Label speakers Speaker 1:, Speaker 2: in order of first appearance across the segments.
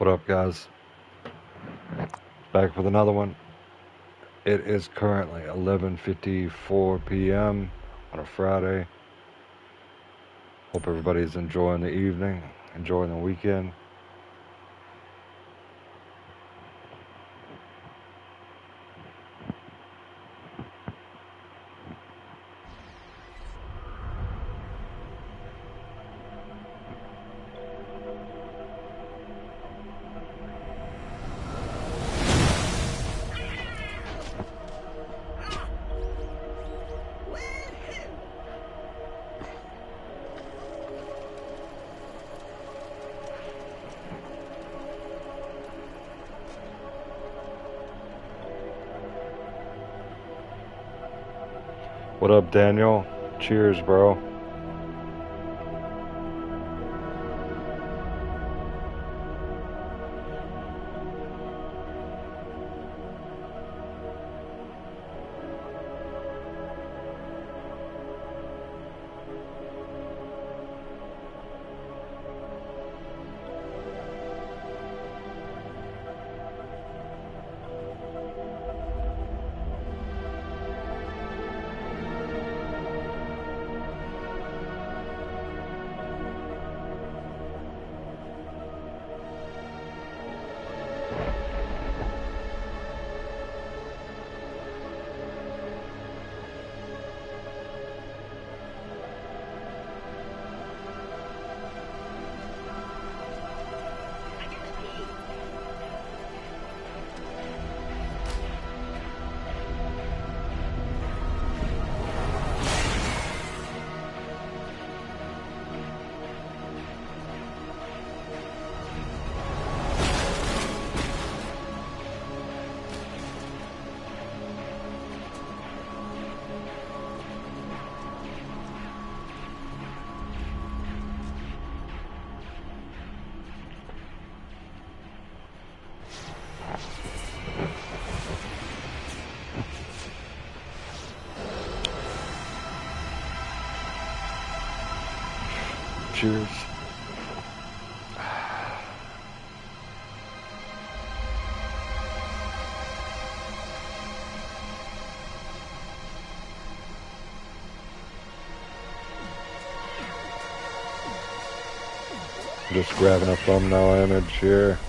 Speaker 1: What up, guys? Back with another one. It is currently 11:54 p.m. on a Friday. Hope everybody's enjoying the evening, enjoying the weekend. What up, Daniel? Cheers, bro. Cheers. Just grabbing a thumbnail image here.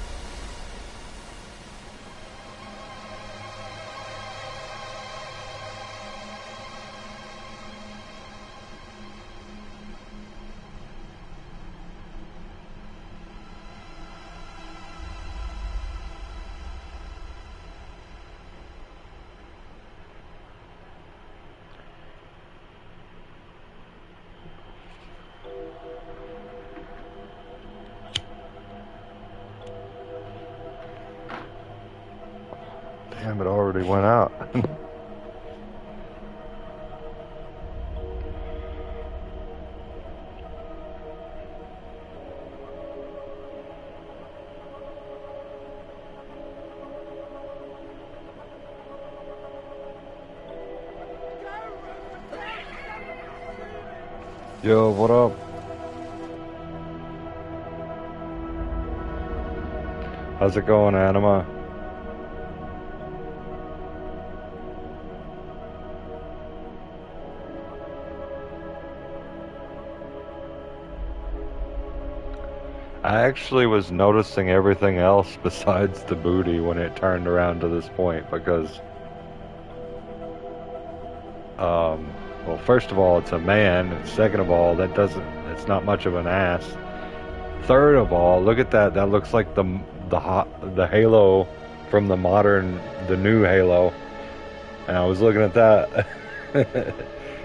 Speaker 1: Damn, it already went out. Yo, what up? How's it going, Anima? I actually was noticing everything else besides the booty when it turned around to this point because, well, first of all, it's a man. And second of all, it's not much of an ass. Third of all, look at that. That looks like the Halo from the new Halo. And I was looking at that,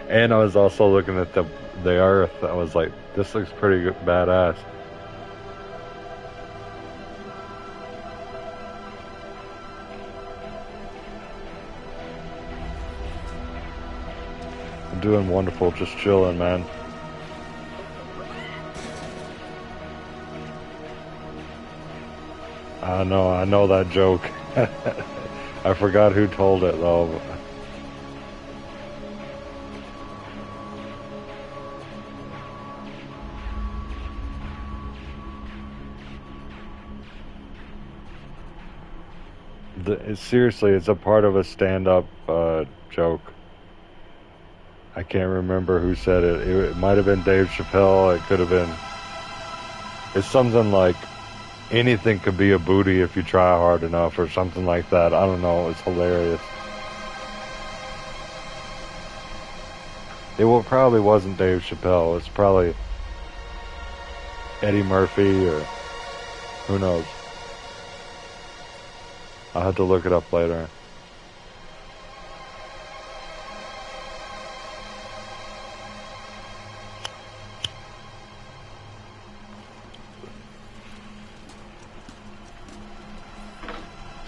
Speaker 1: and I was also looking at the Earth. I was like, this looks pretty good, badass. I'm doing wonderful, just chilling, man. I know that joke. I forgot who told it though. Seriously, it's a part of a stand-up joke. I can't remember who said it. It might have been Dave Chappelle. It could have been. It's something like anything could be a booty if you try hard enough, or something like that. I don't know. It's hilarious. Probably wasn't Dave Chappelle. It's probably Eddie Murphy, or who knows. I'll have to look it up later.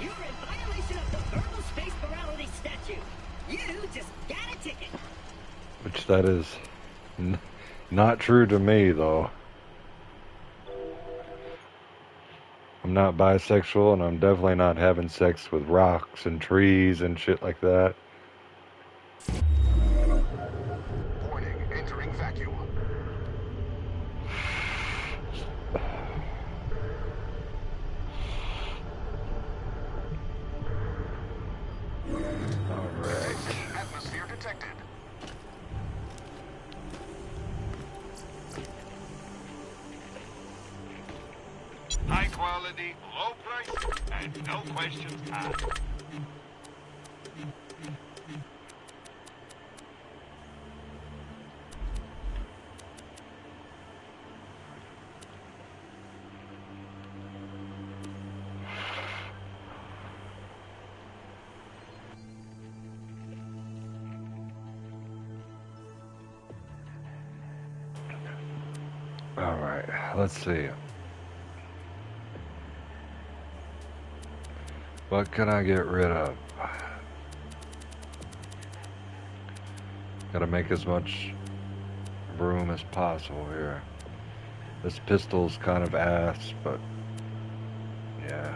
Speaker 2: You're in violation of the verbal space morality statute. You just got a ticket.
Speaker 1: Which that is not true to me, though. I'm not bisexual, and I'm definitely not having sex with rocks and trees and shit like that.
Speaker 3: Warning, entering vacuum.
Speaker 1: Alright.
Speaker 3: Atmosphere detected.
Speaker 4: High quality, low price, and no questions asked.
Speaker 1: Alright, let's see. What can I get rid of? Gotta make as much room as possible here. This pistol's kind of ass, but yeah.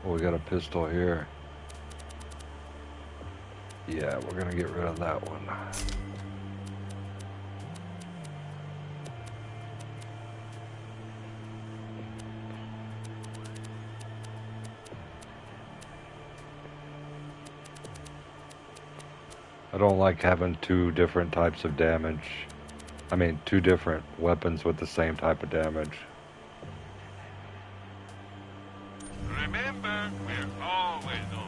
Speaker 1: Oh, we got a pistol here. Yeah, we're gonna get rid of that one. I don't like having two different types of damage. I mean, two different weapons with the same type of damage.
Speaker 4: Remember, we're always open.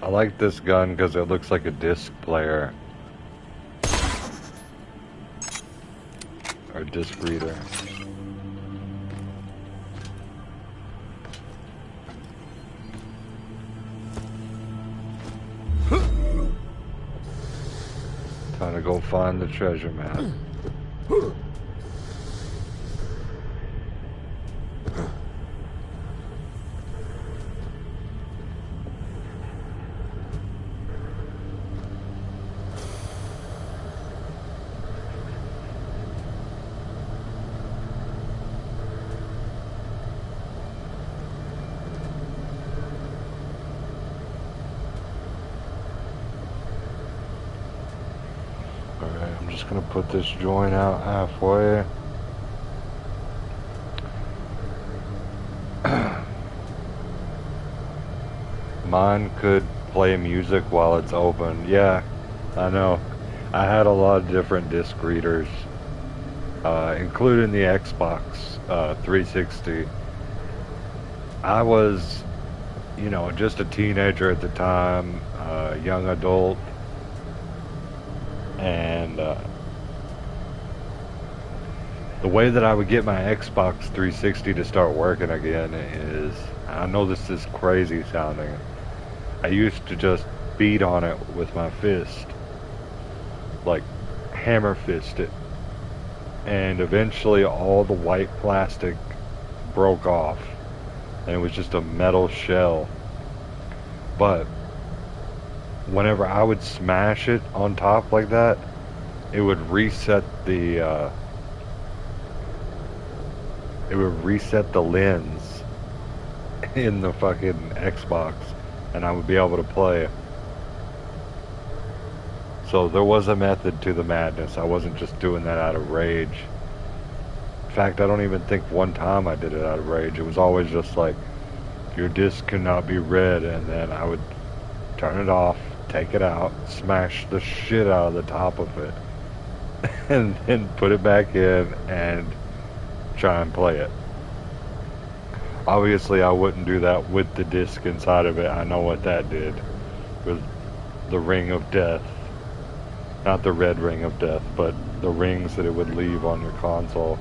Speaker 1: I like this gun because it looks like a disc player. Or disc reader. Time to go find the treasure map. I'm just gonna put this joint out halfway. Mine could play music while it's open. Yeah, I know. I had a lot of different disc readers, including the Xbox 360. I was, just a teenager at the time, young adult. And The way that I would get my Xbox 360 to start working again is, I know this is crazy sounding, I used to just beat on it with my fist, like hammer fist it, and eventually all the white plastic broke off and it was just a metal shell. But whenever I would smash it on top like that, it would reset the lens in the fucking Xbox, and I would be able to play. So there was a method to the madness. I wasn't just doing that out of rage. In fact, I don't even think one time I did it out of rage. It was always just like, your disc cannot be read, and then I would turn it off, take it out, smash the shit out of the top of it, and then put it back in and try and play it. Obviously, I wouldn't do that with the disc inside of it. I know what that did with the ring of death. Not the red ring of death, but the rings that it would leave on your console.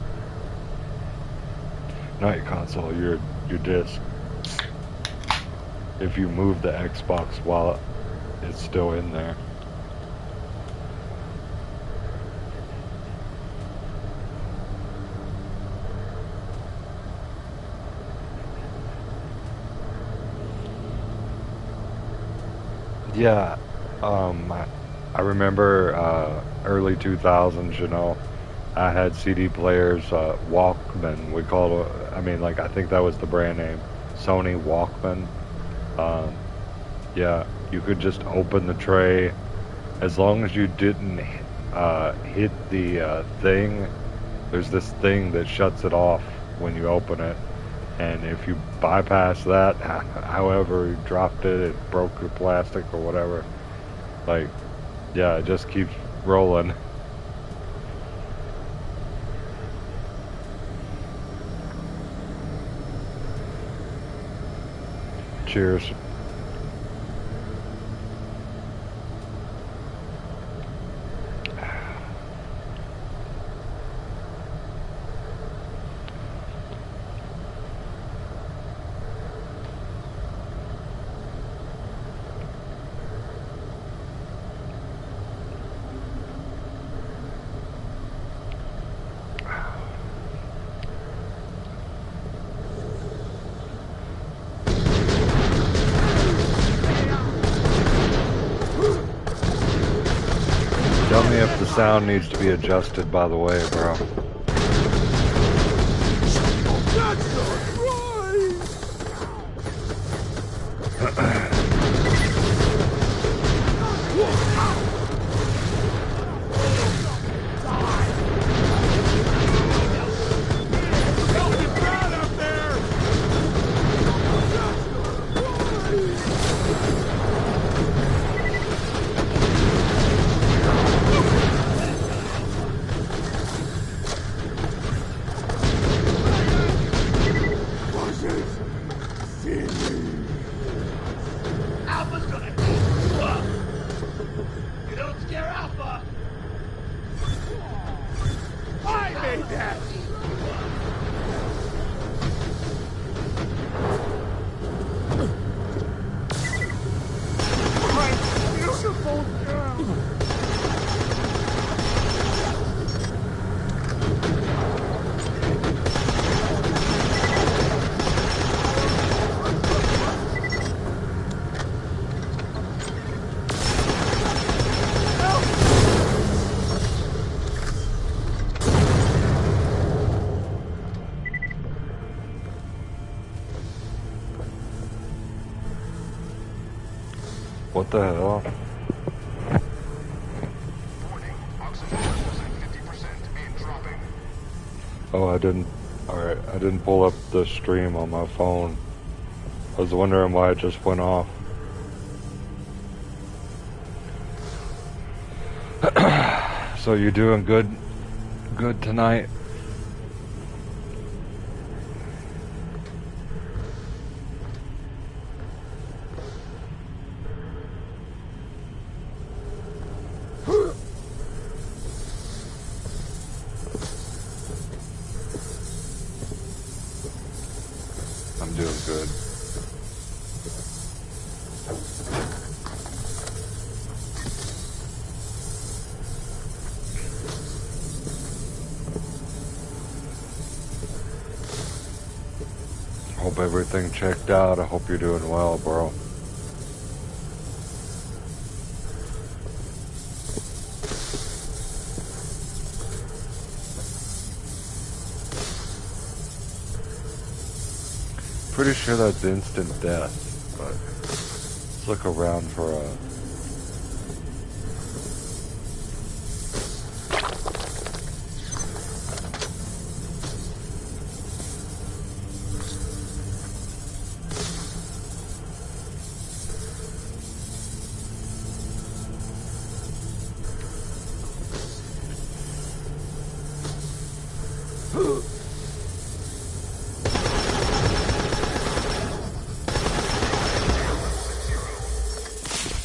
Speaker 1: Not your console, your disc. If you move the Xbox while it's still in there. Yeah, I remember early 2000s, you know, I had CD players, Walkman, we called it, I mean, like, I think that was the brand name, Sony Walkman. Yeah, you could just open the tray, as long as you didn't hit the thing, there's this thing that shuts it off when you open it. And if you bypass that, however you dropped it, it broke the plastic or whatever, like, yeah, it just keeps rolling. Cheers. Tell me if the sound needs to be adjusted, by the way, bro.
Speaker 5: Alpha's gonna eat you up! You don't scare Alpha! I made that! My beautiful girl!
Speaker 1: What the hell?
Speaker 3: Warning, oxygen levels at 50% and dropping.
Speaker 1: Oh, I didn't. Alright, I didn't pull up the stream on my phone. I was wondering why it just went off. So you're doing good tonight? I'm doing good. Hope everything checked out. I hope you're doing well, bro. Pretty sure that's instant death, but let's look around for a...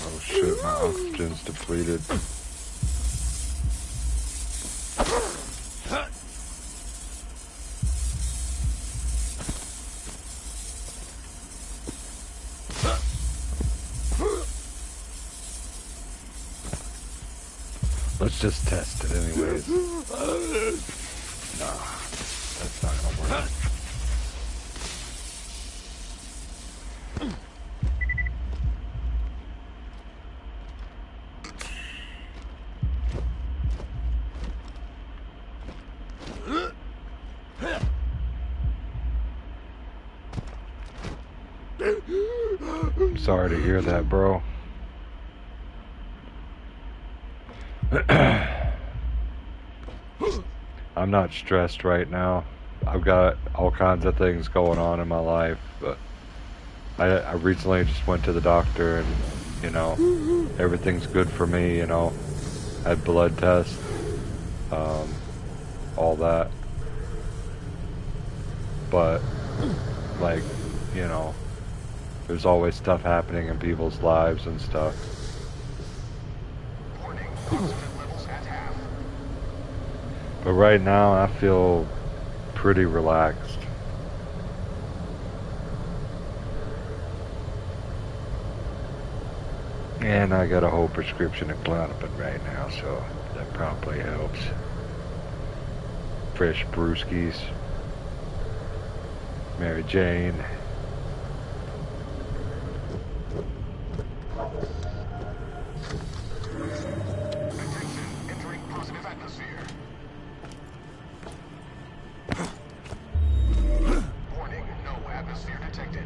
Speaker 1: Oh shit, my oxygen's depleted. Let's just test it anyways. Nah, that's not gonna work. I'm sorry to hear that, bro. I'm not stressed right now. I've got all kinds of things going on in my life, but I recently just went to the doctor and, you know, everything's good for me, you know. Had blood tests, all that. But, like, you know, there's always stuff happening in people's lives and stuff.
Speaker 3: Warning, oxygen levels at half.
Speaker 1: But right now, I feel pretty relaxed. And I got a whole prescription of Klonopin right now, so that probably helps. Fresh brewskis. Mary Jane.
Speaker 3: Attention, entering positive atmosphere. Warning, no atmosphere detected.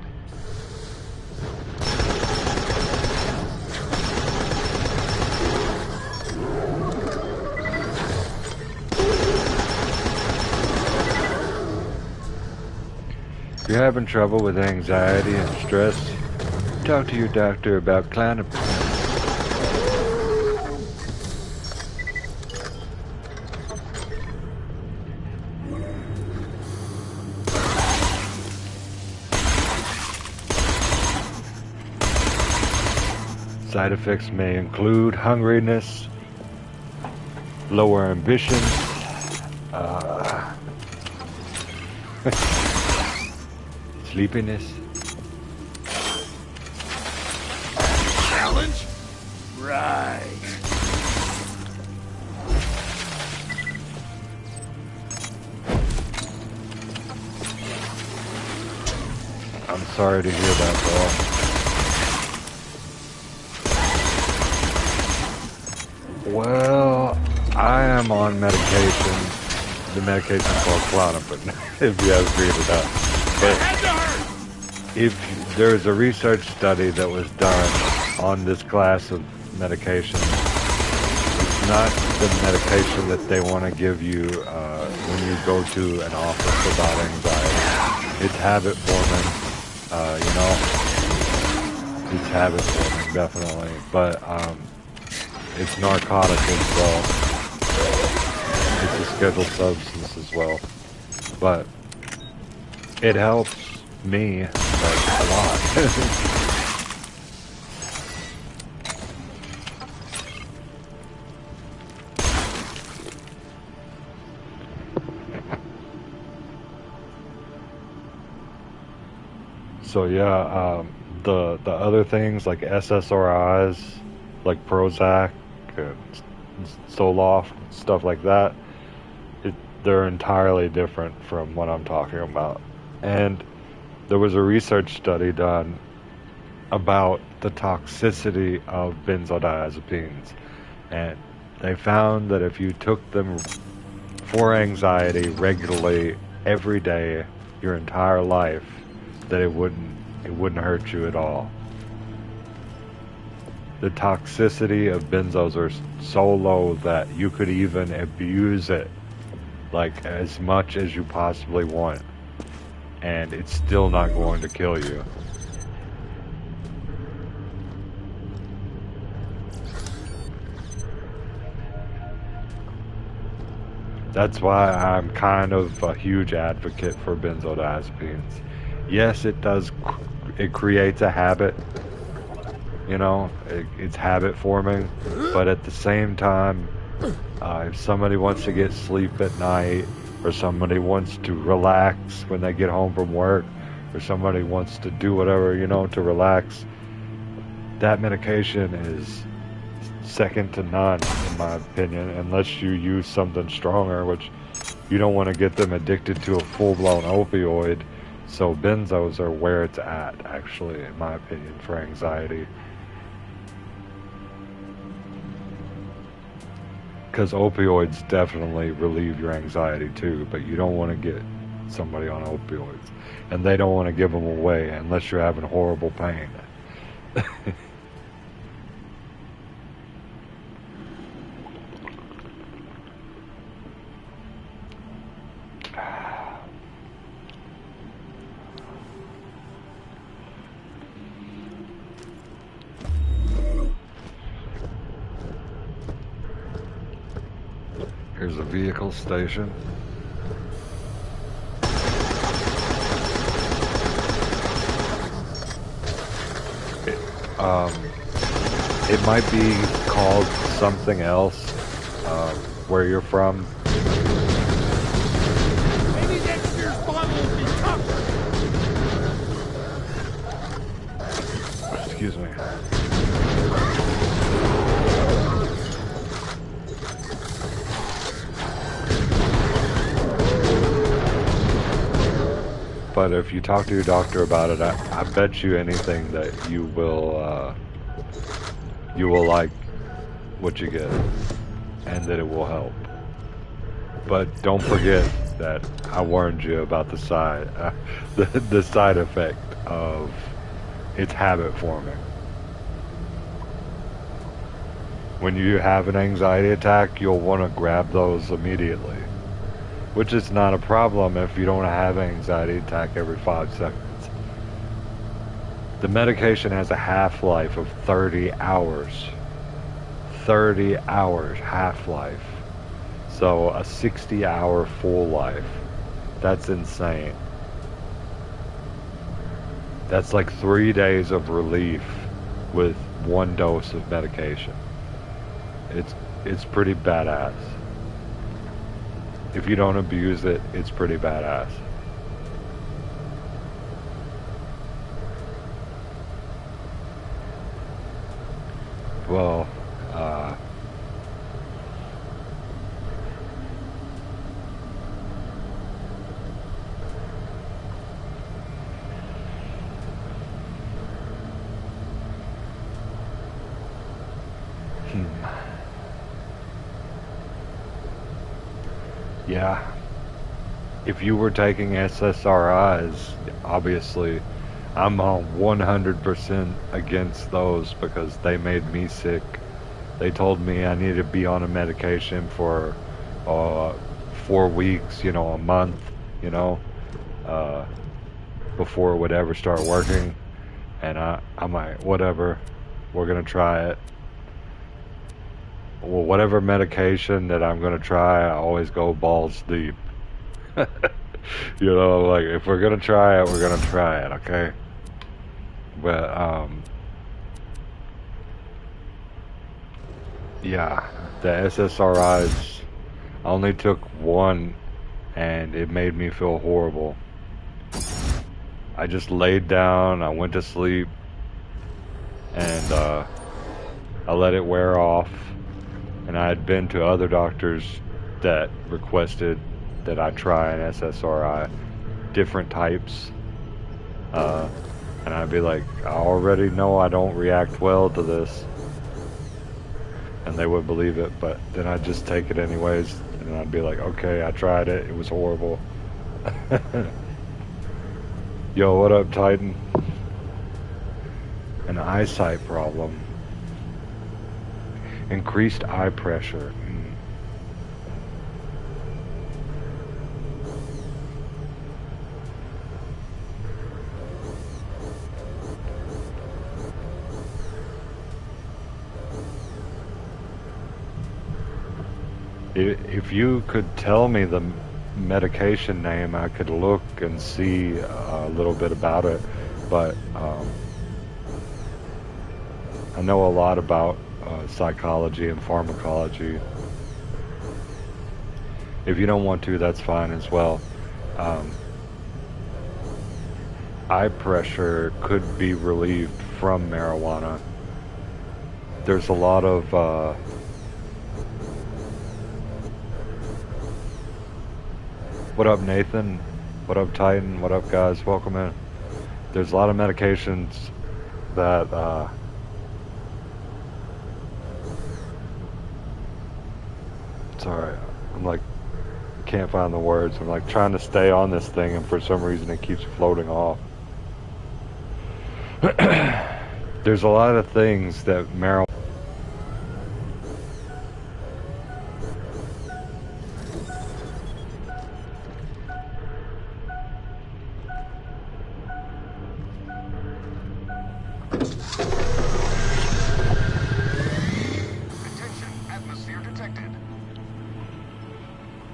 Speaker 1: If you're having trouble with anxiety and stress, talk to your doctor about Klonopin. Side effects may include hungriness, lower ambition, sleepiness.
Speaker 5: Challenge? Right.
Speaker 1: I'm sorry to hear that, bro. Well, I am on medication. The medication is called Klonopin, if you haven't figured it out. But if there's a research study that was done on this class of medication, it's not the medication that they want to give you when you go to an office about anxiety. It's habit forming, you know. It's habit forming, definitely. But it's narcotic as well. It's a scheduled substance as well. But it helps me like, a lot. So yeah, the other things like SSRIs, like Prozac, and Zoloft, stuff like that, it, they're entirely different from what I'm talking about. And there was a research study done about the toxicity of benzodiazepines, and they found that if you took them for anxiety regularly every day your entire life, that it wouldn't hurt you at all. The toxicity of benzos are so low that you could even abuse it like as much as you possibly want, and it's still not going to kill you. That's why I'm kind of a huge advocate for benzodiazepines. Yes, it creates a habit, it's habit forming, but at the same time, if somebody wants to get sleep at night, or somebody wants to relax when they get home from work, or somebody wants to do whatever, to relax, that medication is second to none, in my opinion, unless you use something stronger, which you don't want to get them addicted to a full-blown opioid. So benzos are where it's at, actually, in my opinion, for anxiety. Because opioids definitely relieve your anxiety too, but you don't want to get somebody on opioids. And they don't want to give them away unless you're having horrible pain. Here's a vehicle station. It might be called something else where you're from.
Speaker 5: Maybe next year's bottle will be tougher.
Speaker 1: Excuse me. But if you talk to your doctor about it, I bet you anything that you will like what you get, and that it will help. But don't forget that I warned you about the the side effect of its habit forming. When you have an anxiety attack, you'll want to grab those immediately. Which is not a problem if you don't have an anxiety attack every 5 seconds. The medication has a half-life of 30 hours. 30 hours half-life. So a 60-hour full life. That's insane. That's like 3 days of relief with 1 dose of medication. It's pretty badass. If you don't abuse it, it's pretty badass. Well, yeah. If you were taking SSRIs, obviously, I'm 100% against those because they made me sick. They told me I needed to be on a medication for 4 weeks, a month, before it would ever start working. And I'm like, whatever, we're gonna try it. Well, whatever medication that I'm gonna try, I always go balls deep. Like if we're gonna try it, we're gonna try it, okay? But yeah, the SSRIs, I only took one, and it made me feel horrible. I just laid down, I went to sleep, and I let it wear off. And I had been to other doctors that requested that I try an SSRI, different types. Uh, and I'd be like, I already know I don't react well to this. And they would believe it, but then I'd just take it anyways. And I'd be like, okay, I tried it. It was horrible. Yo, what up, Titan? An eyesight problem. Increased eye pressure. If you could tell me the medication name, I could look and see a little bit about it. But I know a lot about psychology and pharmacology. If you don't want to, that's fine as well. Eye pressure could be relieved from marijuana. There's a lot of what up, Nathan? What up, Titan? What up, guys? Welcome in. There's a lot of medications that sorry, I'm like can't find the words. I'm like trying to stay on this thing, and for some reason it keeps floating off. There's a lot of things that marijuana.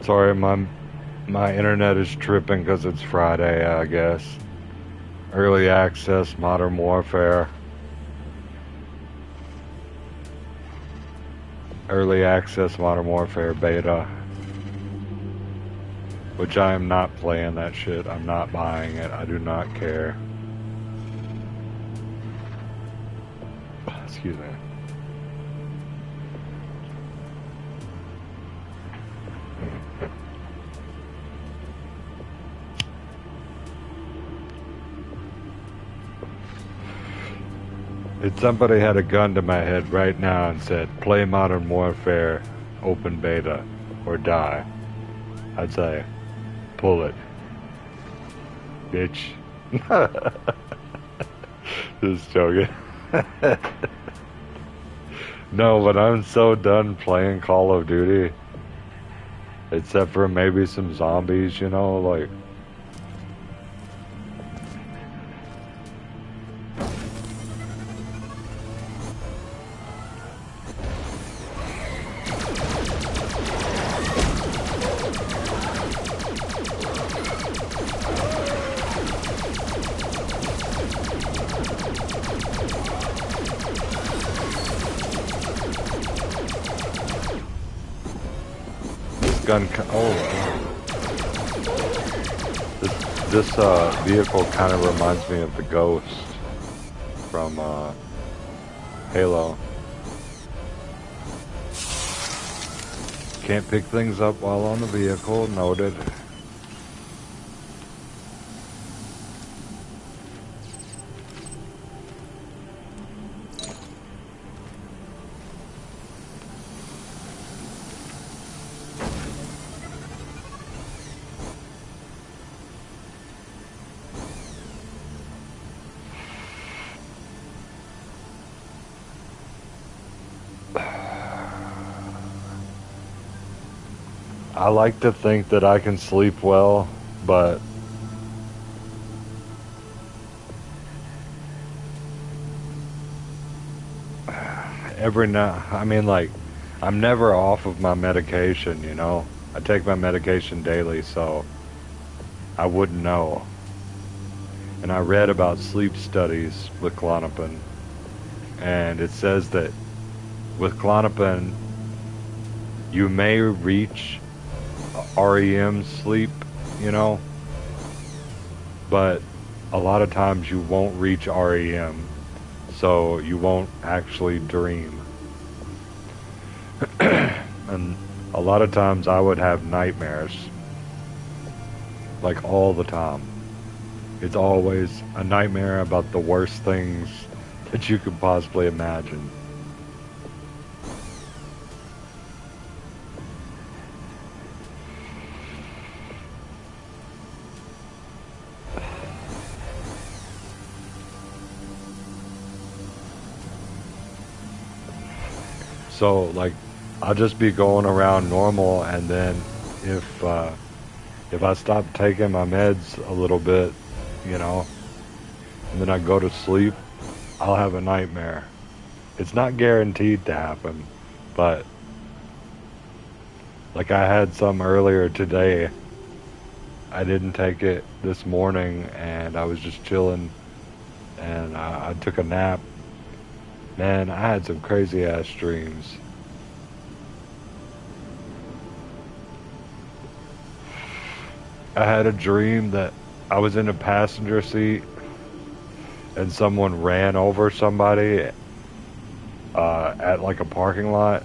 Speaker 1: Sorry, my internet is tripping because it's Friday, I guess. Early access, Modern Warfare. Early access, Modern Warfare beta. Which I am not playing that shit. I'm not buying it. I do not care. Excuse me. If somebody had a gun to my head right now and said, play Modern Warfare open beta or die, I'd say, pull it. Bitch. Just joking. No, but I'm so done playing Call of Duty. Except for maybe some zombies, you know, like... This vehicle kind of reminds me of the Ghost from Halo. Can't pick things up while on the vehicle, noted. I like to think that I can sleep well, but every night, I mean, like, I'm never off of my medication, you know? I take my medication daily, so I wouldn't know. And I read about sleep studies with Klonopin, and it says that with Klonopin, you may reach REM sleep, you know, but a lot of times you won't reach REM, so you won't actually dream. And a lot of times I would have nightmares, like all the time. It's always a nightmare about the worst things that you could possibly imagine. So, like, I'll just be going around normal, and then if I stop taking my meds a little bit, you know, and then I go to sleep, I'll have a nightmare. It's not guaranteed to happen, but like I had some earlier today. I didn't take it this morning, and I was just chilling, and I took a nap. Man, I had some crazy ass dreams. I had a dream that I was in a passenger seat and someone ran over somebody at like a parking lot,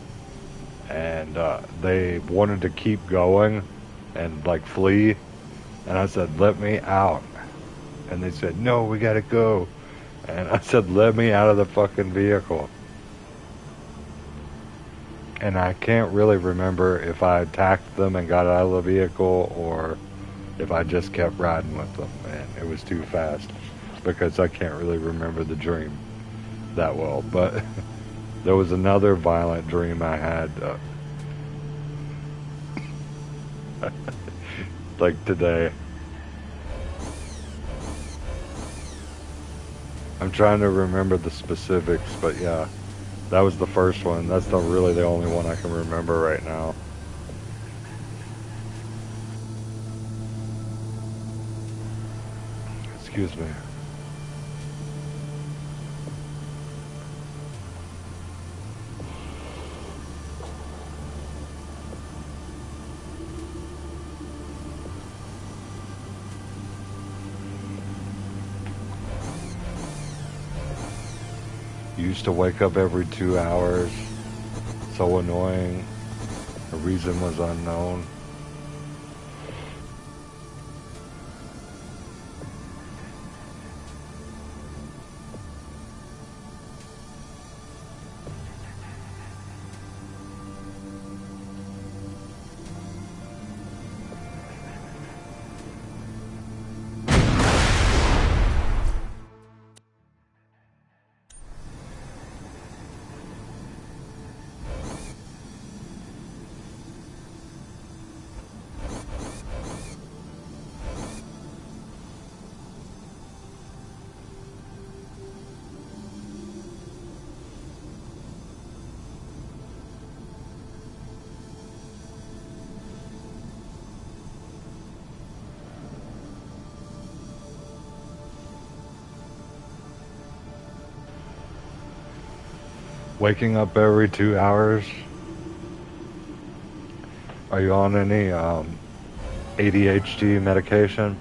Speaker 1: and they wanted to keep going and like flee, and I said, "Let me out," and they said, "No, we gotta go," and I said, "Let me out of the fucking vehicle." And I can't really remember if I attacked them and got out of the vehicle or if I just kept riding with them, and it was too fast because I can't really remember the dream that well. But there was another violent dream I had, like today. I'm trying to remember the specifics, but yeah, that was the first one. That's not really the only one I can remember right now. Excuse me. Used to wake up every 2 hours. So annoying. The reason was unknown. Waking up every 2 hours. Are you on any ADHD medication?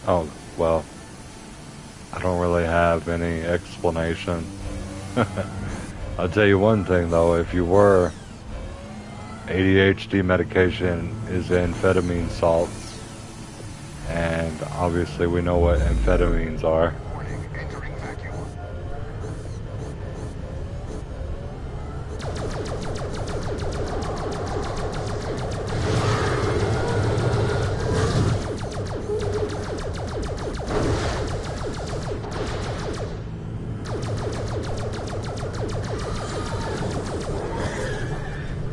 Speaker 1: Oh, well, I don't really have any explanation. I'll tell you one thing though, if you were, ADHD medication is amphetamine salts, and obviously we know what amphetamines are.
Speaker 3: Warning, entering vacuum.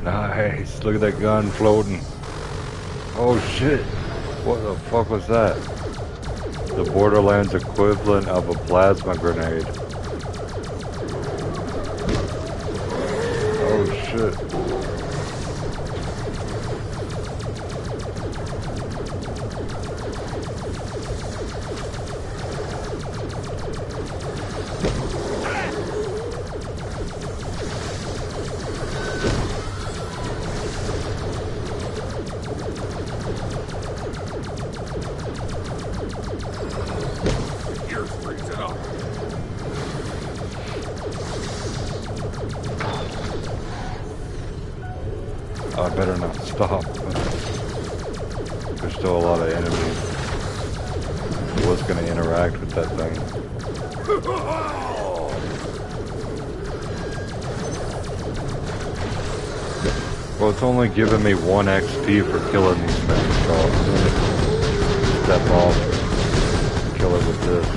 Speaker 1: Nice, look at that gun floating. Oh shit, what the fuck was that? The Borderlands equivalent of a plasma grenade. Oh shit. stop. There's still a lot of enemies. I was gonna interact with that thing. Well, it's only giving me 1 XP for killing these things, so I'm gonna step off and kill it with this.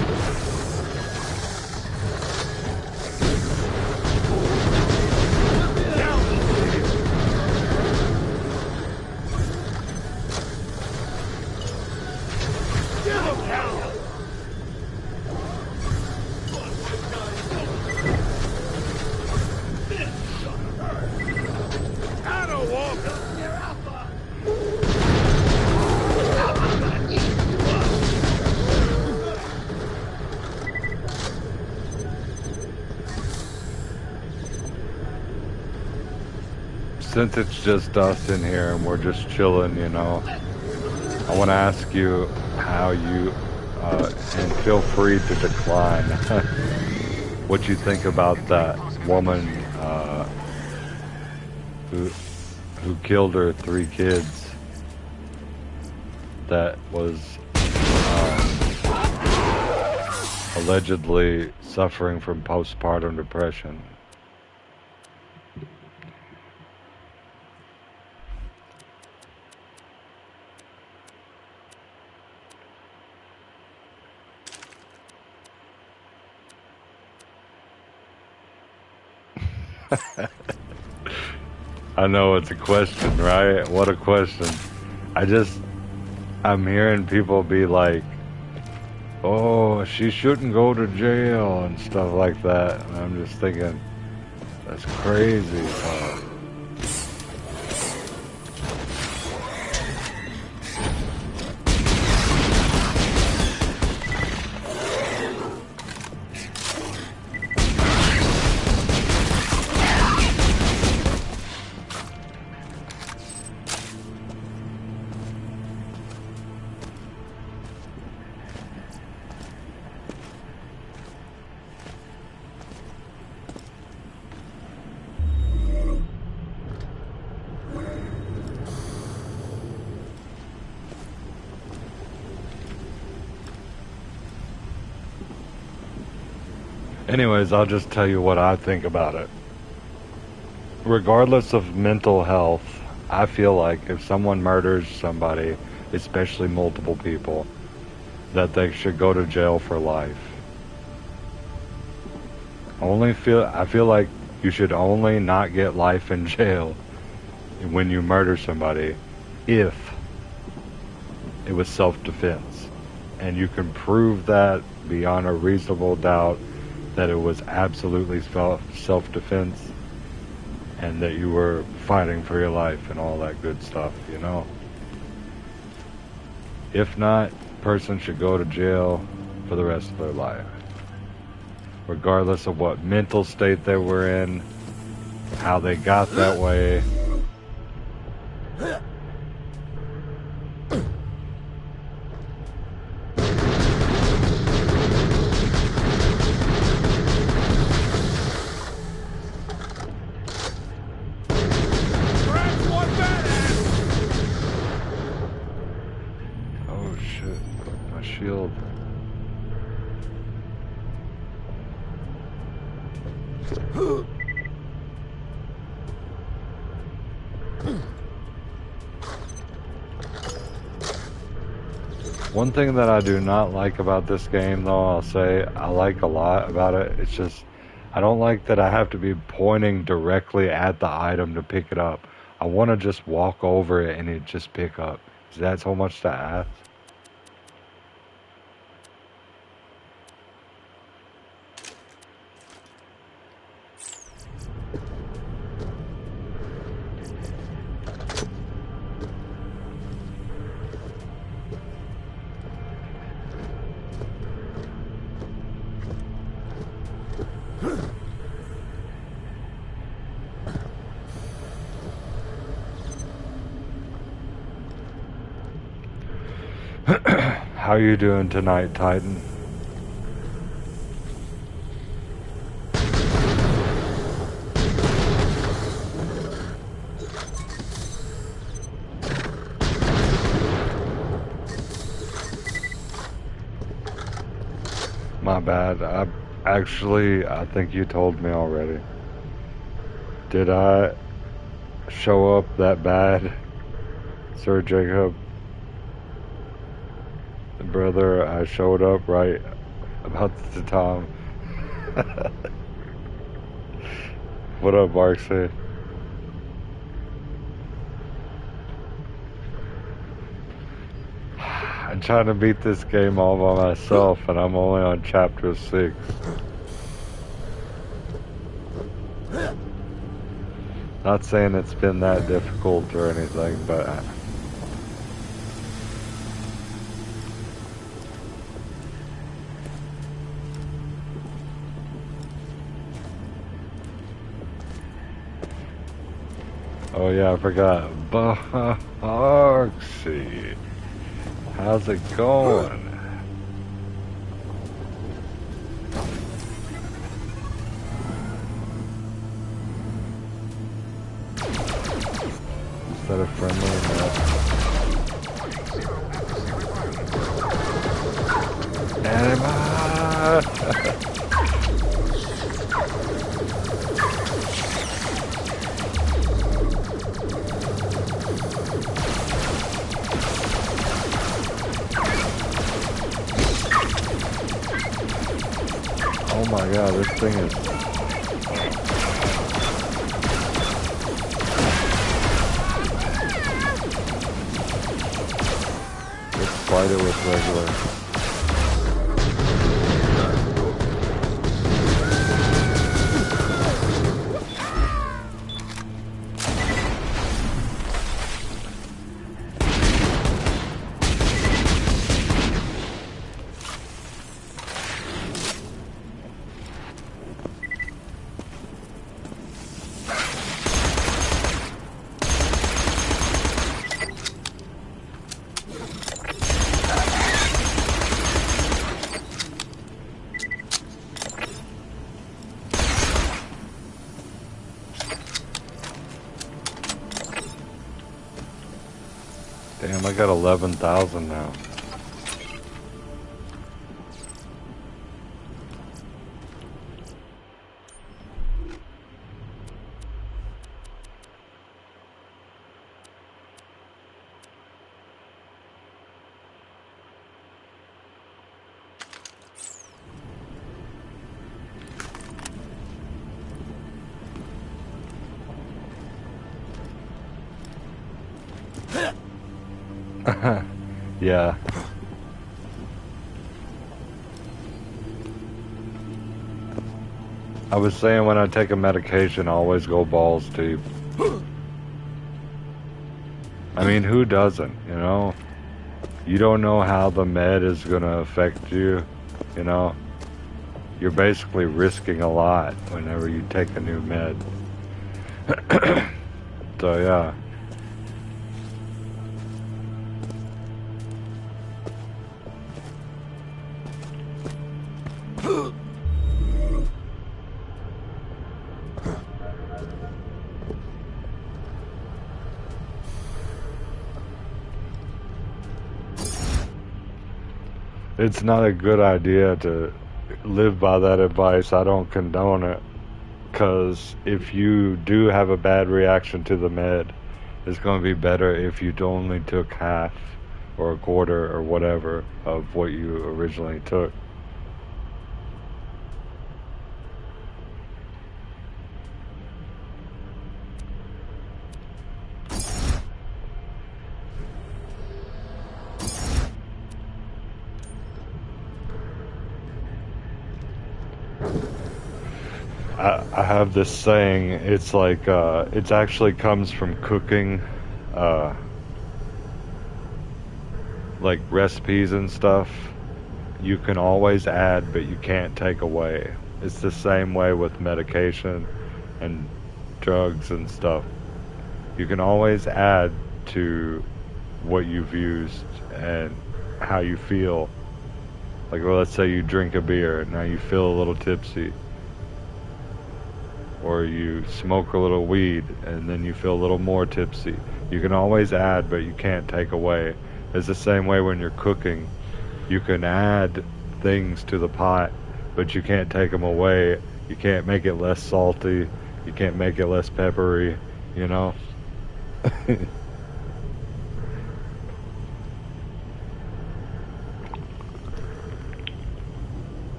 Speaker 1: Since it's just us in here and we're just chilling, you know, I want to ask you how you, and feel free to decline, what you think about that woman who killed her 3 kids that was allegedly suffering from postpartum depression. I know it's a question, right? What a question. I'm hearing people be like, oh, she shouldn't go to jail and stuff like that. And I'm just thinking, that's crazy. Anyways, I'll just tell you what I think about it. Regardless of mental health, I feel like if someone murders somebody, especially multiple people, that they should go to jail for life. I feel like you should only not get life in jail when you murder somebody if it was self-defense. And you can prove that beyond a reasonable doubt that it was absolutely self-defense and that you were fighting for your life and all that good stuff, you know? If not, person should go to jail for the rest of their life. Regardless of what mental state they were in, how they got that way. Oh shit, my shield. One thing that I do not like about this game, though, I'll say I like a lot about it, it's just I don't like that I have to be pointing directly at the item to pick it up. I want to just walk over it and it just pick up. Is that so much to ask? How you doing tonight, Titan? My bad. I think you told me already. Did I show up that bad, Sir Jacob? Brother, I showed up right about the time. What up, Barksy? I'm trying to beat this game all by myself, and I'm only on chapter 6. Not saying it's been that difficult or anything, but oh yeah, I forgot. Barksy, how's it going? Is that a friendly or not? Anima! Oh my god, this thing is... Let's fight it with regular. Damn, I got 11,000 now. Yeah. I was saying when I take a medication, I always go balls deep. I mean, who doesn't, you know? You don't know how the med is gonna affect you, you know? You're basically risking a lot whenever you take a new med. So yeah. It's not a good idea to live by that advice. I don't condone it. Because if you do have a bad reaction to the med, it's going to be better if you only took half or a quarter or whatever of what you originally took. I have this saying, it's like, it actually comes from cooking, like recipes and stuff. You can always add, but you can't take away. It's the same way with medication and drugs and stuff. You can always add to what you've used and how you feel. Like, well, let's say you drink a beer, now you feel a little tipsy. Or you smoke a little weed and then you feel a little more tipsy. You can always add, but you can't take away. It's the same way when you're cooking. You can add things to the pot, but you can't take them away. You can't make it less salty. You can't make it less peppery, you know?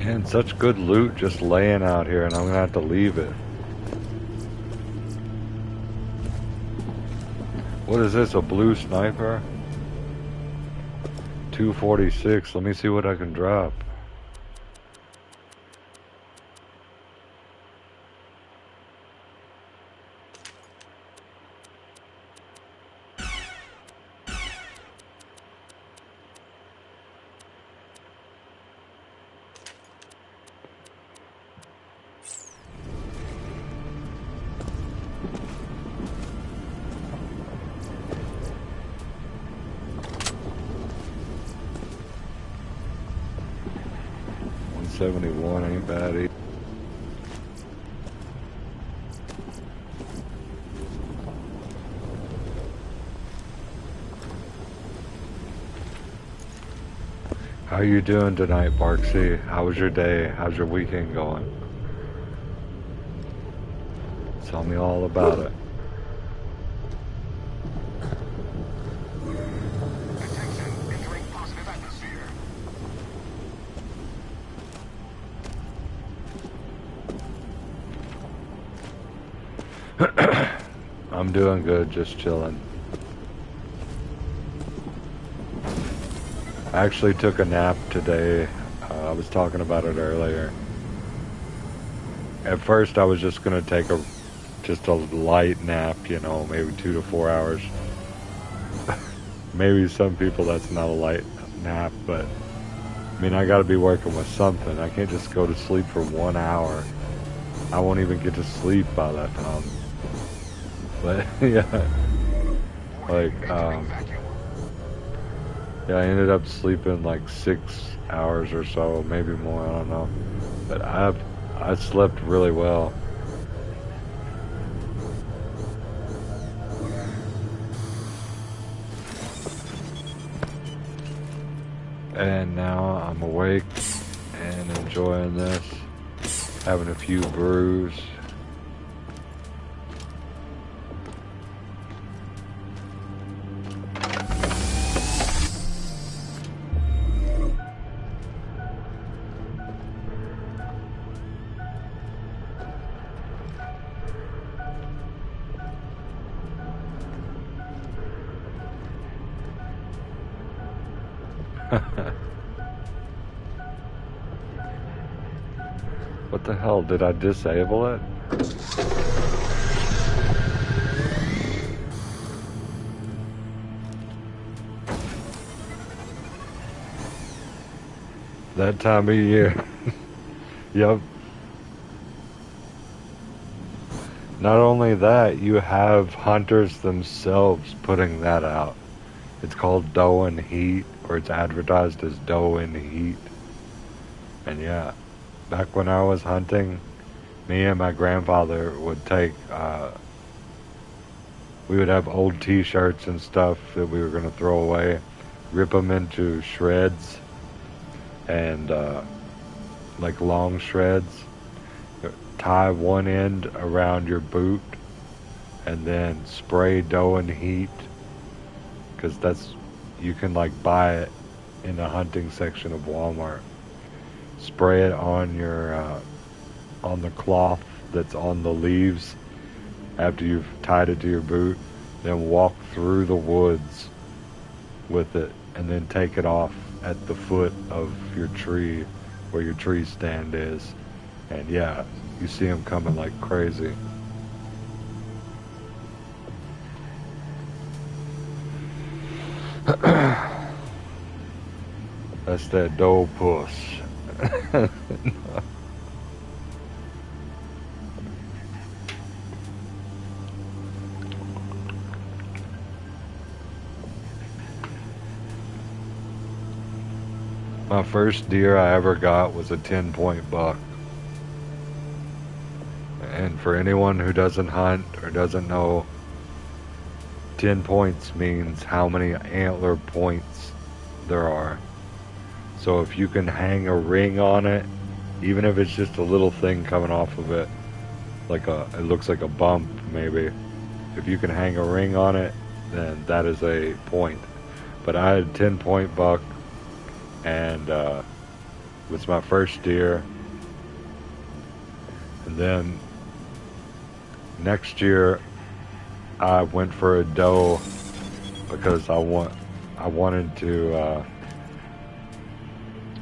Speaker 1: And such good loot just laying out here, and I'm gonna have to leave it. What is this, a blue sniper? 246, let me see what I can drop. $171 ain't bad either. How you doing tonight, Barksy? How was your day? How's your weekend going? Tell me all about it.
Speaker 3: Attention, entering positive atmosphere.
Speaker 1: I'm doing good, just chilling. I actually took a nap today. I was talking about it earlier. At first I was just gonna take just a light nap, you know, maybe 2 to 4 hours. Maybe some people that's not a light nap, but I mean, I gotta be working with something. I can't just go to sleep for 1 hour. I won't even get to sleep by that time. But yeah, like yeah, I ended up sleeping like 6 hours or so, maybe more, I don't know. But I slept really well. And now I'm awake and enjoying this, having a few brews. What the hell, did I disable it? That time of year. Yep. Not only that, you have hunters themselves putting that out. It's called Doe and Heat, or it's advertised as Doe and Heat. And yeah, back when I was hunting, me and my grandfather would take, we would have old t-shirts and stuff that we were going to throw away, rip them into shreds, and like long shreds, tie one end around your boot, and then spray Doe and Heat, because that's, you can like buy it in the hunting section of Walmart. Spray it on your on the cloth that's on the leaves after you've tied it to your boot, then walk through the woods with it, and then take it off at the foot of your tree where your tree stand is. And yeah, you see them coming like crazy. That's that doe puss. My first deer I ever got was a 10-point buck. And for anyone who doesn't hunt or doesn't know, 10 points means how many antler points there are. So if you can hang a ring on it, even if it's just a little thing coming off of it, it looks like a bump maybe. If you can hang a ring on it, then that is a point. But I had a 10-point buck, and it was my first deer. And then next year, I went for a doe because I wanted to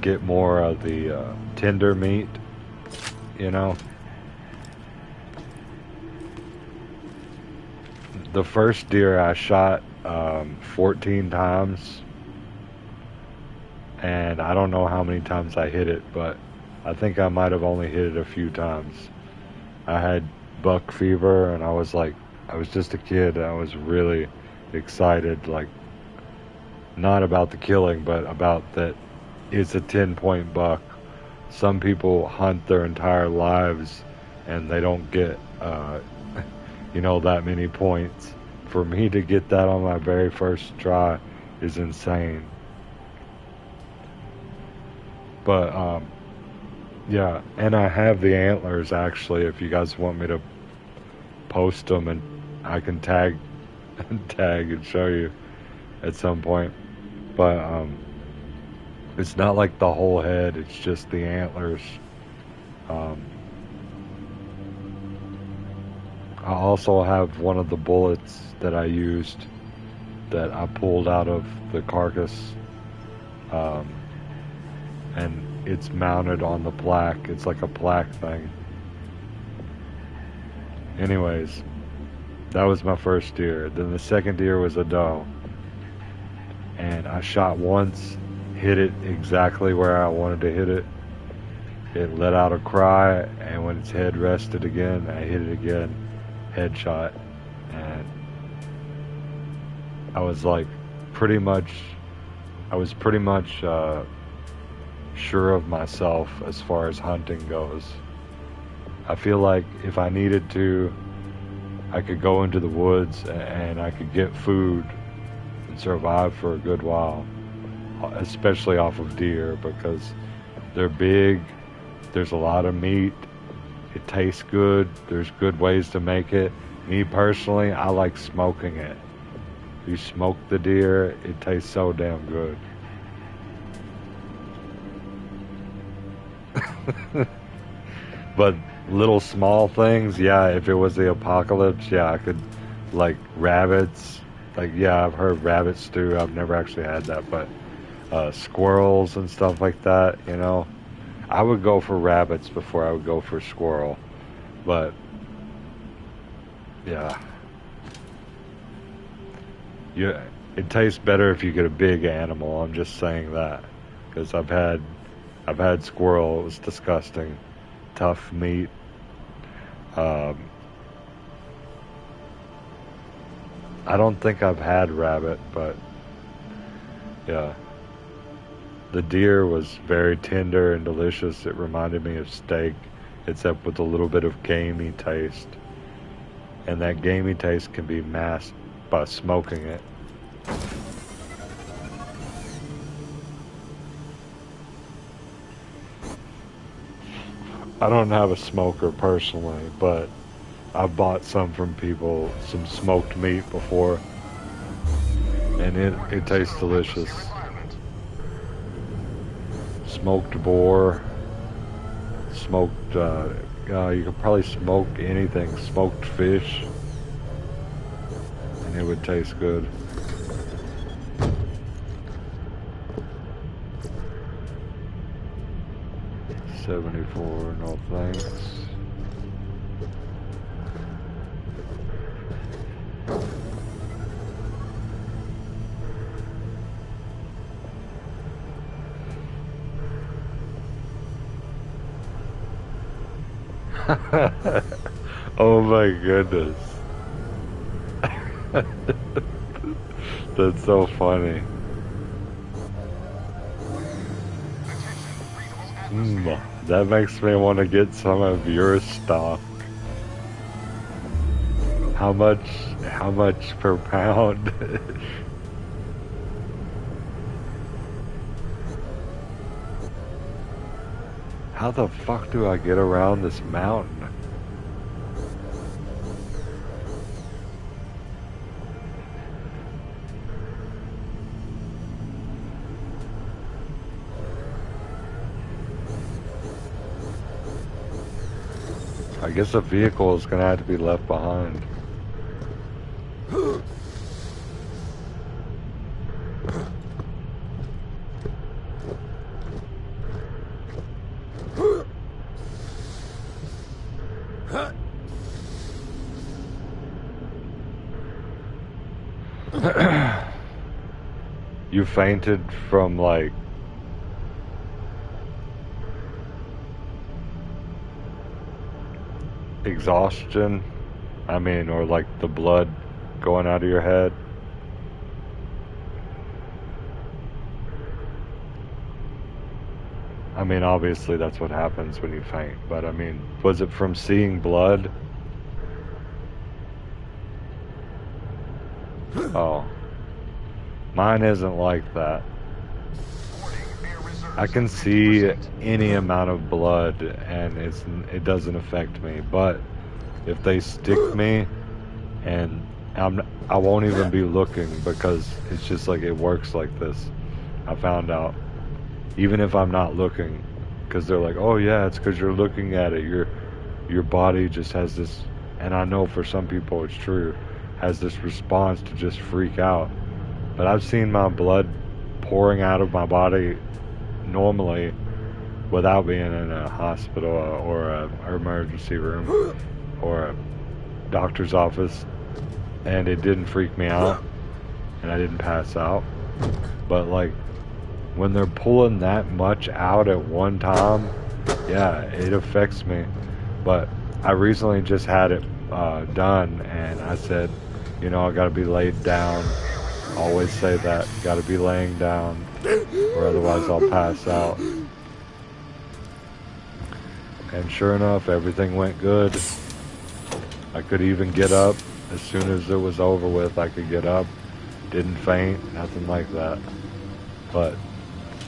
Speaker 1: get more of the tender meat, you know. The first deer I shot 14 times, and I don't know how many times I hit it, but I think I might have only hit it a few times. I had buck fever, and I was just a kid. I was really excited, like, not about the killing, but about that it's a 10-point buck. Some people hunt their entire lives and they don't get, that many points. For me to get that on my very first try is insane. But, yeah, and I have the antlers actually, if you guys want me to post them, and I can tag and show you at some point. But it's not like the whole head, it's just the antlers. I also have one of the bullets that I used that I pulled out of the carcass, and it's mounted on the plaque. It's like a plaque thing. Anyways, that was my first deer. Then the second deer was a doe, and I shot once, hit it exactly where I wanted to hit it. It let out a cry, and when its head rested again, I hit it again, headshot, and I was pretty much sure of myself as far as hunting goes. I feel like if I needed to, I could go into the woods and I could get food and survive for a good while, especially off of deer, because they're big, there's a lot of meat, it tastes good, there's good ways to make it. Me personally, I like smoking it. If you smoke the deer, it tastes so damn good. But little small things, yeah, if it was the apocalypse, yeah, I could, like rabbits, yeah, I've heard rabbit stew, I've never actually had that, but squirrels and stuff like that, I would go for rabbits before I would go for squirrel. But yeah, it tastes better if you get a big animal. I'm just saying that because I've had squirrel. It was disgusting, tough meat. I don't think I've had rabbit, but yeah. The deer was very tender and delicious. It reminded me of steak, except with a little bit of gamey taste. And that gamey taste can be masked by smoking it. I don't have a smoker personally, but I've bought some from people, some smoked meat before, and it tastes delicious. Smoked boar, smoked, you could probably smoke anything, smoked fish, and it would taste good. $74, no thanks. Oh my goodness. That's so funny. That makes me want to get some of your stock. How much per pound? How the fuck do I get around this mountain? I guess a vehicle is gonna have to be left behind. You fainted from like exhaustion? I mean, or like the blood going out of your head? I mean, obviously that's what happens when you faint, but I mean, was it from seeing blood? Oh. Mine isn't like that. I can see any amount of blood and it doesn't affect me, but if they stick me and I won't even be looking because it's just like it works like this. I found out. Even if I'm not looking, because they're like, oh yeah, it's because you're looking at it. Your body just has this, and I know for some people it's true, has this response to just freak out. But I've seen my blood pouring out of my body normally without being in a hospital or an emergency room or a doctor's office, and it didn't freak me out and I didn't pass out. But like when they're pulling that much out at one time, yeah, it affects me. But I recently just had it done, and I said, you know, I gotta be laid down. Always say that, gotta be laying down, or otherwise I'll pass out. And sure enough, everything went good. I could even get up. As soon as it was over with, I could get up. Didn't faint, nothing like that. But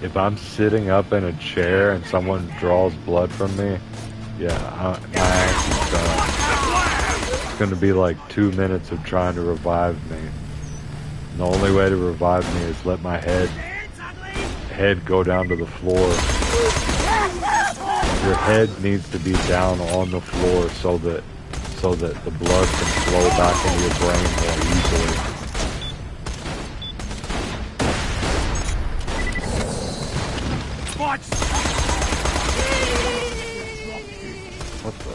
Speaker 1: if I'm sitting up in a chair and someone draws blood from me, yeah, my action's done. It's gonna be like 2 minutes of trying to revive me. And the only way to revive me is let my head go down to the floor. Your head needs to be down on the floor so that the blood can flow back into your brain more easily. What the?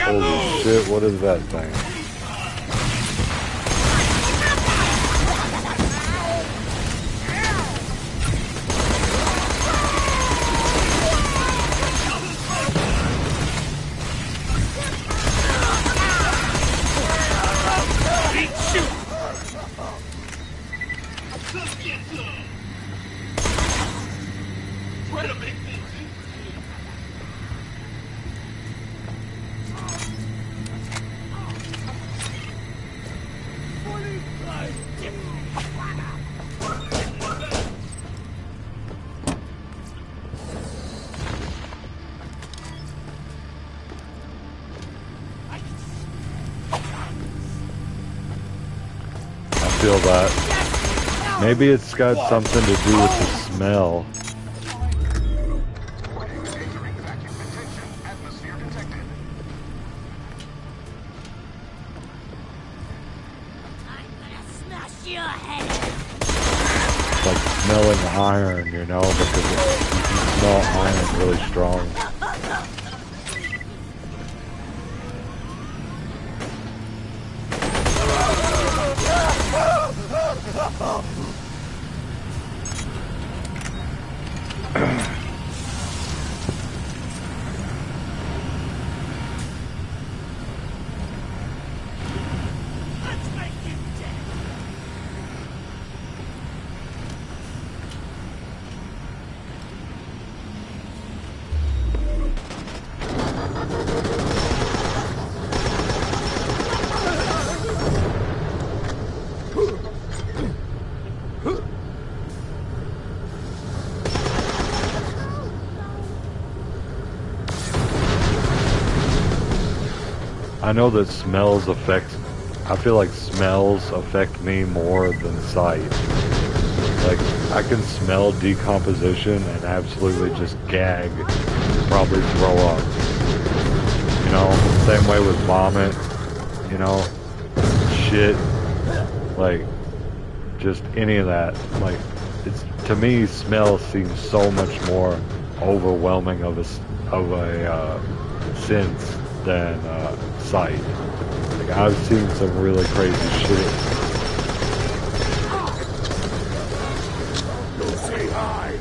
Speaker 1: Holy shit, what is that thing? Feel that. Maybe it's got something to do with the smell. Like smelling iron, you know, because you can smell iron really strong.
Speaker 5: Let's make him dead.
Speaker 1: I know that smells affect. I feel like smells affect me more than sight. Like I can smell decomposition and absolutely just gag, probably throw up. You know, same way with vomit. You know, shit. Like just any of that. Like it's to me, smell seems so much more overwhelming of a sense than sight. Like I've seen some really crazy shit.
Speaker 5: Go say hi.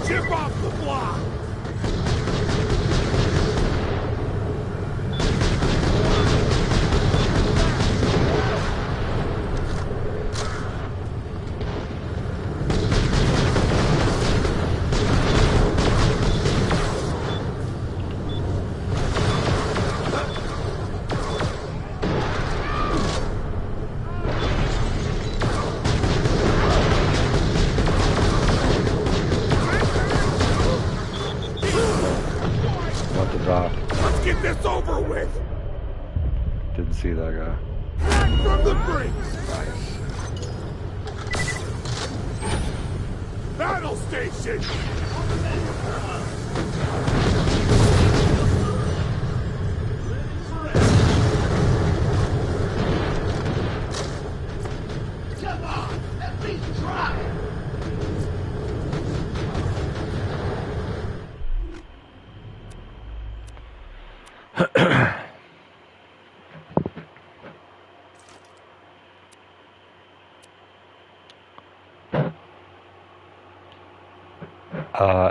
Speaker 5: Chip off the block.
Speaker 1: What the drop?
Speaker 5: Let's get this over with.
Speaker 1: Didn't see that guy.
Speaker 5: Back from the brink. Battle station. Come on, at least try.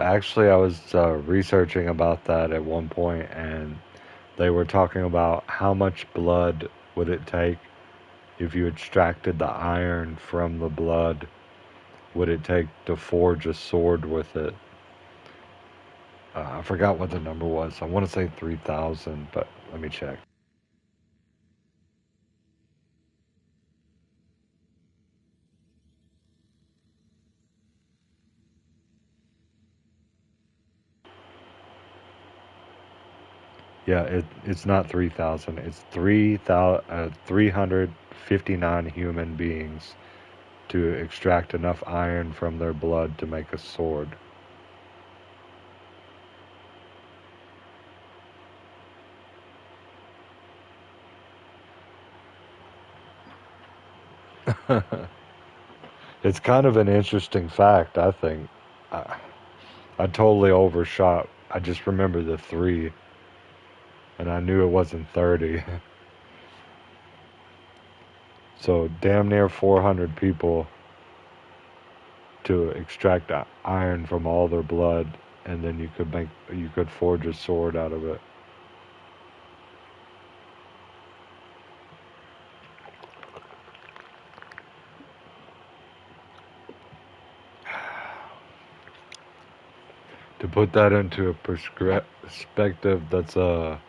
Speaker 1: Actually, I was researching about that at one point, and they were talking about how much blood would it take if you extracted the iron from the blood. Would it take to forge a sword with it? I forgot what the number was. I want to say 3,000, but let me check. Yeah, it's not 3,000. It's 359 human beings to extract enough iron from their blood to make a sword. It's kind of an interesting fact, I think. I, I totally overshot. I just remember the three, and I knew it wasn't 30. So damn near 400 people to extract iron from all their blood, and then you could forge a sword out of it. To put that into a perspective, that's a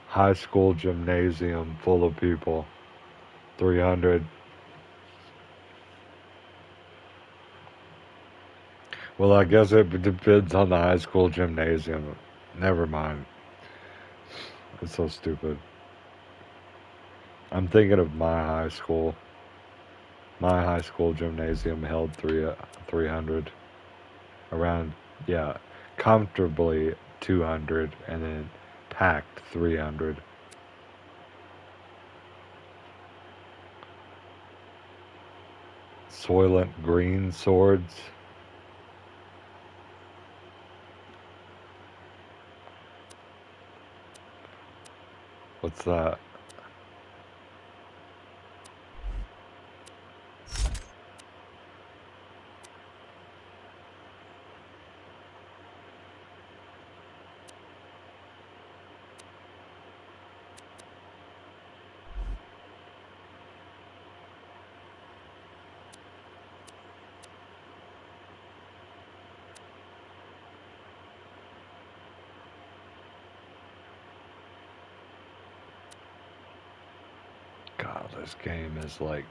Speaker 1: high school gymnasium full of people. 300. Well, I guess it depends on the high school gymnasium. Never mind. It's so stupid. I'm thinking of my high school. My high school gymnasium held 300. Around, yeah, comfortably 200, and then packed 300. Soylent Green swords. What's that? God, this game is like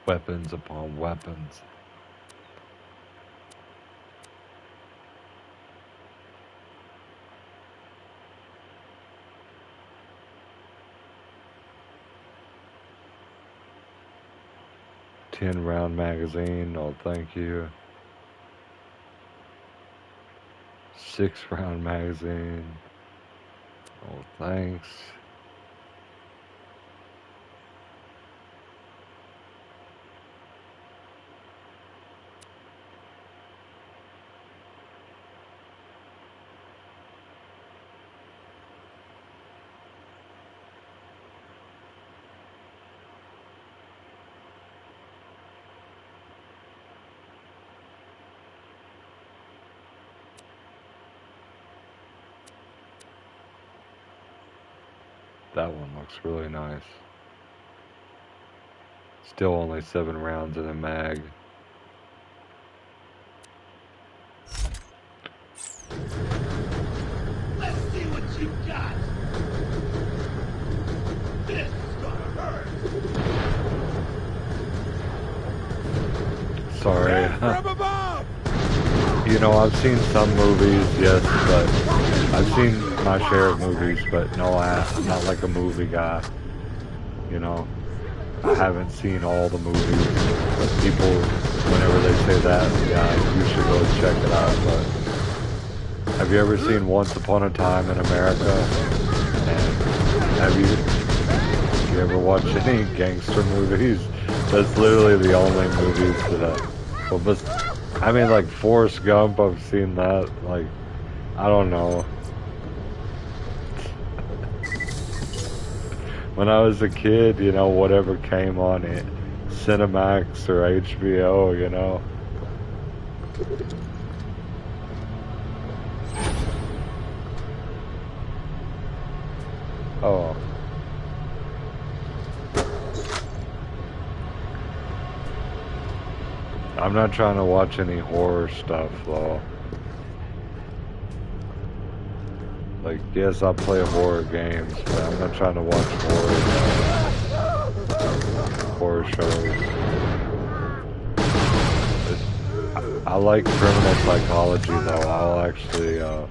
Speaker 1: weapons upon weapons. Ten-round magazine, oh thank you. 6-round magazine, oh thanks. That one looks really nice. Still only 7 rounds in a mag.
Speaker 5: Let's see what you got. This is gonna hurt.
Speaker 1: Sorry.
Speaker 5: From above.
Speaker 1: You know, I've seen some movies, yes, but I've seen my share of movies, but no, I'm not like a movie guy. You know, I haven't seen all the movies, but people, whenever they say that, yeah, you should go check it out. But have you ever seen Once Upon a Time in America? And have you ever watched any gangster movies? That's literally the only movies that I mean, like Forrest Gump, I've seen that. Like, I don't know. When I was a kid, you know, whatever came on it, Cinemax or HBO, you know. Oh. I'm not trying to watch any horror stuff, though. Like, yes, I play horror games, but I'm not trying to watch horror shows. I like criminal psychology, though.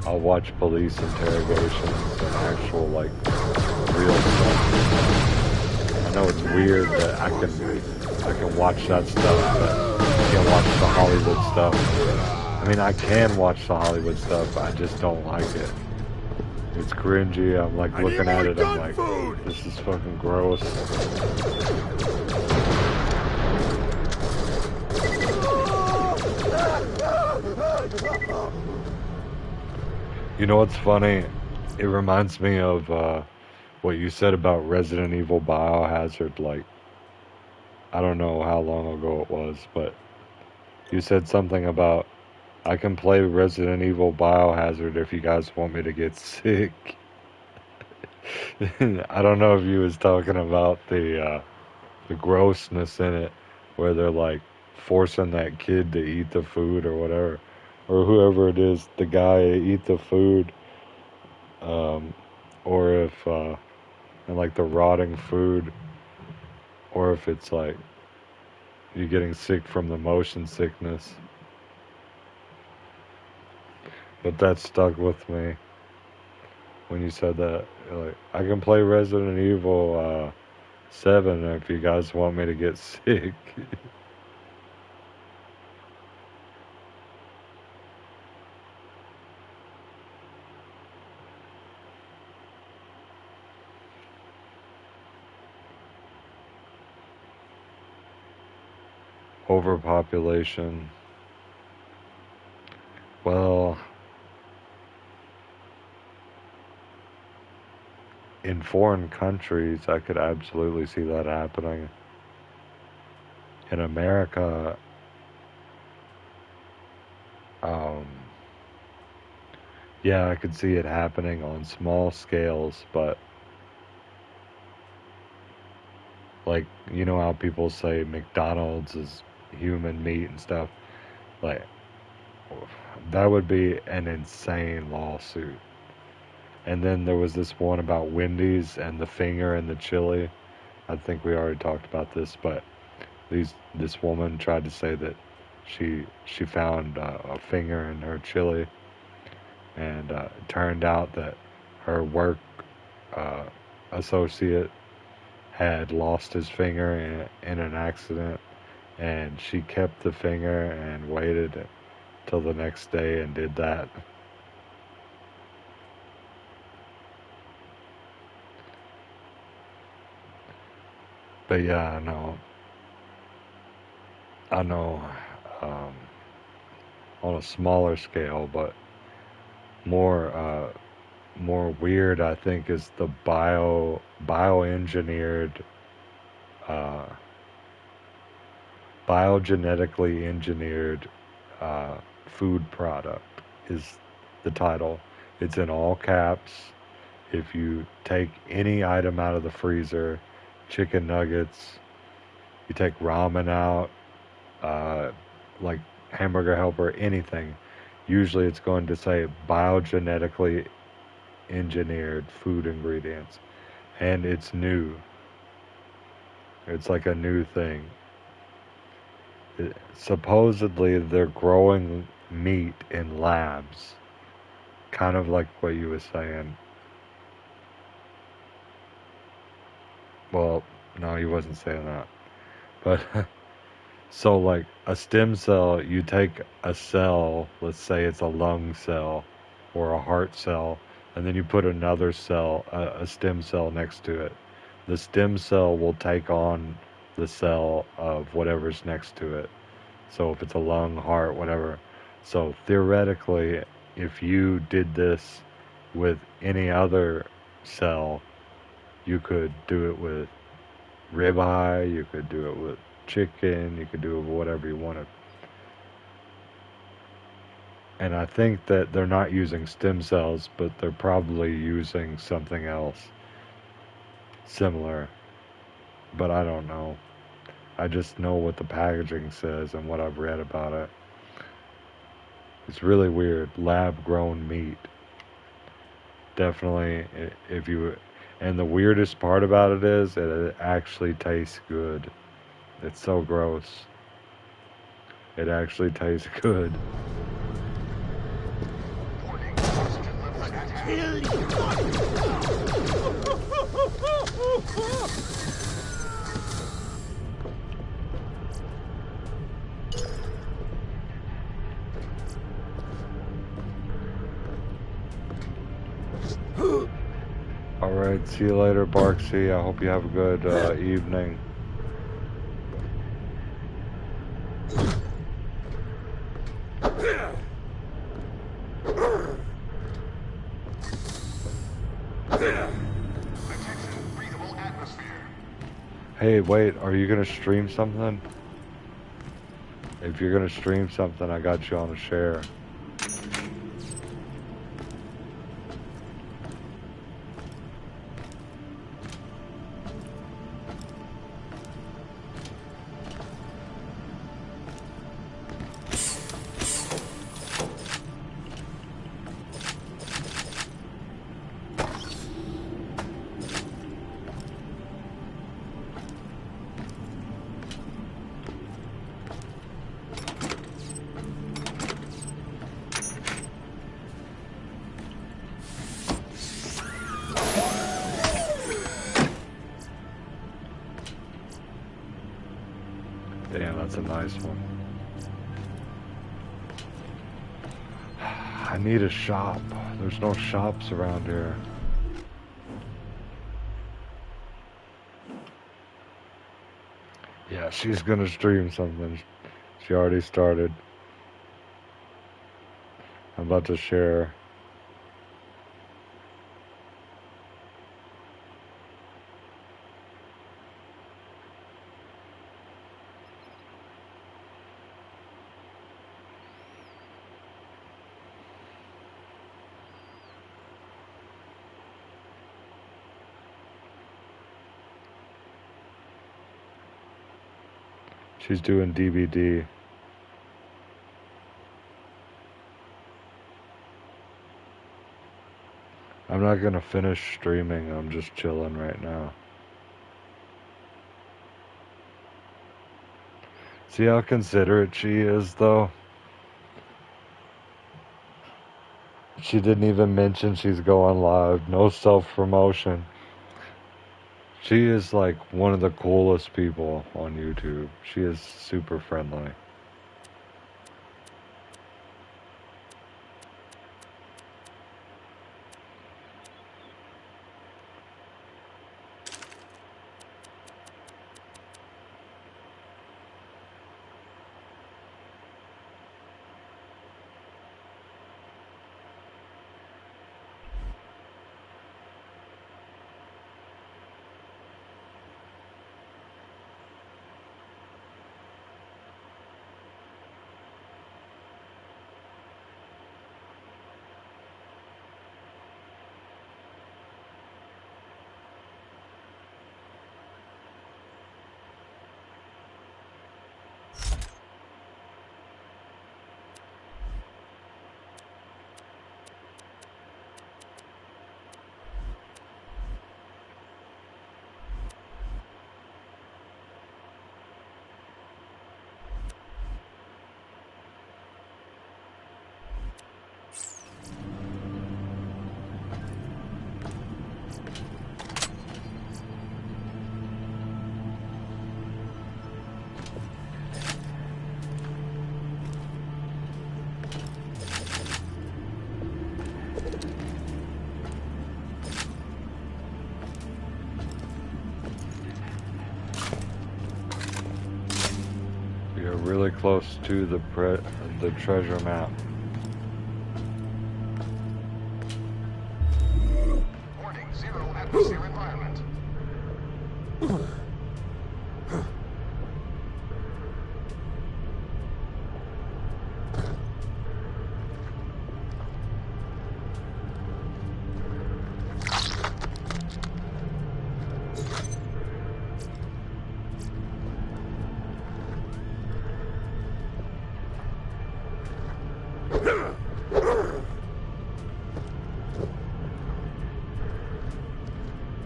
Speaker 1: I'll watch police interrogations and actual, like, real stuff. I know it's weird that I can watch that stuff, but I can't watch the Hollywood stuff. I mean, I can watch the Hollywood stuff, I just don't like it. It's cringy. I'm like looking at it. I'm like, this is fucking gross. You know what's funny? It reminds me of what you said about Resident Evil Biohazard. Like, I don't know how long ago it was, but you said something about I can play Resident Evil Biohazard if you guys want me to get sick. I don't know if you was talking about the grossness in it, where they're like forcing that kid to eat the food or whatever, or whoever it is, the guy to eat the food, or if and like the rotting food. or if it's like you're getting sick from the motion sickness. But that stuck with me when you said that. Like, I can play Resident Evil 7 if you guys want me to get sick. Overpopulation. Well, in foreign countries, I could absolutely see that happening. In America, um, yeah, I could see it happening on small scales, but like, you know how people say McDonald's is human meat and stuff? Like, that would be an insane lawsuit. And then there was this one about Wendy's and the finger and the chili. I think we already talked about this, but this woman tried to say that she found a finger in her chili, and it turned out that her work uh, associate had lost his finger in an accident, and she kept the finger and waited till the next day and did that. But yeah, I know, um, on a smaller scale, but more more weird, I think, is the bioengineered, uh, biogenetically engineered food product is the title. It's in all caps. If you take any item out of the freezer, chicken nuggets, you take ramen out, uh, like hamburger helper, anything, usually it's going to say biogenetically engineered food ingredients. And it's new. It's like a new thing. Supposedly, they're growing meat in labs, kind of like what you were saying. Well, no, he wasn't saying that. But so, like a stem cell, you take a cell, let's say it's a lung cell or a heart cell, and then you put another cell, a stem cell next to it. The stem cell will take on the cell of whatever's next to it. So if it's a lung, heart, whatever. So theoretically, if you did this with any other cell, you could do it with ribeye, you could do it with chicken, you could do it with whatever you wanted. And I think that they're not using stem cells, but they're probably using something else similar. But I don't know. I just know what the packaging says and what I've read about it. It's really weird. Lab grown meat. Definitely, if you. And the weirdest part about it is that it actually tastes good. It's so gross. It actually tastes good.
Speaker 3: Warning, oxygen levels at half.
Speaker 1: Alright, see you later, Barksy. I hope you have a good evening.
Speaker 3: Attention, breathable atmosphere.
Speaker 1: Hey, wait, are you gonna stream something? If you're gonna stream something, I got you on a share. That's a nice one. I need a shop. There's no shops around here. Yeah, she's gonna stream something. She already started. I'm about to share. She's doing DVD. I'm not gonna finish streaming. I'm just chilling right now. See how considerate she is, though? She didn't even mention she's going live. No self-promotion. She is like one of the coolest people on YouTube. She is super friendly. You're really close to the treasure map.
Speaker 3: Warning, 0 atmosphere environment.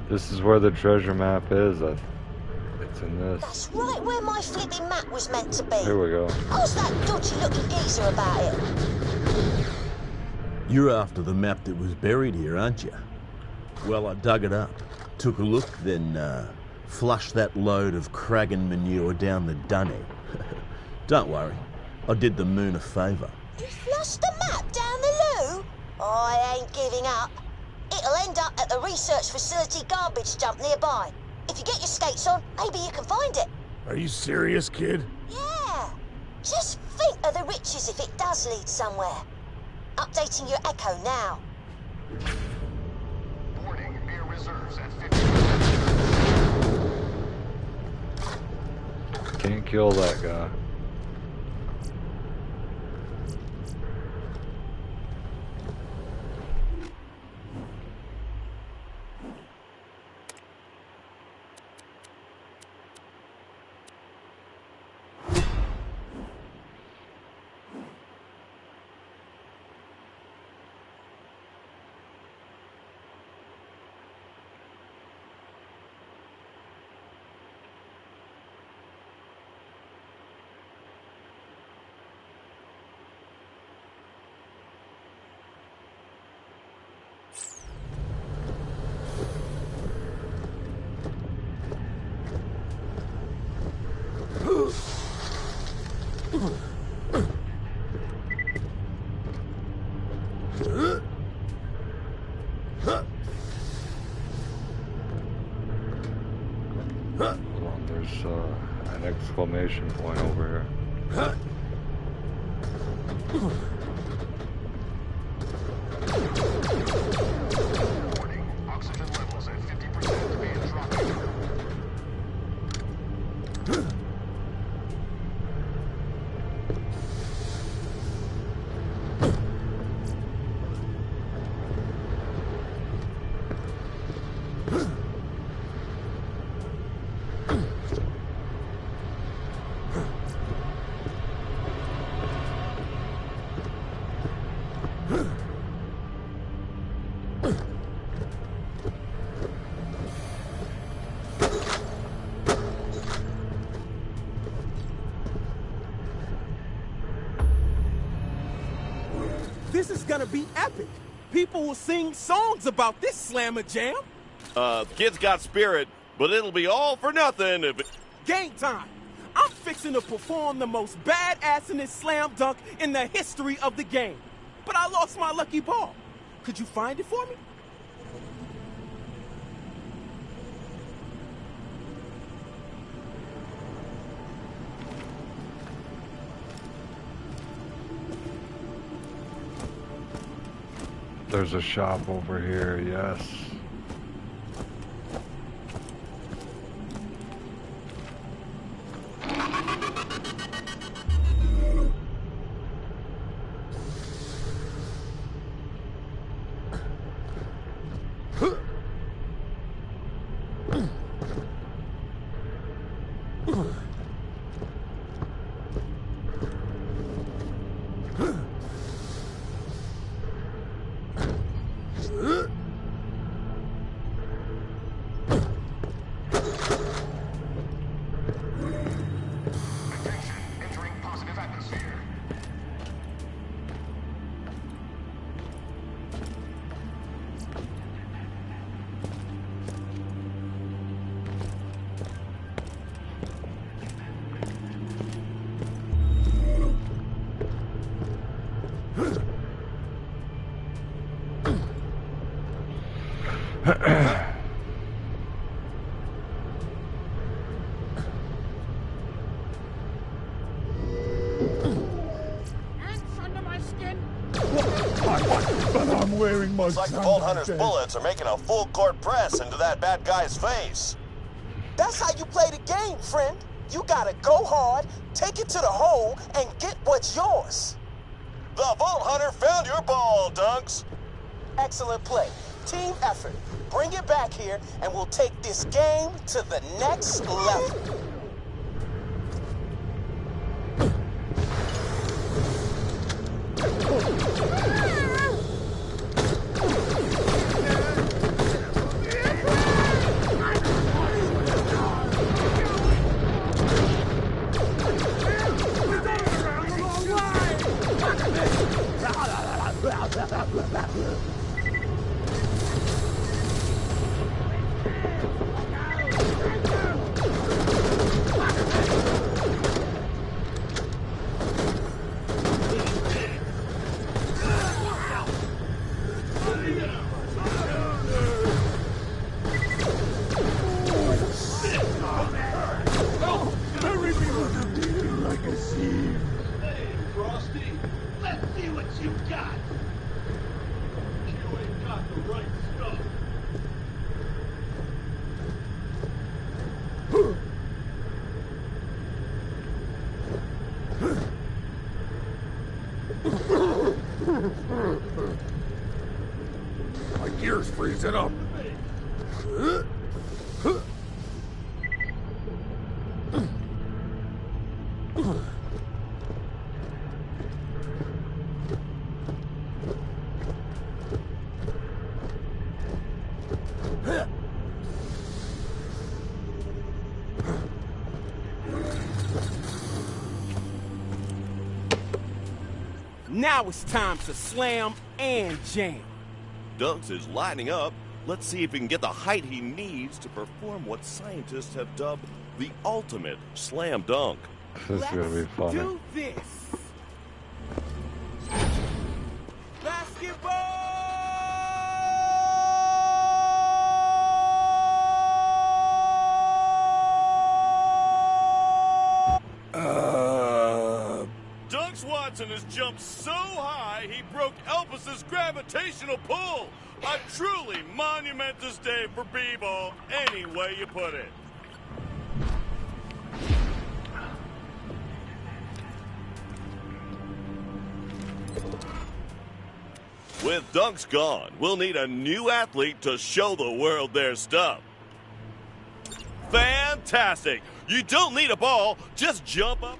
Speaker 1: This is where the treasure map is. It's in this.
Speaker 6: That's right where my flipping map was meant to be.
Speaker 1: Here we go.
Speaker 6: Ask that dodgy looking geezer about it.
Speaker 7: You're after the map that was buried here, aren't you? Well, I dug it up, took a look, then flushed that load of Kragan manure down the dunny. Don't worry, I did the moon a favour.
Speaker 6: You flushed the map down the loo? I ain't giving up. It'll end up at the research facility garbage dump nearby. If you get your skates on, maybe you can find it.
Speaker 5: Are you serious, kid?
Speaker 6: Yeah. Just think of the riches if it does lead somewhere. Updating your echo now.
Speaker 3: Warning, air reserves at 50%.
Speaker 1: Can't kill that guy. exclamation point over here.
Speaker 3: Warning. Oxygen levels at 50% and dropping.
Speaker 5: This is gonna be epic. People will sing songs about this slammer jam.
Speaker 8: Kid's got spirit, but it'll be all for nothing if it...
Speaker 5: Game time. I'm fixing to perform the most badassingest slam dunk in the history of the game. But I lost my lucky ball. Could you find it for me?
Speaker 1: There's a shop over here, yes.
Speaker 3: Attention. Entering positive atmosphere.
Speaker 7: Looks like the Vault Hunter's bullets are making a full court press into that bad guy's face.
Speaker 5: That's how you play the game, friend. You gotta go hard, take it to the hole, and get what's yours.
Speaker 7: The Vault Hunter found your ball, Dunks.
Speaker 5: Excellent play. Team effort. Bring it back here, and we'll take this game to the next level. Hey, Frosty, let's see what you got. You ain't got the right stuff.
Speaker 9: My gear's freezing up.
Speaker 5: Now it's time to slam and jam.
Speaker 8: Dunks is lining up. Let's see if he can get the height he needs to perform what scientists have dubbed the ultimate slam dunk.
Speaker 1: This is gonna be
Speaker 5: Let's
Speaker 1: funny.
Speaker 5: do this. Basketball!
Speaker 8: Johnson has jumped so high he broke Elvis's gravitational pull. A truly monumentous day for b-ball, any way you put it. With dunks gone, we'll need a new athlete to show the world their stuff. Fantastic! You don't need a ball, just jump up.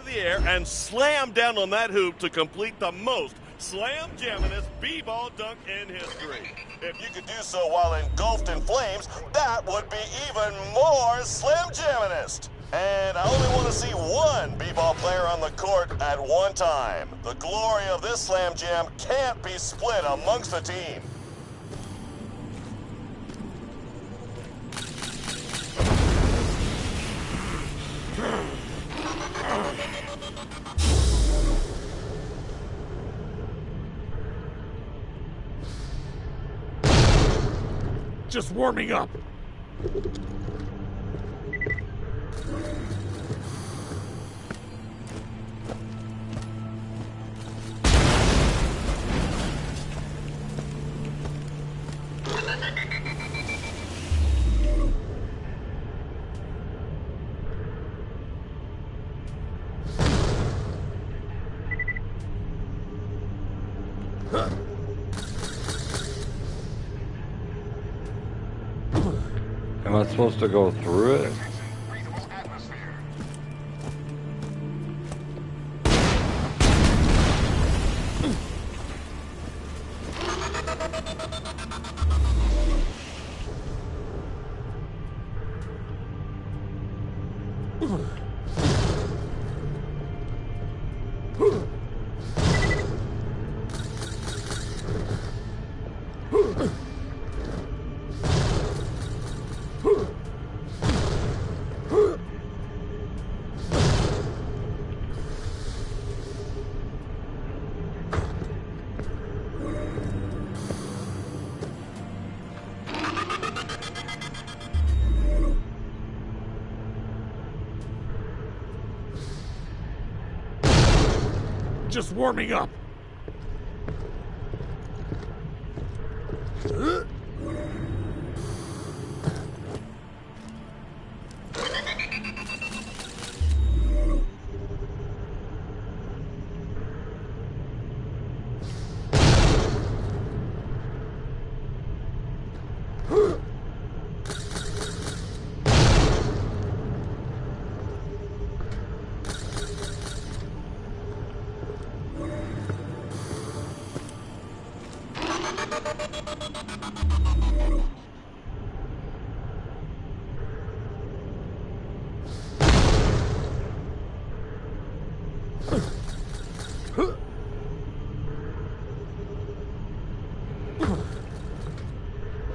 Speaker 8: The air and slam down on that hoop to complete the most slam jamminest b-ball dunk in history. If you could do so while engulfed in flames, that would be even more slam jamminest. And I only want to see one b-ball player on the court at one time. The glory of this slam jam can't be split amongst the team.
Speaker 9: Just warming up.
Speaker 1: Am I supposed to go through it? Just warming up.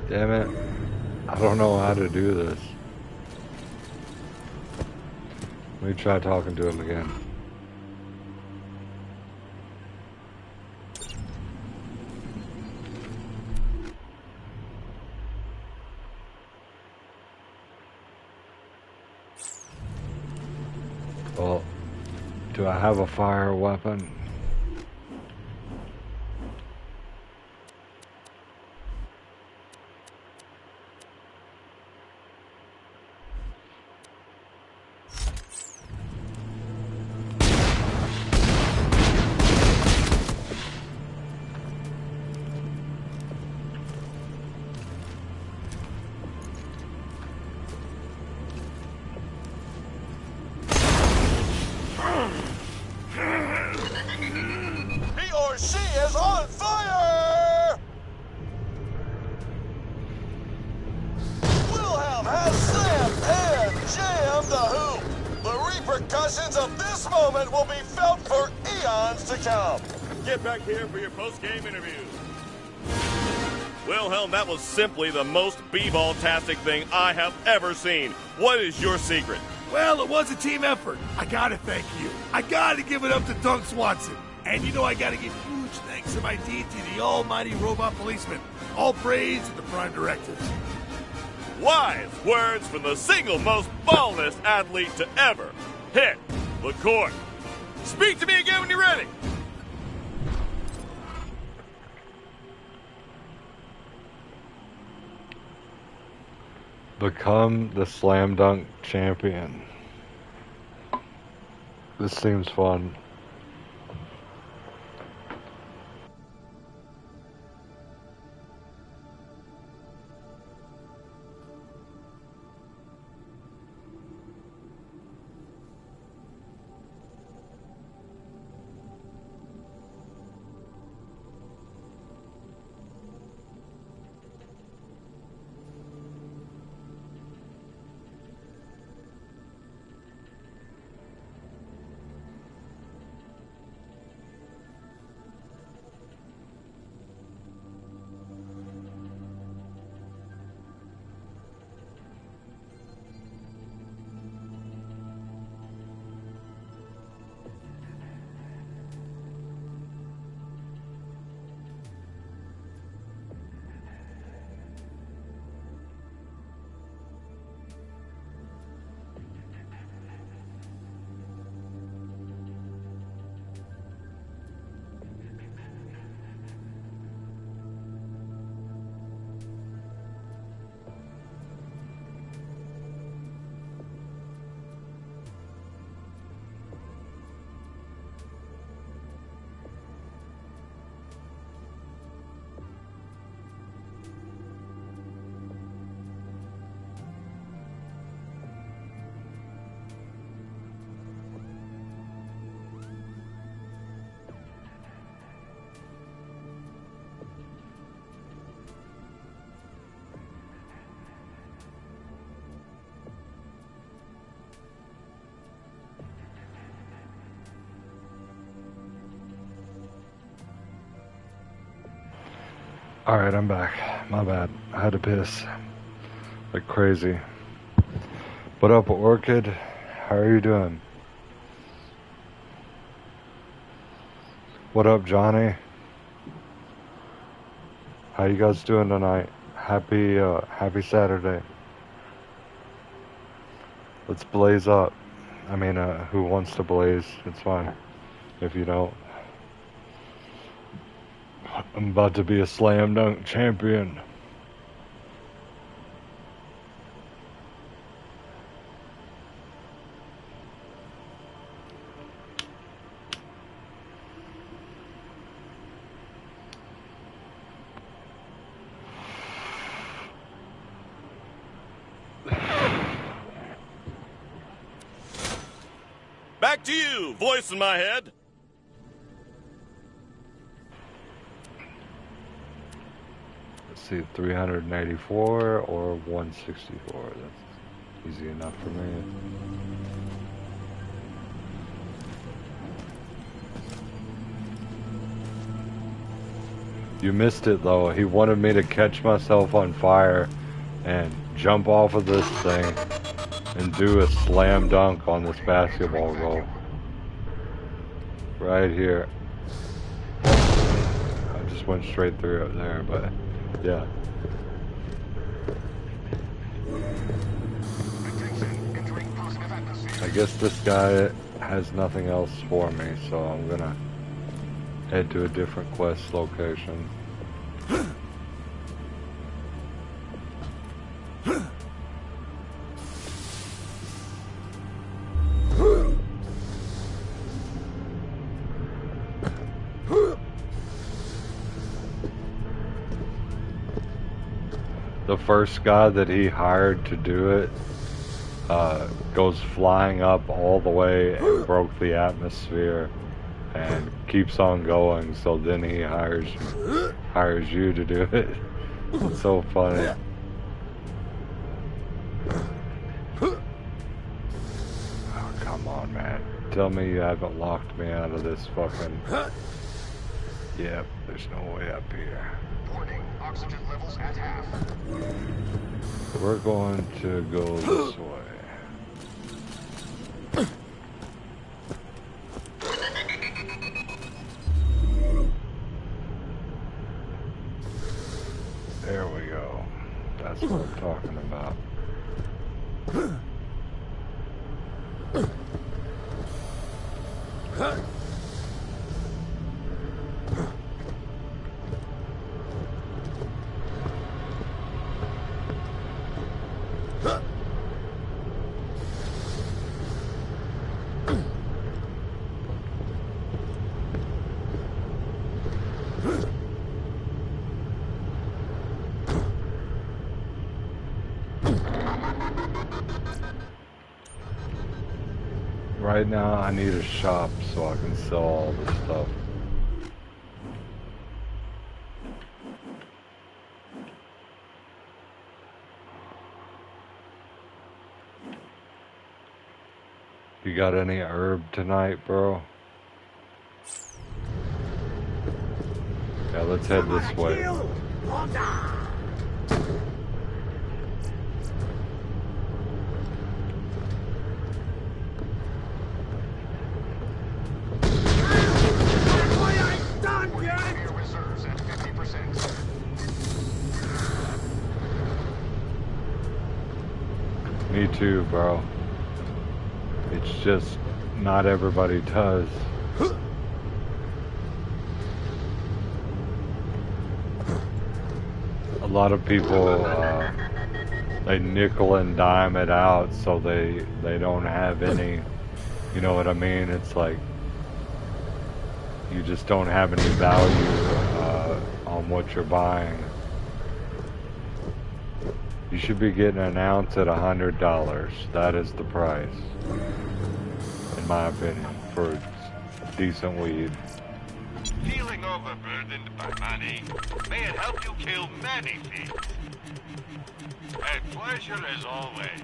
Speaker 1: Damn it. I don't know how to do this. Let me try talking to him again. Well, do I have a fire weapon?
Speaker 8: She is on fire! Wilhelm has slammed and jammed the hoop. The repercussions of this moment will be felt for eons to come. Get back here for your post-game interview. Wilhelm, that was simply the most b-ball-tastic thing I have ever seen. What is your secret?
Speaker 9: Well, it was a team effort. I gotta thank you. I gotta give it up to Doug Swanson. And you know I gotta give huge thanks to my DT, the almighty robot policeman. All praise to the Prime Directive.
Speaker 8: Wise words from the single most ballest athlete to ever hit the court. Speak to me again when you're ready.
Speaker 1: Become the slam dunk champion. This seems fun. Alright, I'm back. My bad. I had to piss. Like crazy. What up, Orchid? How are you doing? What up, Johnny? How you guys doing tonight? Happy Saturday. Let's blaze up. I mean, who wants to blaze? It's fine. If you don't. I'm about to be a slam dunk champion.
Speaker 8: Back to you, voice in my head.
Speaker 1: Let's see, 384 or 164. That's easy enough for me. You missed it though. He wanted me to catch myself on fire and jump off of this thing and do a slam dunk on this basketball goal. Right here. I just went straight through it there, but yeah. I guess this guy has nothing else for me, so I'm gonna head to a different quest location. The first guy that he hired to do it goes flying up all the way and broke the atmosphere and keeps on going, so then he hires you to do it. It's so funny. Oh, come on, man. Tell me you haven't locked me out of this fucking... Yep, there's no way up here.
Speaker 3: Warning, oxygen levels at half.
Speaker 1: We're going to go this way. what I'm talking about. Right now, I need a shop so I can sell all this stuff. You got any herb tonight, bro? Yeah, let's head this way.
Speaker 3: Air reserves at 50%.
Speaker 1: Me too, bro. It's just not everybody does. A lot of people, they nickel and dime it out so they don't have any, you know what I mean? It's like you just don't have any value on what you're buying. You should be getting an ounce at $100. That is the price, in my opinion, for decent weed.
Speaker 4: Feeling overburdened by money? May it help you kill many things. A pleasure as always.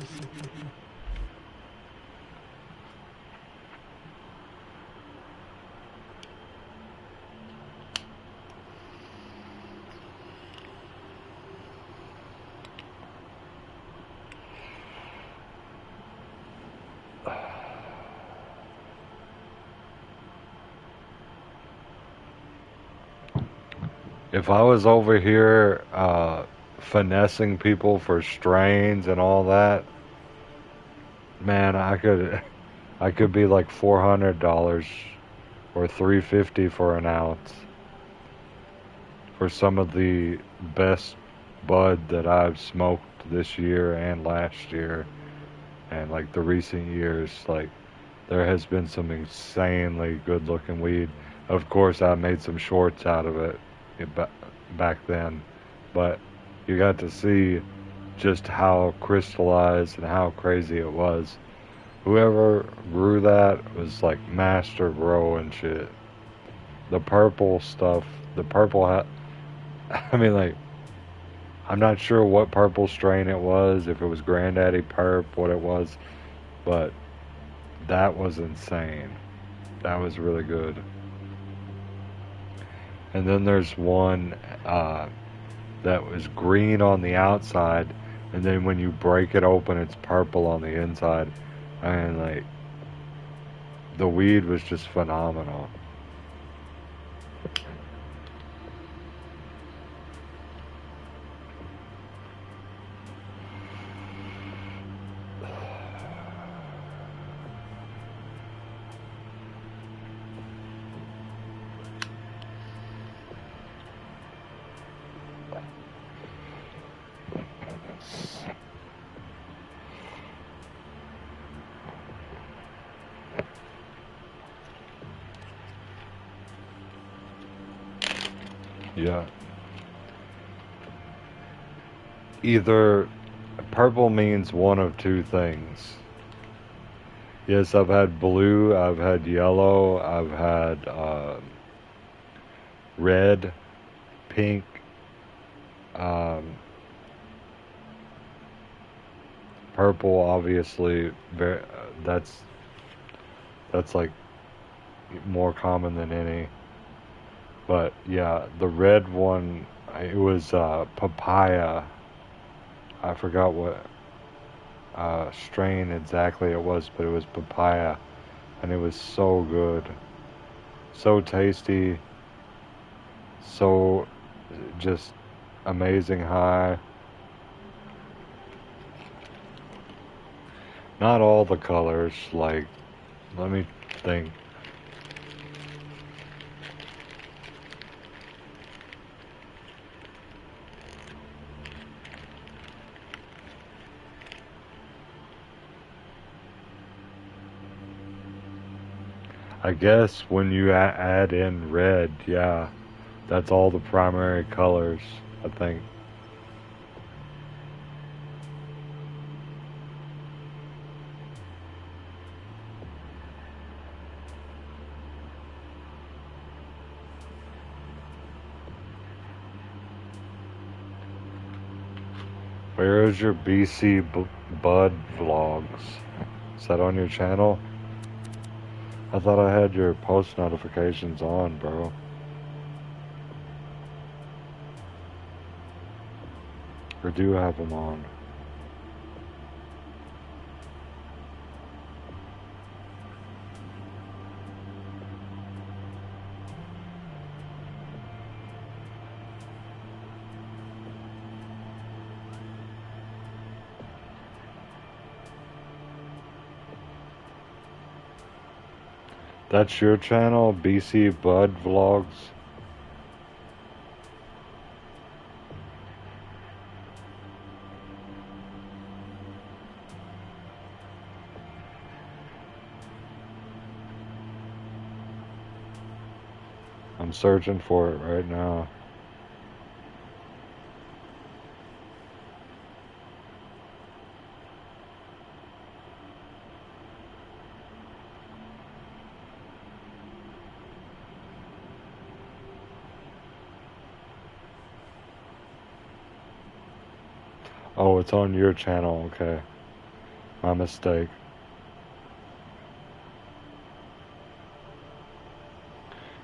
Speaker 1: If I was over here finessing people for strains and all that, man, I could be like $400 or $350 for an ounce for some of the best bud that I've smoked this year and last year and like the recent years. Like there has been some insanely good looking weed. Of course, I made some shorts out of it back then, but you got to see just how crystallized and how crazy it was. Whoever grew that was like master grow and shit. The purple stuff, I mean, like, I'm not sure what purple strain it was, if it was Granddaddy Purp, what it was, but that was insane. That was really good. And then there's one that was green on the outside, and then when you break it open, it's purple on the inside. And like, the weed was just phenomenal. Yeah. Either purple means one of two things. Yes, I've had blue, I've had yellow, I've had red, pink, purple. Obviously, that's like more common than any. But yeah, the red one, it was papaya. I forgot what strain exactly it was, but it was papaya, and it was so good, so tasty, so just amazing high. Not all the colors, like, let me think. I guess when you add in red, yeah, that's all the primary colors, I think. Where is your BC Bud vlogs? Is that on your channel? I thought I had your post notifications on, bro. Or do have them on? That's your channel, BC Bud Vlogs? I'm searching for it right now. Oh, it's on your channel, okay. My mistake.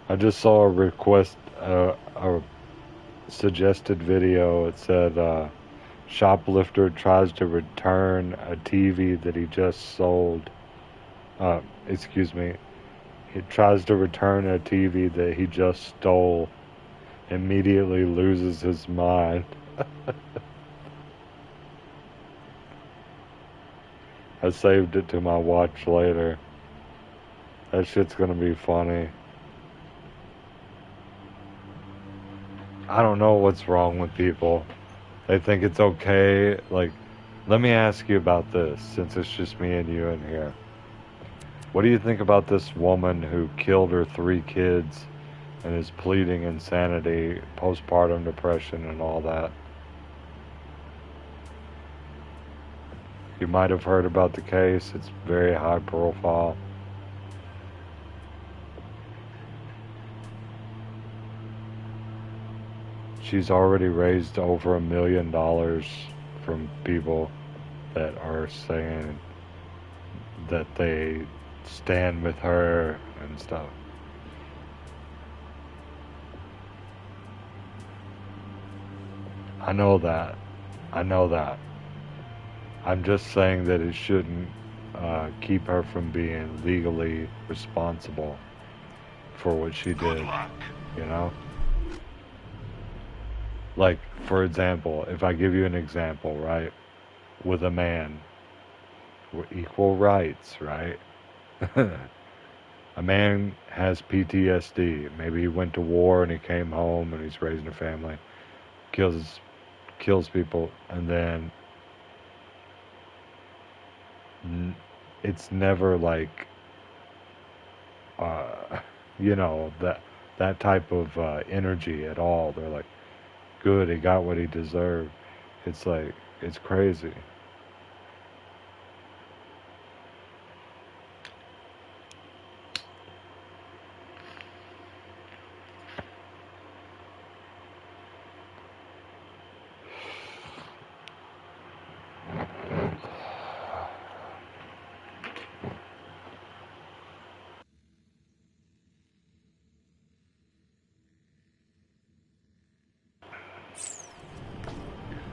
Speaker 1: I just saw a request, a suggested video. It said, shoplifter tries to return a TV that he just sold. Excuse me. He tries to return a TV that he just stole. Immediately loses his mind. I saved it to my watch later. That shit's gonna be funny. I don't know what's wrong with people. They think it's okay. Like, let me ask you about this, since it's just me and you in here. What do you think about this woman who killed her 3 kids and is pleading insanity, postpartum depression, and all that? You might have heard about the case. It's very high profile. She's already raised over $1 million from people that are saying that they stand with her and stuff. I know that. I know that. I'm just saying that it shouldn't keep her from being legally responsible for what she did, you know? Like, for example, if I give you an example, right, with a man, equal rights, right? A man has PTSD. Maybe he went to war and he came home and he's raising a family, kills people, and then it's never like, you know, that type of energy at all. They're like, good, he got what he deserved. It's like, it's crazy.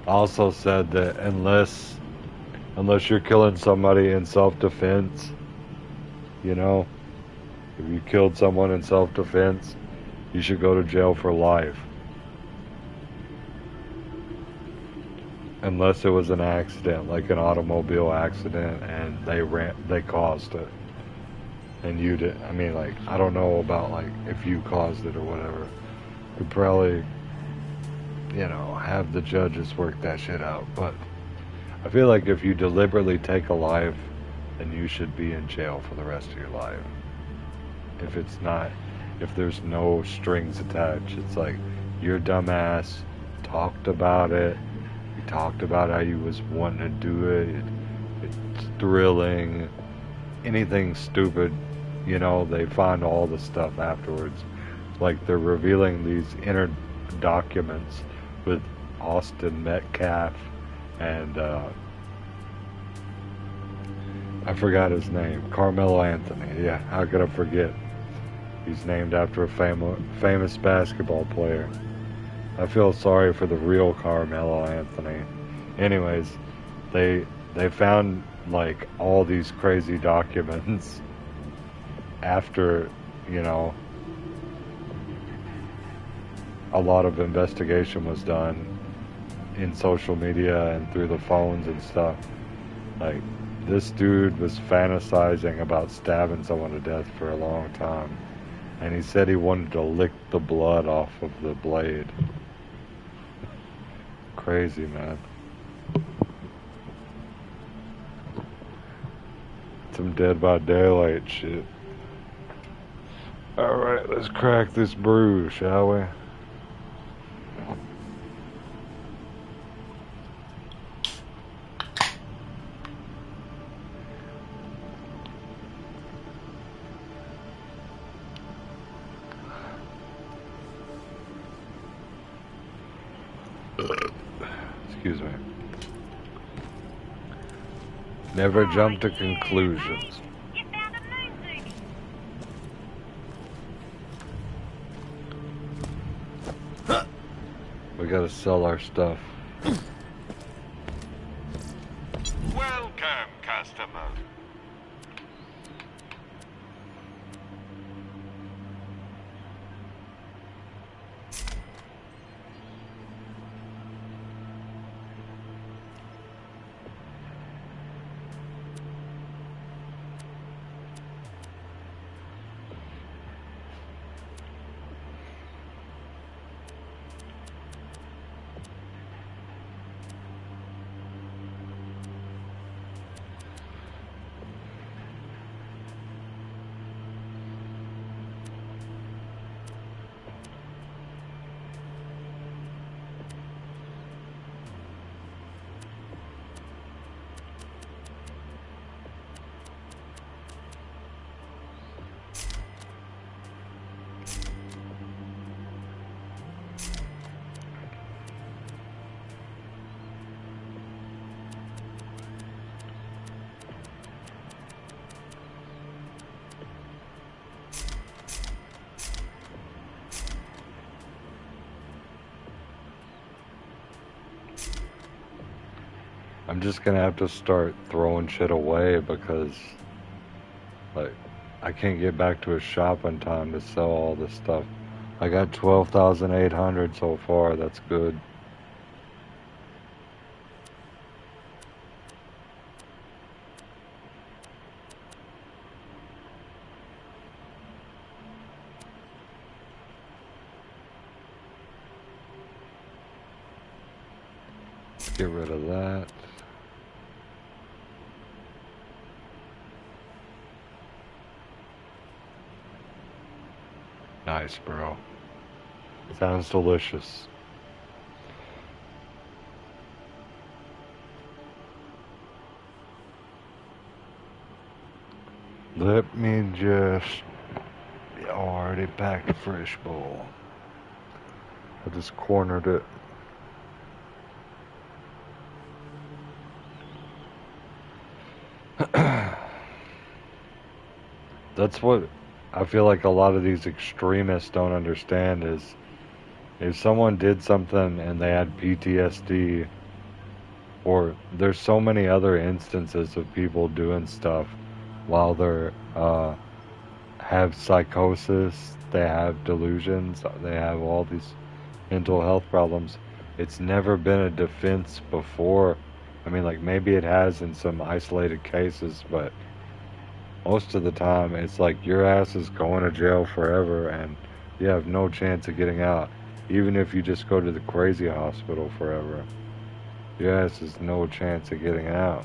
Speaker 1: Also said that unless you're killing somebody in self-defense, you know, if you killed someone in self-defense, you should go to jail for life. unless it was an accident, like an automobile accident, and they caused it, and you did. I mean, like, I don't know about like if you caused it or whatever. We'd probably, have the judges work that shit out. But I feel like if you deliberately take a life, then you should be in jail for the rest of your life. If there's no strings attached, it's like your dumbass talked about it. You talked about how you was wanting to do it. It's thrilling. Anything stupid, they find all the stuff afterwards. Like they're revealing these inner documents with Austin Metcalf and I forgot his name. Carmelo Anthony. Yeah, how could I forget? He's named after a famous basketball player. I feel sorry for the real Carmelo Anthony. Anyways, they found like all these crazy documents after, a lot of investigation was done in social media and through the phones and stuff. Like, this dude was fantasizing about stabbing someone to death for a long time. And he said he wanted to lick the blood off of the blade. Crazy, man. Some Dead by Daylight shit. Alright, let's crack this brew, shall we? Excuse me. Never jump to conclusions. We gotta sell our stuff.
Speaker 4: Welcome, customer.
Speaker 1: I'm just gonna have to start throwing shit away because, like, I can't get back to a shop in time to sell all this stuff. I got 12,800 so far. That's good. Get rid of that. Nice, bro. Sounds delicious. Let me just... already packed a fresh bowl. I just cornered it. That's what I feel like a lot of these extremists don't understand is if someone did something and they had PTSD, or there's so many other instances of people doing stuff while they're have psychosis, they have delusions, they have all these mental health problems. It's never been a defense before. I mean, like maybe it has in some isolated cases, but most of the time it's like your ass is going to jail forever and you have no chance of getting out. Even if you just go to the crazy hospital forever, your ass has no chance of getting out.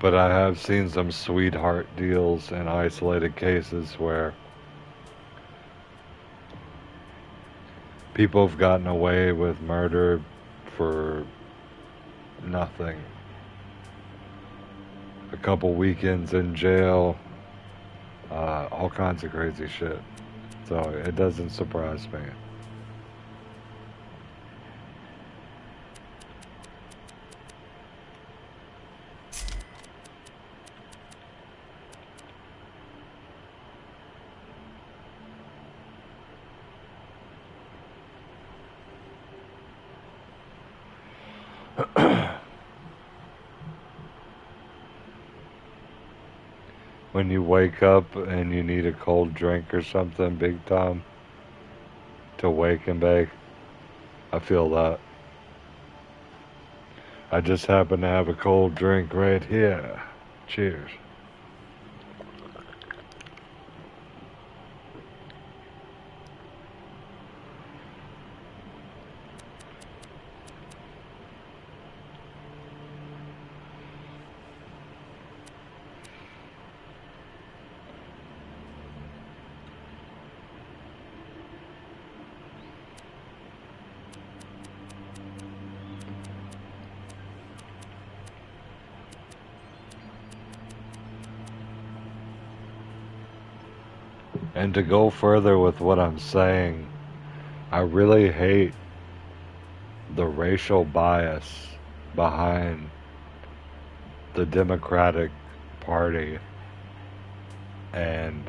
Speaker 1: But I have seen some sweetheart deals in isolated cases where people have gotten away with murder for nothing. A couple weekends in jail, all kinds of crazy shit. So it doesn't surprise me. When you wake up and you need a cold drink or something big time to wake and bake, I feel that. I just happen to have a cold drink right here. Cheers. And to go further with what I'm saying, I really hate the racial bias behind the Democratic Party and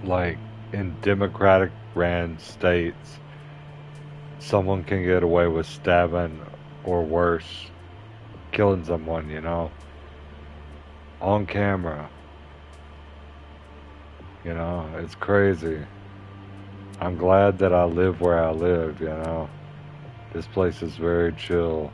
Speaker 1: like in Democratic ran states, someone can get away with stabbing or worse, killing someone, you know, on camera. You know, it's crazy. I'm glad that I live where I live, you know. This place is very chill.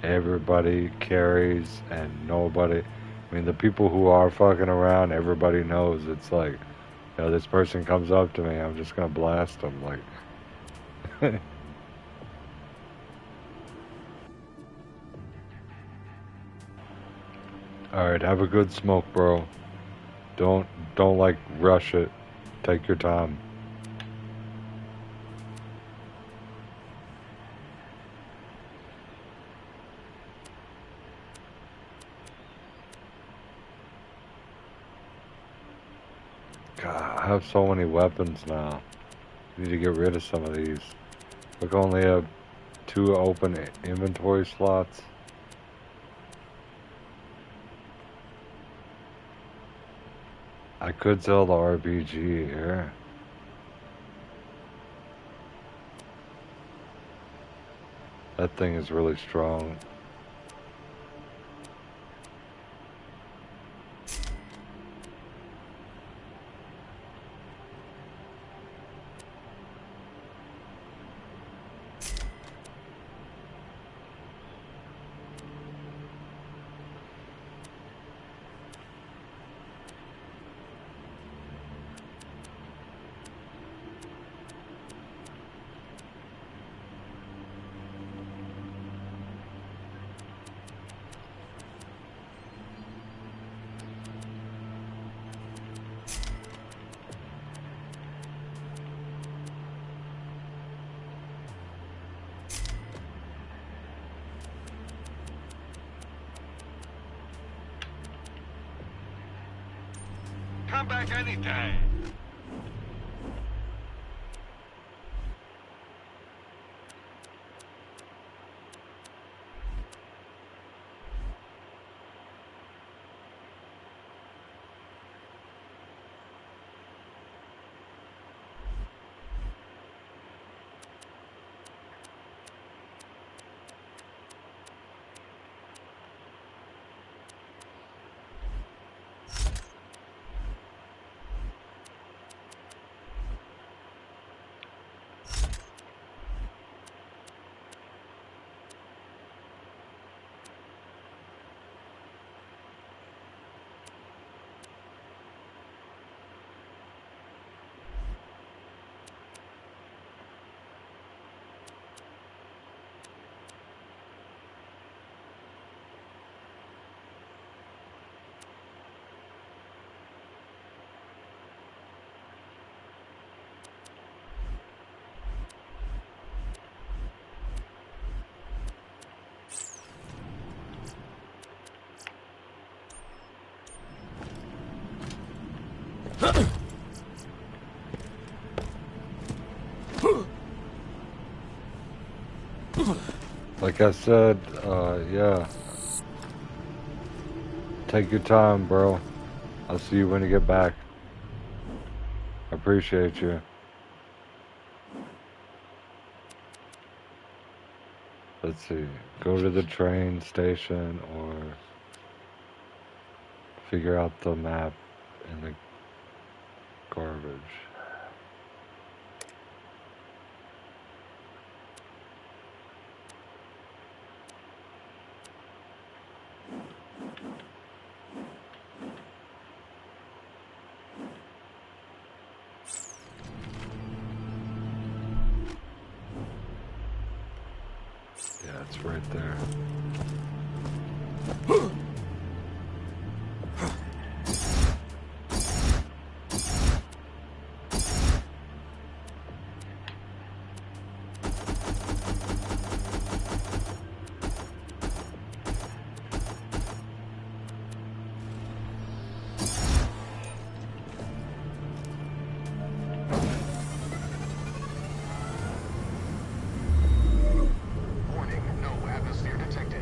Speaker 1: Everybody carries and nobody, I mean, the people who are fucking around, everybody knows. It's like, you know, this person comes up to me, I'm just gonna blast them, like. Alright, have a good smoke, bro. Don't like rush it. Take your time. God, I have so many weapons now. Need to get rid of some of these. Look, I only have 2 open inventory slots. I could sell the RPG here. That thing is really strong.
Speaker 4: Come back anytime.
Speaker 1: Like I said, yeah. Take your time, bro. I'll see you when you get back. I appreciate you. Let's see. Go to the train station or figure out the map in the garbage. Yeah, it's right there.
Speaker 3: Warning, no atmosphere detected.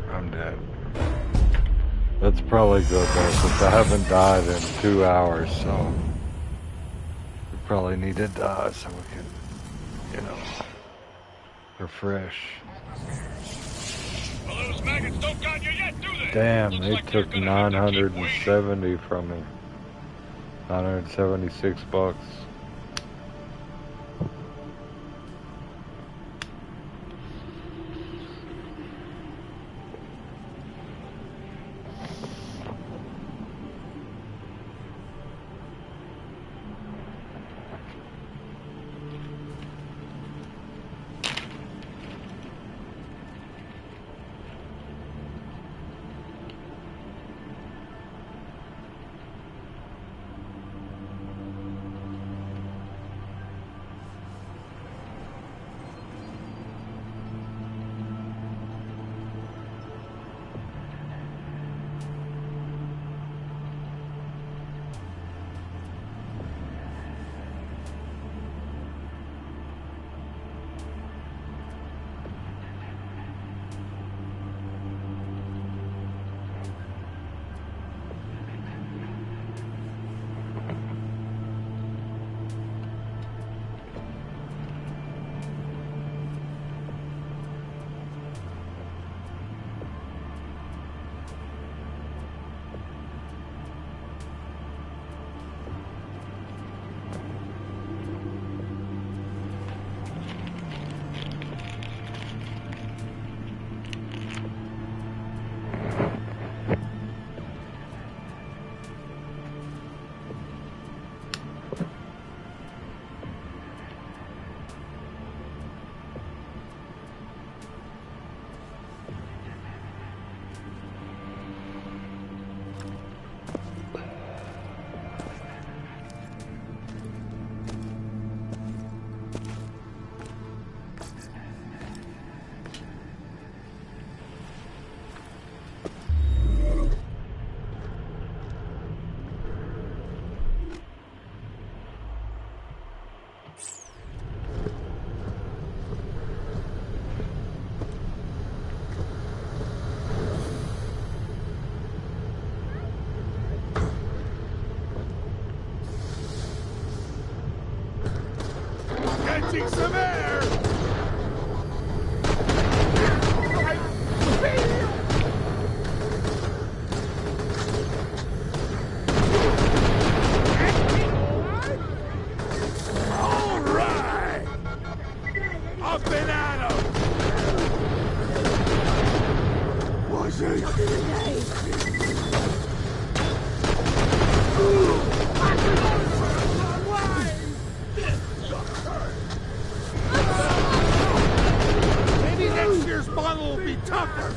Speaker 1: I'm dead. That's probably good though, since I haven't died in 2 hours, so we probably need to die so we can, you know, refresh.
Speaker 4: Well, those maggots don't got you yet, do they?
Speaker 1: Damn,
Speaker 4: Looks
Speaker 1: they
Speaker 4: like they're
Speaker 1: took
Speaker 4: gonna have to keep waiting.
Speaker 1: 970 from me. 976 bucks.
Speaker 9: Catching some air! All right! I'll Maybe next year's model will be tougher.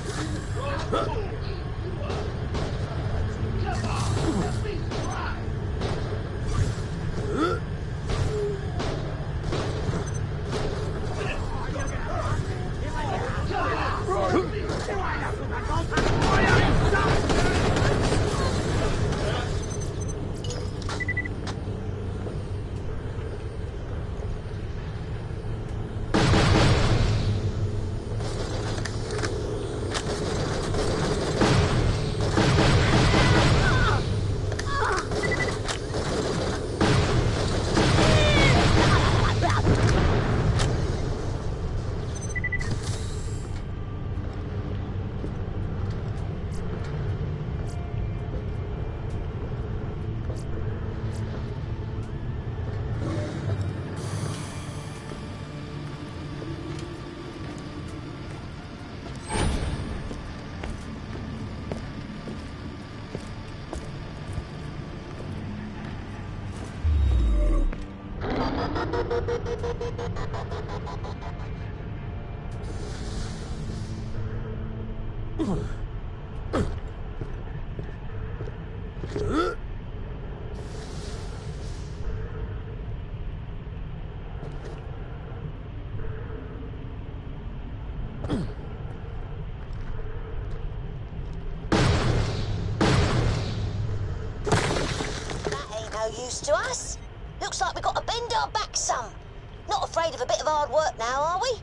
Speaker 6: Use to us. Looks like we got to bend our back some. Not afraid of a bit of hard work now, are we?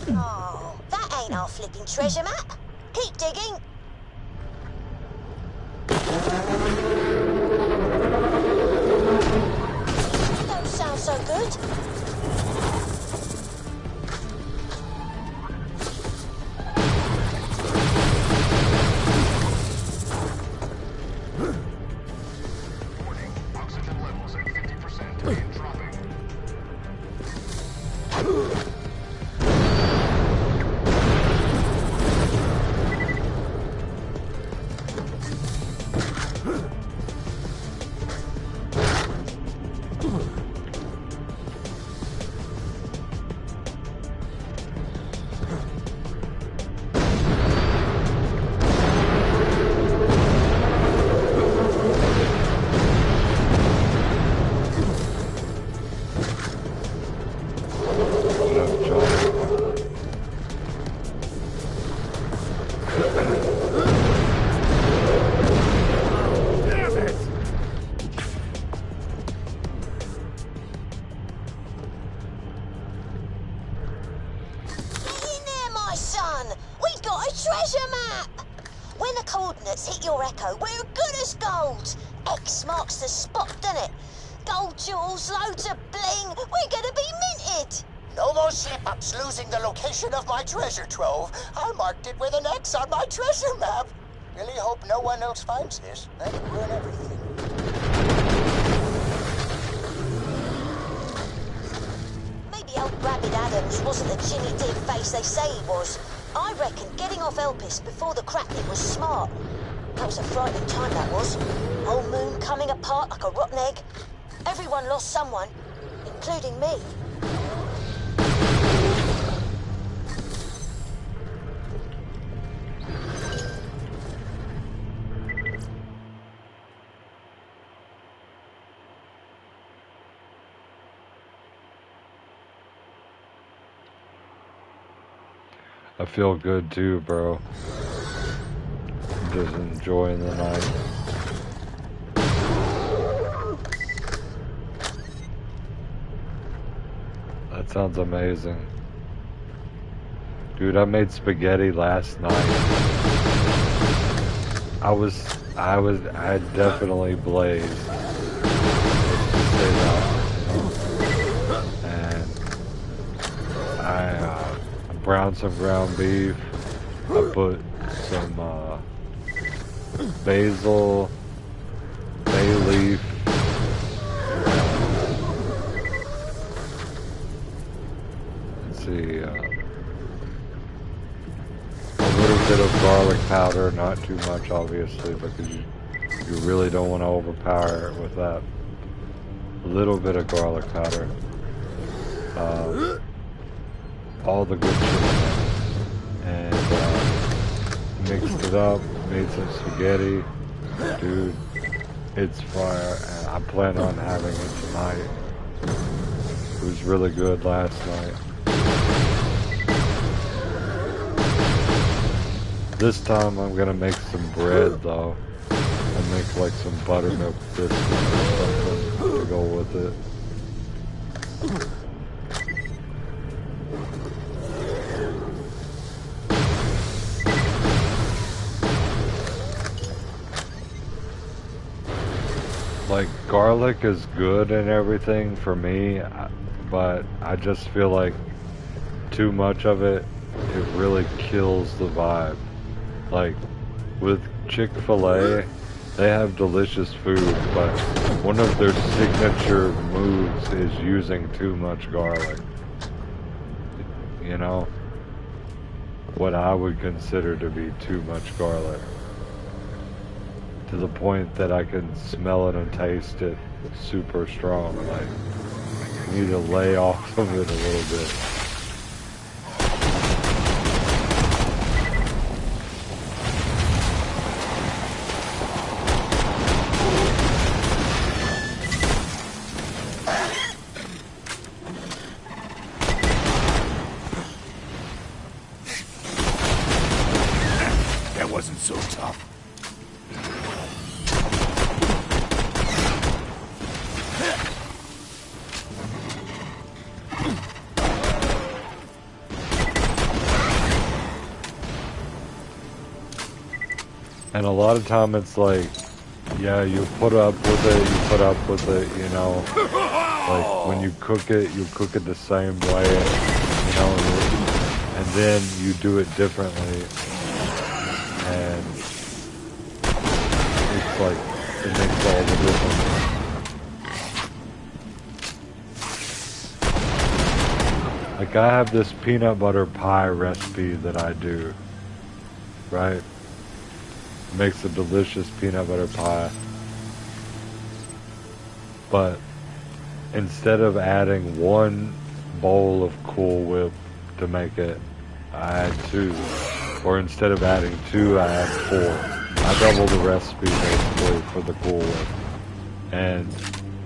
Speaker 6: Oh, that ain't our flipping treasure map. Keep digging. Don't sound so good. Treasure map! When the coordinates hit your echo, we're good as gold. X marks the spot, doesn't it? Gold jewels, loads of bling. We're gonna be minted.
Speaker 10: No more slip-ups losing the location of my treasure trove. I marked it with an X on my treasure map. Really hope no one else finds this. That'd ruin everything.
Speaker 6: Maybe old Rabbit Adams wasn't the Jimmy Dean face they say he was. I reckon getting off Elpis before the cracking was smart. That was a frightening time, that was. Old Moon coming apart like a rotten egg. Everyone lost someone, including me.
Speaker 1: I feel good too, bro. Just enjoying the night. That sounds amazing. Dude, I made spaghetti last night. I definitely blazed. And I browned some ground beef. I put some basil, bay leaf, let's see, a little bit of garlic powder, not too much obviously, because you really don't want to overpower it with that. A little bit of garlic powder. All the good shit. And mixed it up, made some spaghetti. Dude, it's fire, and I plan on having it tonight. It was really good last night. This time I'm gonna make some bread though. And make like some buttermilk biscuits or something to go with it. Like, garlic is good and everything for me, but I just feel like too much of it, it really kills the vibe. Like, with Chick-fil-A, they have delicious food, but one of their signature moves is using too much garlic. You know? What I would consider to be too much garlic. To the point that I can smell it and taste it super strong. Like, I need to lay off of it a little bit.
Speaker 9: That wasn't so tough.
Speaker 1: And a lot of time it's like, yeah, you put up with it, you know. Like, when you cook it the same way, you know, and then you do it differently. And it's like, it makes all the difference. Like, I have this peanut butter pie recipe that I do, right? Makes a delicious peanut butter pie. But instead of adding one bowl of Cool Whip to make it, I add 2. Or instead of adding 2, I add 4. I double the recipe basically for the Cool Whip. And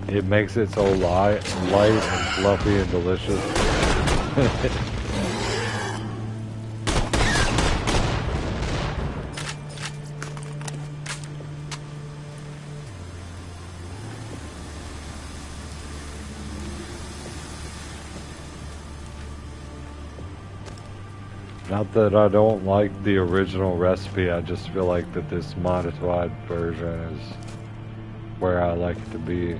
Speaker 1: it makes it so light and fluffy and delicious. Not that I don't like the original recipe, I just feel like that this modified version is where I like it to be.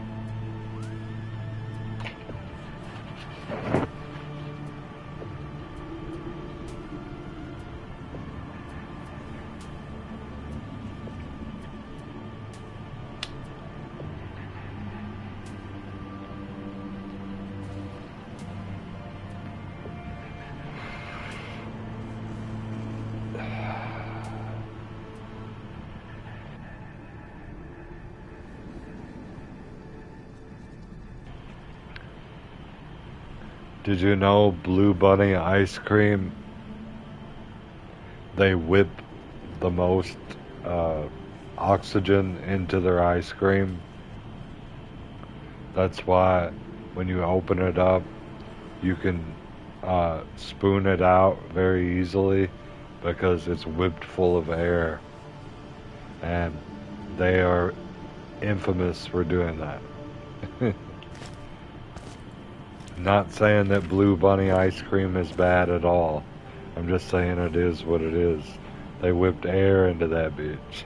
Speaker 1: Did you know Blue Bunny ice cream, they whip the most oxygen into their ice cream? That's why when you open it up, you can spoon it out very easily because it's whipped full of air. And they are infamous for doing that. Not saying that Blue Bunny ice cream is bad at all. I'm just saying it is what it is. They whipped air into that bitch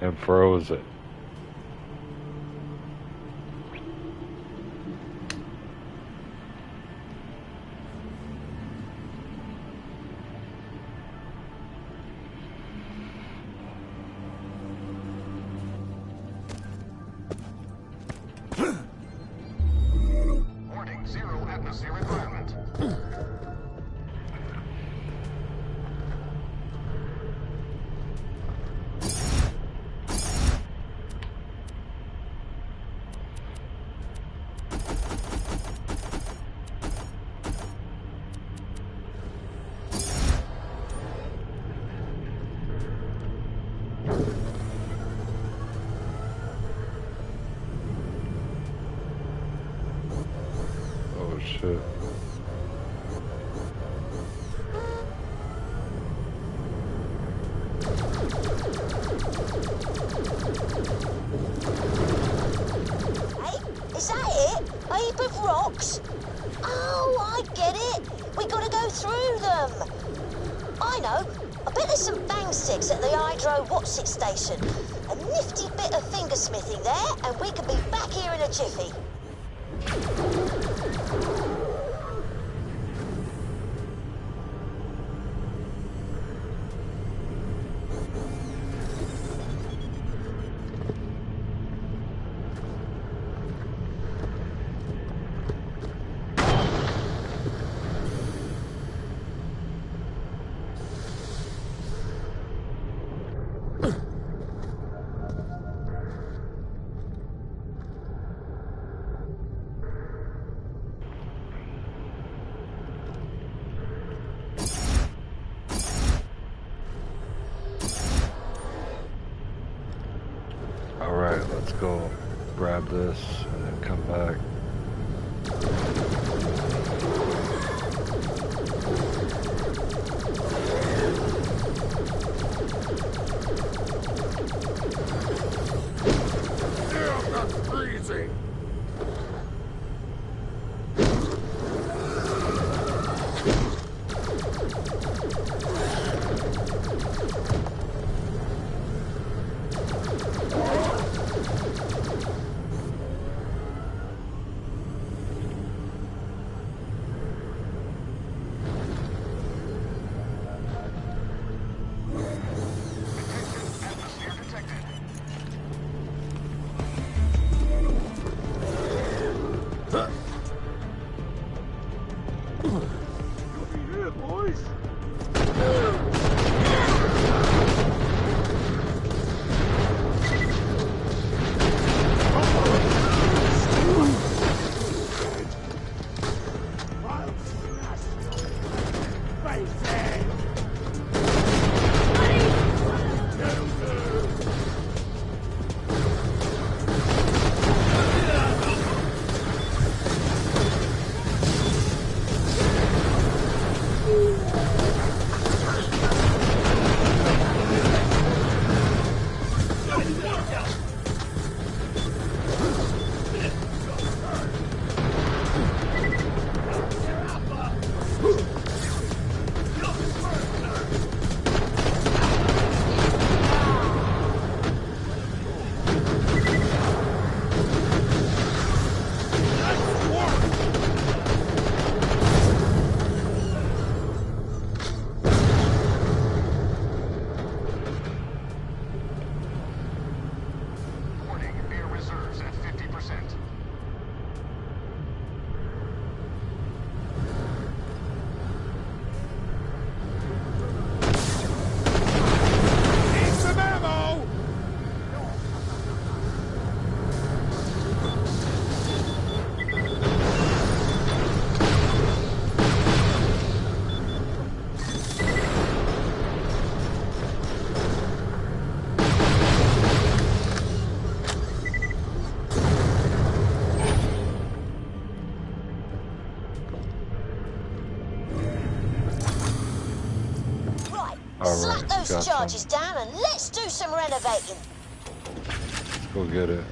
Speaker 1: and froze it. shit.
Speaker 6: Hey, is that it? A heap of rocks? Oh, I get it. We gotta go through them. I know. I bet there's some bang sticks at the Hydro What's-It station. A nifty bit of fingersmithing there, and we could be back here in a jiffy.
Speaker 1: Alright, let's go grab this and then come back.
Speaker 9: Damn, that's freezing.
Speaker 3: Atmosphere detected.
Speaker 9: Yeah, boys.
Speaker 3: Warning, air reserves at 50%.
Speaker 9: Need some ammo!
Speaker 6: Right,
Speaker 1: All
Speaker 6: slap
Speaker 1: right,
Speaker 6: those
Speaker 1: got
Speaker 6: charges
Speaker 1: some.
Speaker 6: down and let's do some renovating.
Speaker 1: Let's go get it.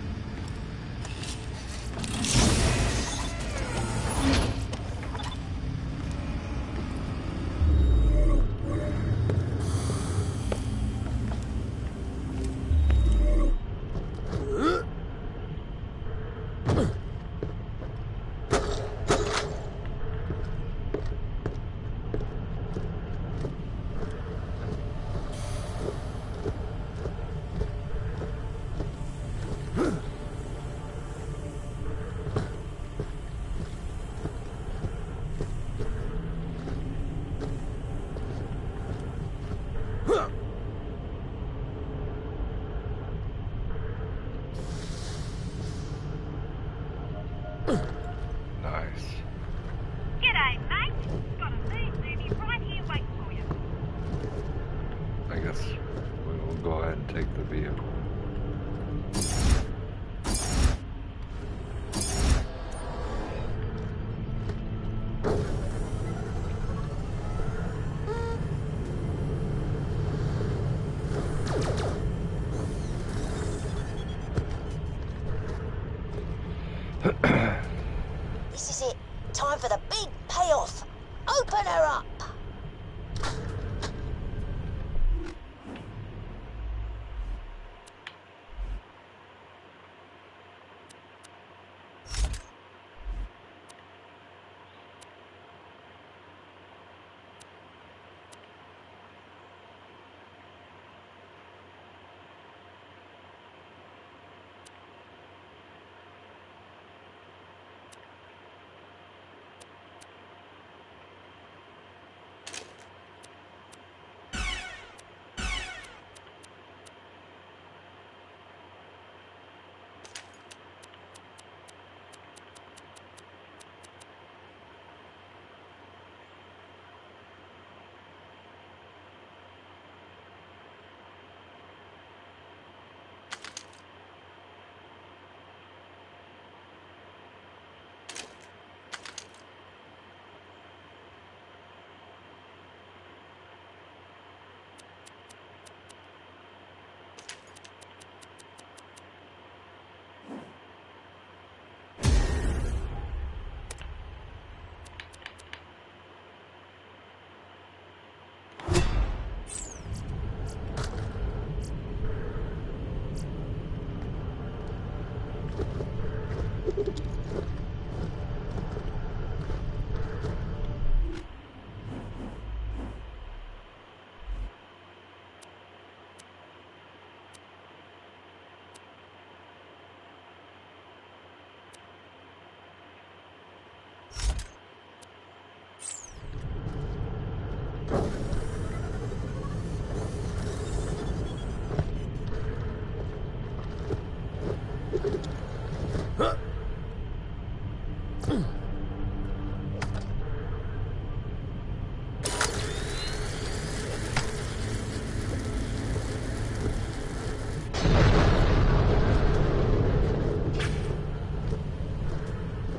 Speaker 1: Nice.
Speaker 11: G'day, mate. Got a lead movie right here waiting for you.
Speaker 1: I guess we will go ahead and take the vehicle.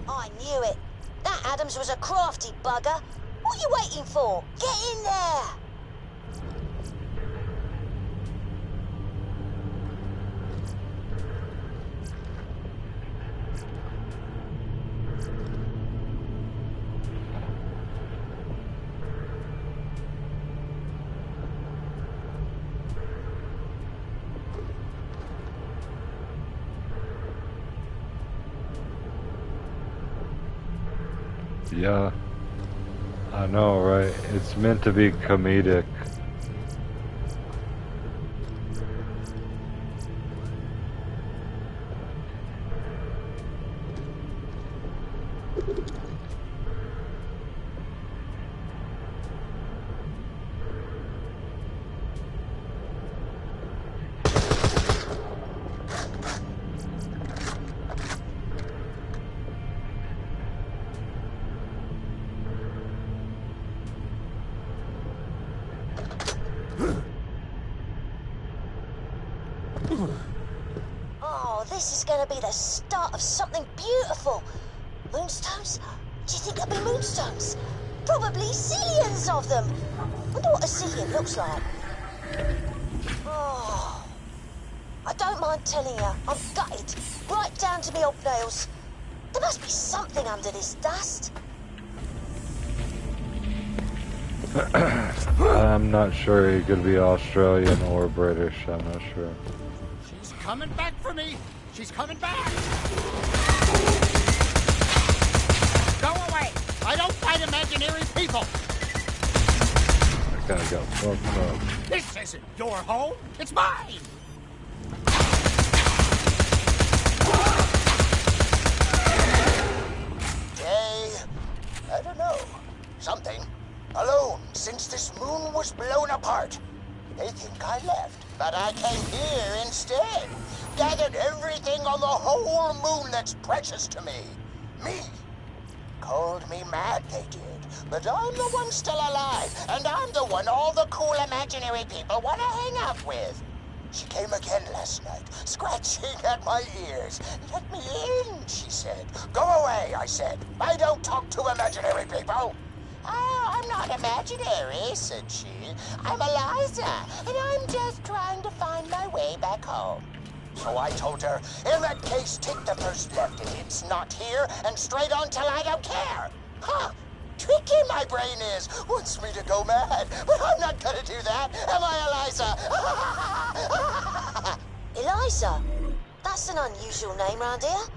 Speaker 6: I knew it. That Adams was a crafty bugger. What are you waiting for? Get in there!
Speaker 1: Yeah, I know, right? It's meant to be comedic.
Speaker 6: Oh, this is gonna be the start of something beautiful. Moonstones? Do you think there'll be moonstones? Probably zillions of them. Wonder what a zillion looks like. Oh, I don't mind telling you, I'm gutted, right down to me old nails. There must be something under this dust.
Speaker 1: I'm not sure. He could be Australian or British. I'm not sure.
Speaker 12: She's coming back for me. She's coming back. Go away. I don't fight imaginary people.
Speaker 1: That guy got fucked up.
Speaker 12: This isn't your home. It's mine.
Speaker 10: I don't know. Something. Alone since this moon was blown apart. They think I left, but I came here instead. Gathered everything on the whole moon that's precious to me. Me. Called me mad, they did. But I'm the one still alive, and I'm the one all the cool imaginary people want to hang out with. She came again last night, scratching at my ears. Let me in, she said. Go away, I said. I don't talk to imaginary people. Oh, I'm not imaginary, said she. I'm Eliza, and I'm just trying to find my way back home. So I told her, in that case, take the first left if it's not here, and straight on till I don't care. Huh? Tricky my brain is. Wants me to go mad, but I'm not gonna do that. Am I, Eliza?
Speaker 6: Eliza? That's an unusual name round here.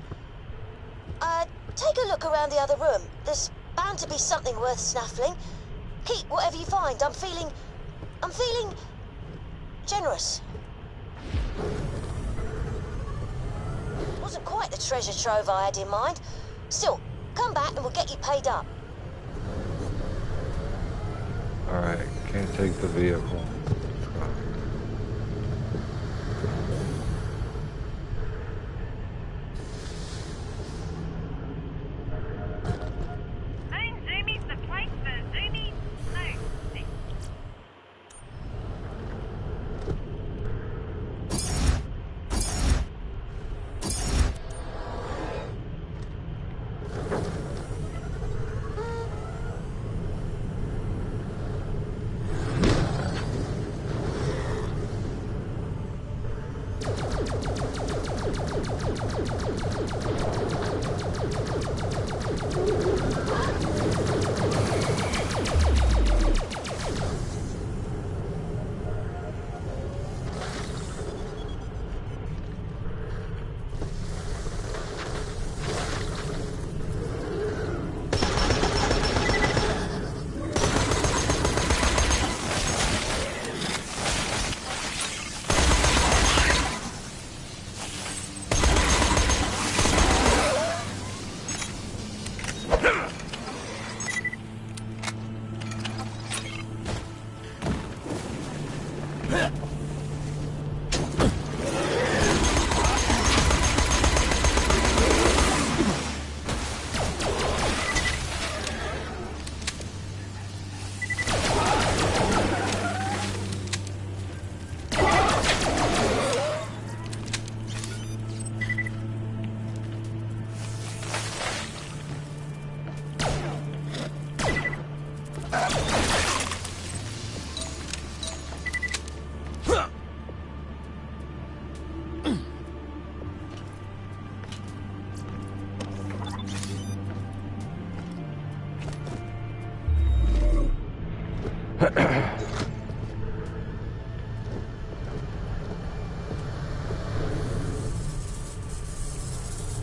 Speaker 6: Take a look around the other room. There's bound to be something worth snaffling. Keep whatever you find. I'm feeling generous. Wasn't quite the treasure trove I had in mind. Still, come back and we'll get you paid up.
Speaker 1: Alright, can't take the vehicle.
Speaker 11: Moon Zoomie's the place for Zoomies. No.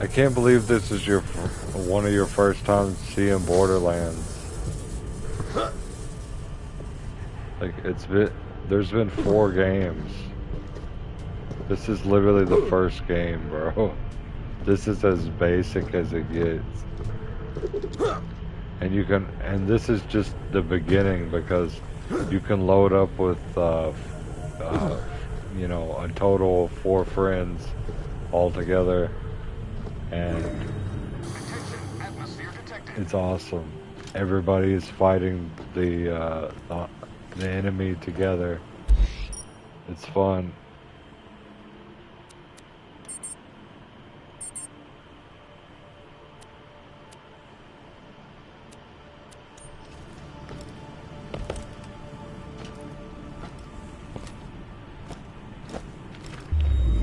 Speaker 1: I can't believe this is your one of your first times seeing Borderlands. Like there's been 4 games. This is literally the first game, bro. This is as basic as it gets. And this is just the beginning because you can load up with, you know, a total of 4 friends all together, and it's awesome. Everybody is fighting the enemy together. It's fun.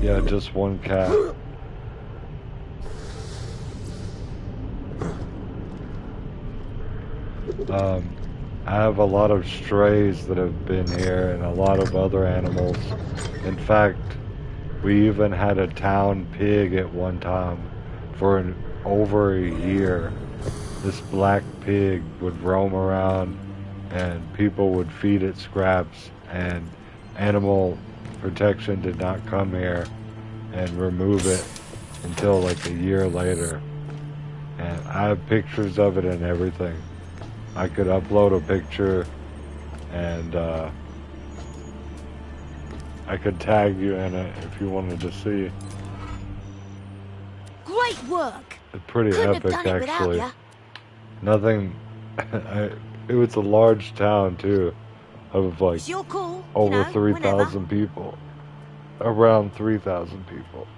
Speaker 1: Yeah, just one cat. I have a lot of strays that have been here and a lot of other animals. In fact, we even had a town pig at one time for over a year. This black pig would roam around and people would feed it scraps, and animal protection did not come here and remove it until like a year later. And I have pictures of it and everything. I could upload a picture and I could tag you in it if you wanted to see.
Speaker 6: Great work.
Speaker 1: It's pretty
Speaker 6: Couldn't
Speaker 1: epic,
Speaker 6: have done it without
Speaker 1: actually.
Speaker 6: ya.
Speaker 1: Nothing. It was a large town too, of like
Speaker 6: It's your call,
Speaker 1: over
Speaker 6: you know,
Speaker 1: 3,000 people, around 3,000 people.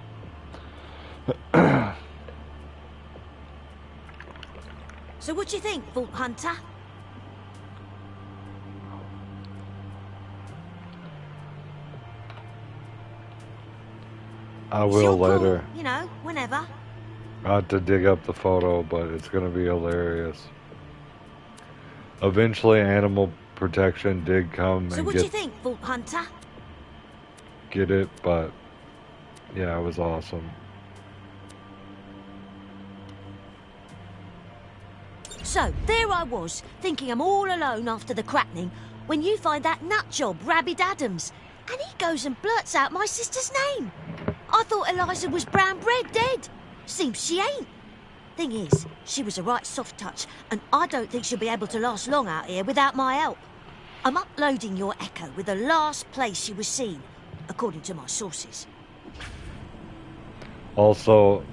Speaker 6: So what do you think, Vault Hunter?
Speaker 1: I
Speaker 6: It's
Speaker 1: will
Speaker 6: your call,
Speaker 1: later.
Speaker 6: you know, whenever.
Speaker 1: I have to dig up the photo, but it's gonna be hilarious. Eventually, animal protection did come
Speaker 6: So
Speaker 1: and
Speaker 6: what do you think, Vault Hunter?
Speaker 1: get it, but yeah, it was awesome.
Speaker 6: So, there I was, thinking I'm all alone after the cracking, when you find that nutjob, Rabid Adams, and he goes and blurts out my sister's name. I thought Eliza was brown bread dead. Seems she ain't. Thing is, she was a right soft touch, and I don't think she'll be able to last long out here without my help. I'm uploading your echo with the last place she was seen, according to my sources.
Speaker 1: Also,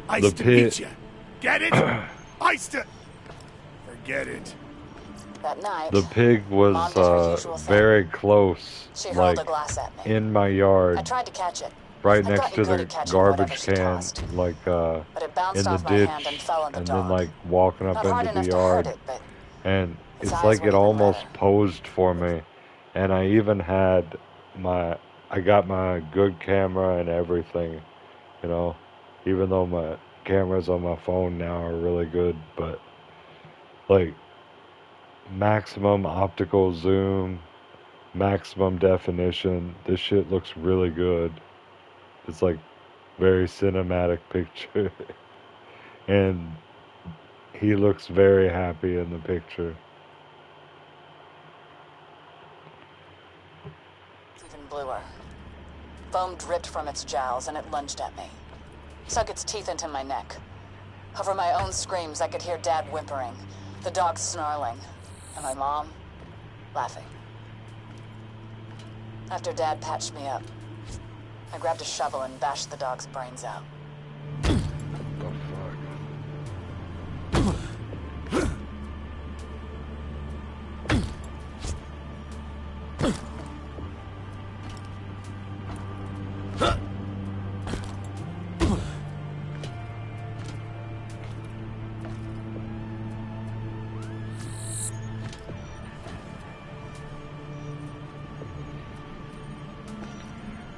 Speaker 9: Ice
Speaker 1: the
Speaker 9: to
Speaker 1: pit.
Speaker 9: beat ya. Get it? Ice to... Forget it.
Speaker 10: That night,
Speaker 1: The pig
Speaker 10: Mom
Speaker 1: was
Speaker 10: did her usual thing.
Speaker 1: very close,
Speaker 10: She hurled
Speaker 1: like
Speaker 10: a glass at me.
Speaker 1: in my yard,
Speaker 10: I tried to catch it.
Speaker 1: right
Speaker 10: I
Speaker 1: next
Speaker 10: thought
Speaker 1: to
Speaker 10: you could
Speaker 1: the
Speaker 10: at catching
Speaker 1: garbage
Speaker 10: whatever she
Speaker 1: can,
Speaker 10: tossed.
Speaker 1: like
Speaker 10: But it bounced
Speaker 1: in the
Speaker 10: off my
Speaker 1: ditch,
Speaker 10: hand and fell in the
Speaker 1: and
Speaker 10: dog.
Speaker 1: then like walking up
Speaker 10: Not hard
Speaker 1: into
Speaker 10: enough
Speaker 1: the
Speaker 10: to
Speaker 1: yard,
Speaker 10: hurt it, but
Speaker 1: and
Speaker 10: its
Speaker 1: it's
Speaker 10: eyes
Speaker 1: like it
Speaker 10: wouldn't even
Speaker 1: almost
Speaker 10: let her.
Speaker 1: posed for me, and I even had I got my good camera and everything, you know, even though my cameras on my phone now are really good, but like maximum optical zoom, maximum definition, this shit looks really good. It's like very cinematic picture. And he looks very happy in the picture.
Speaker 10: Even bluer. Foam dripped from its jowls and it lunged at me. Sunk its teeth into my neck. Over my own screams, I could hear Dad whimpering, the dog snarling, and my mom laughing.
Speaker 13: After Dad patched me up, I grabbed a shovel and bashed the dog's brains out.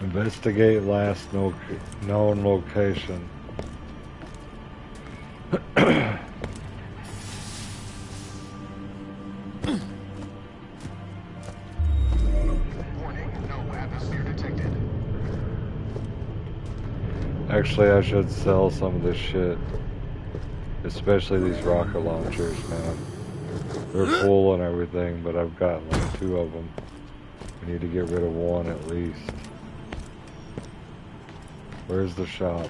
Speaker 1: Investigate last known location.
Speaker 3: Warning, no atmosphere detected.
Speaker 1: Actually, I should sell some of this shit. Especially these rocket launchers, man. They're full and everything, but I've got like 2 of them. I need to get rid of 1 at least. Where's the shop?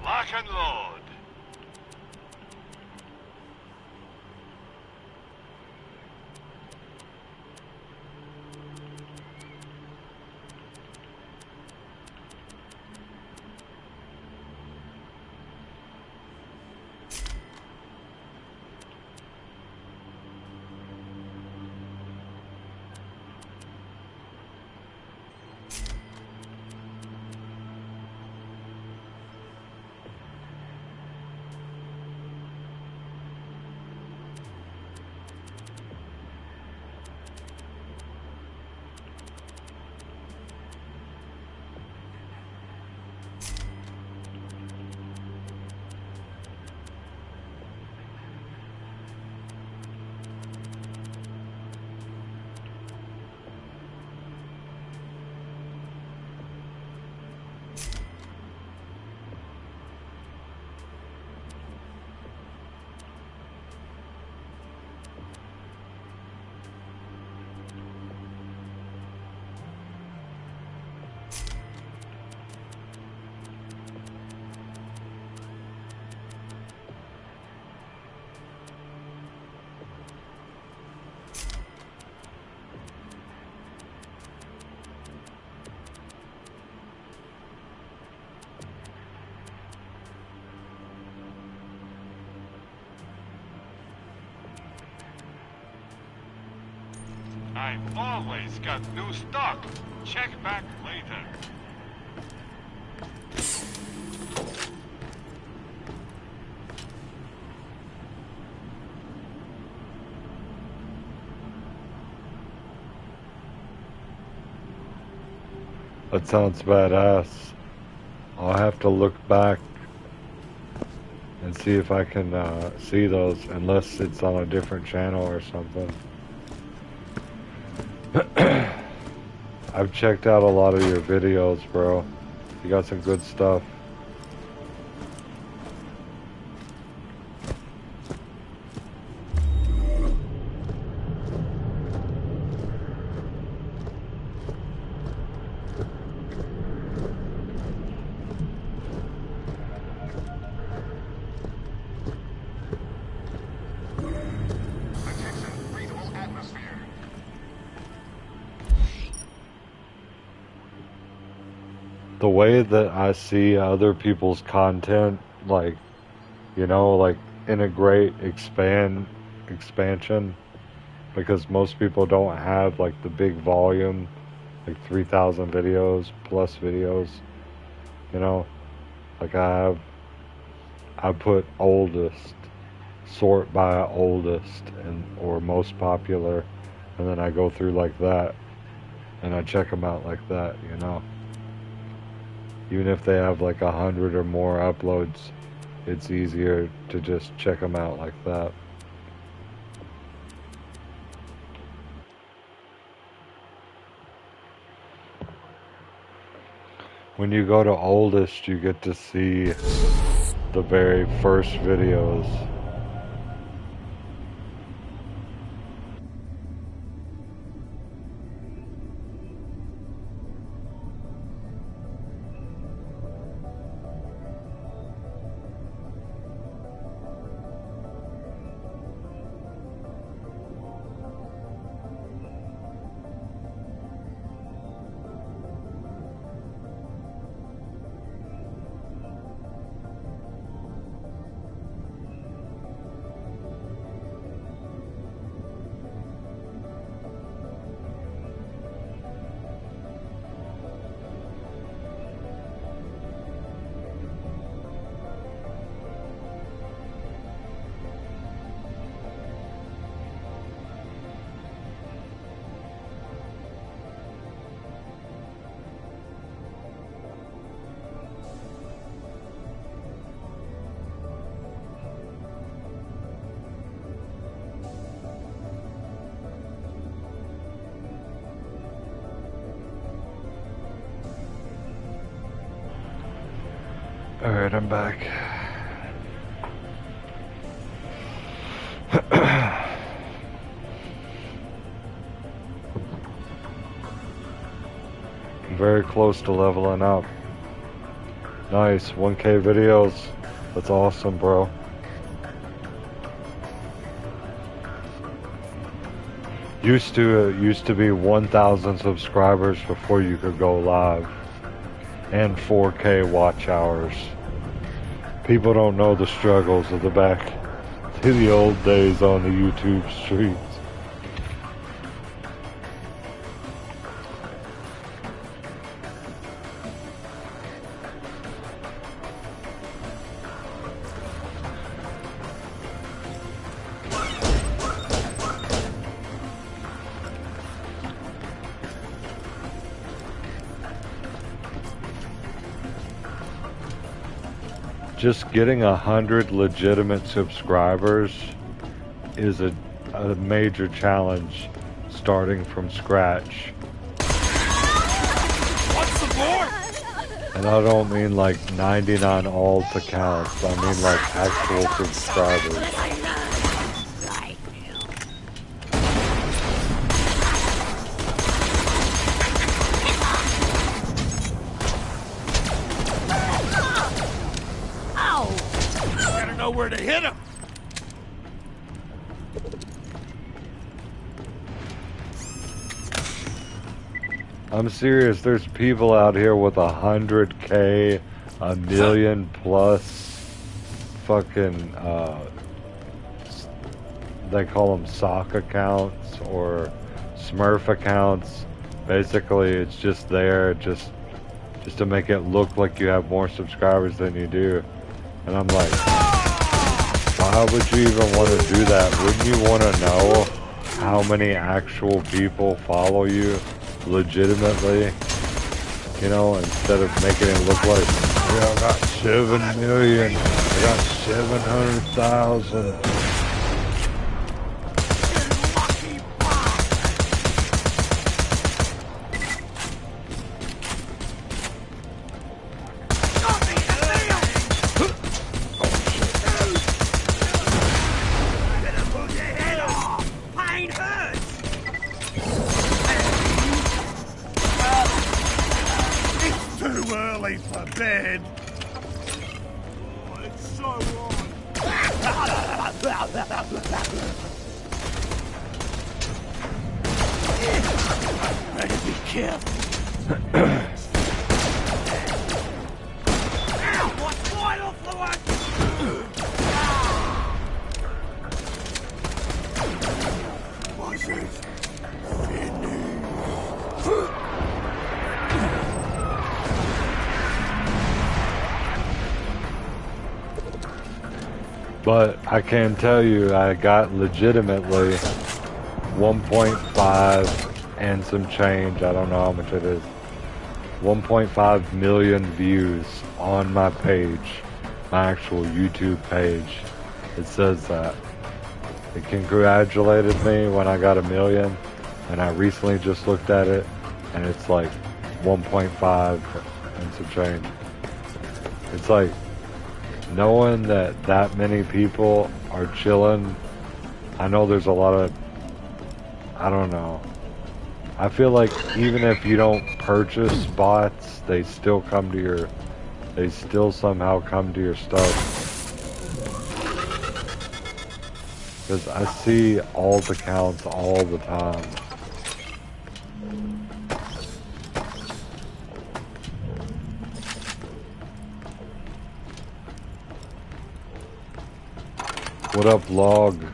Speaker 4: Lock and load. I've always got new stock. Check back later.
Speaker 1: That sounds badass. I'll have to look back and see if I can see those, unless it's on a different channel or something. I've checked out a lot of your videos, bro. You got some good stuff. The way that I see other people's content, like, you know, like integrate, expansion, because most people don't have like the big volume, like 3,000 videos plus videos, you know, like I put oldest, sort by oldest and or most popular, and then I go through like that, and I check them out like that, you know. Even if they have like 100 or more uploads, it's easier to just check them out like that. When you go to oldest, you get to see the very first videos. Alright, I'm back. I'm very close to leveling up. Nice, 1K videos. That's awesome, bro. Used to be 1,000 subscribers before you could go live. And 4K watch hours. People don't know the struggles of the back to the old days on the YouTube streets. Just getting 100 legitimate subscribers is a major challenge starting from scratch.
Speaker 9: Want some more?
Speaker 1: And I don't mean like 99 alt accounts, I mean like actual subscribers.
Speaker 9: Where to hit him.
Speaker 1: I'm serious, there's people out here with 100K, a million plus fucking, they call them sock accounts or Smurf accounts. Basically, it's just there just to make it look like you have more subscribers than you do. And I'm like, why would you even want to do that? Wouldn't you want to know how many actual people follow you legitimately? You know, instead of making it look like, yeah, I got 7 million, I got 700,000.
Speaker 9: Bed. Oh, it's so warm. Better be careful. Ow, what's vital fluid? Was it finished?
Speaker 1: But I can tell you, I got legitimately 1.5 and some change. I don't know how much it is. 1.5 million views on my page, my actual YouTube page. It says that. It congratulated me when I got 1 million, and I recently just looked at it, and it's like 1.5 and some change. It's like, knowing that that many people are chilling, I know there's a lot of, I don't know. I feel like even if you don't purchase bots, they still come to your, they still somehow come to your stuff. Because I see alt accounts all the time. What up, Log?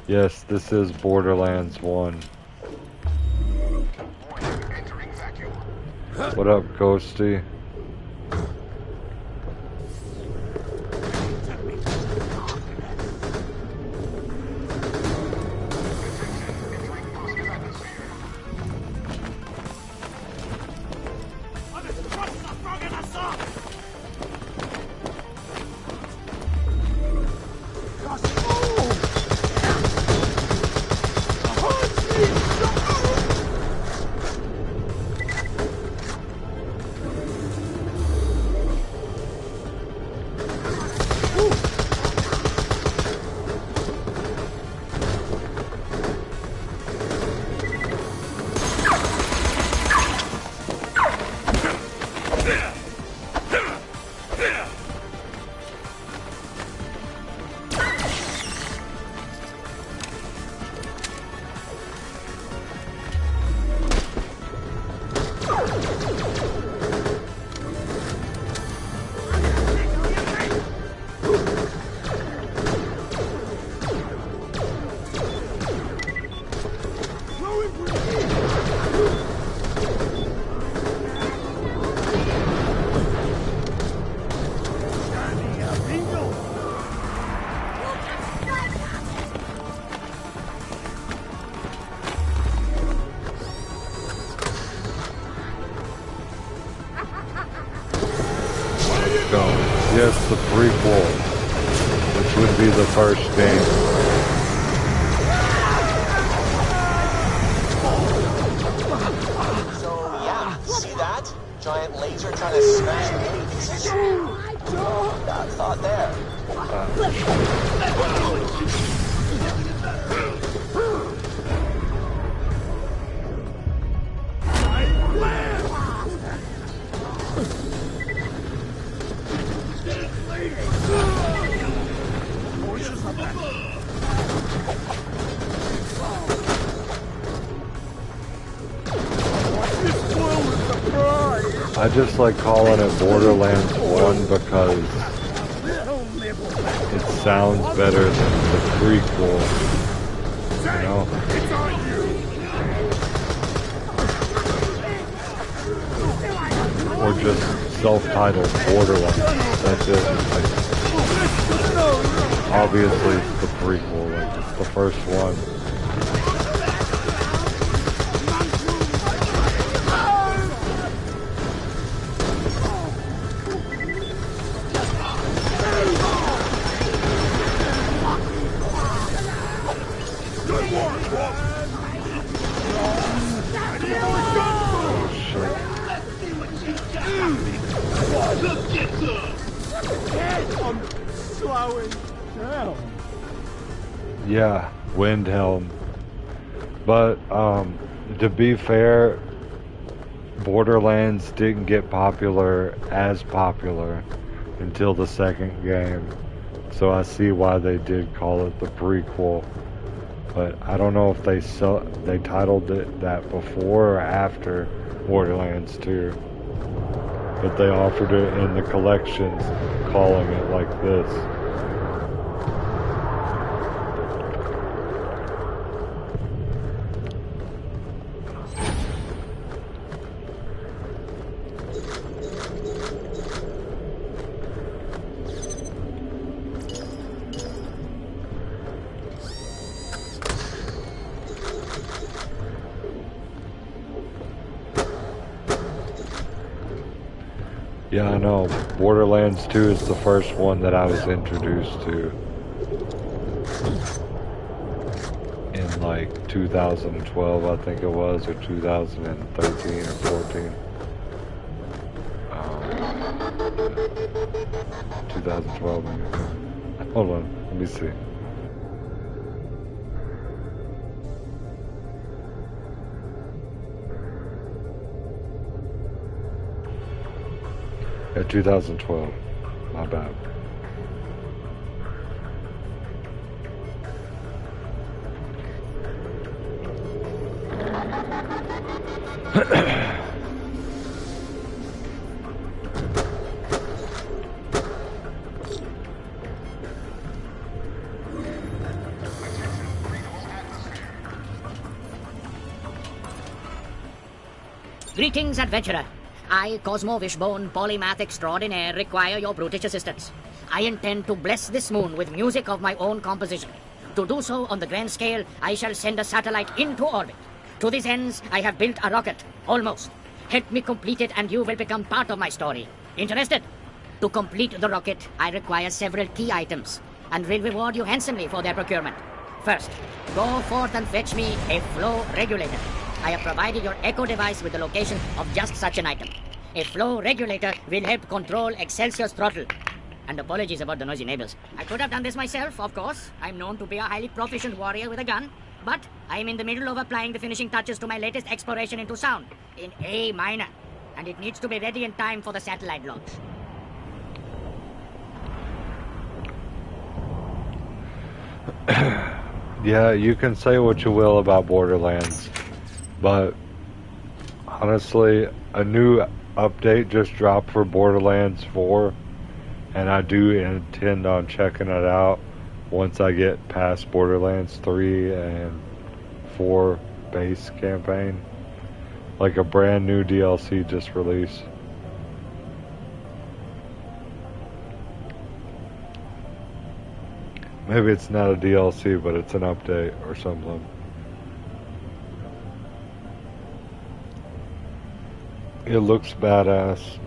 Speaker 1: Yes, this is Borderlands 1. What up, Ghosty? Yes, the prequel, which would be the first game.
Speaker 10: So, yeah, see that? Giant laser trying to smash mini pieces? Got thought there.
Speaker 1: I just like calling it Borderlands 1 because it sounds better than the prequel, you know? Or just self-titled Borderlands, that's it. Like, obviously it's the prequel, like it's the first one. Yeah, Windhelm. But, to be fair, Borderlands didn't get as popular until the second game. So I see why they did call it the prequel. But I don't know if they titled it that before or after Borderlands 2. But they offered it in the collections, calling it like this. Yeah, I know. Borderlands 2 is the first one that I was introduced to. In like 2012, I think it was, or 2013 or 14. 2012. Hold on, let me see. Yeah, 2012. My bad.
Speaker 14: Greetings, adventurer. I, Cosmo Wishbone, polymath extraordinaire, require your brutish assistance. I intend to bless this moon with music of my own composition. To do so on the grand scale, I shall send a satellite into orbit. To these ends, I have built a rocket. Almost. Help me complete it and you will become part of my story. Interested? To complete the rocket, I require several key items, and will reward you handsomely for their procurement. First, go forth and fetch me a flow regulator. I have provided your echo device with the location of just such an item. A flow regulator will help control Excelsior's throttle. And apologies about the noisy neighbors. I could have done this myself, of course. I'm known to be a highly proficient warrior with a gun. But I am in the middle of applying the finishing touches to my latest exploration into sound, in A minor. And it needs to be ready in time for the satellite launch.
Speaker 1: Yeah, you can say what you will about Borderlands, but honestly, a new update just dropped for Borderlands 4, and I do intend on checking it out once I get past Borderlands 3 and 4 base campaign. Like a brand new DLC just released. Maybe it's not a DLC, but it's an update or something. It looks badass.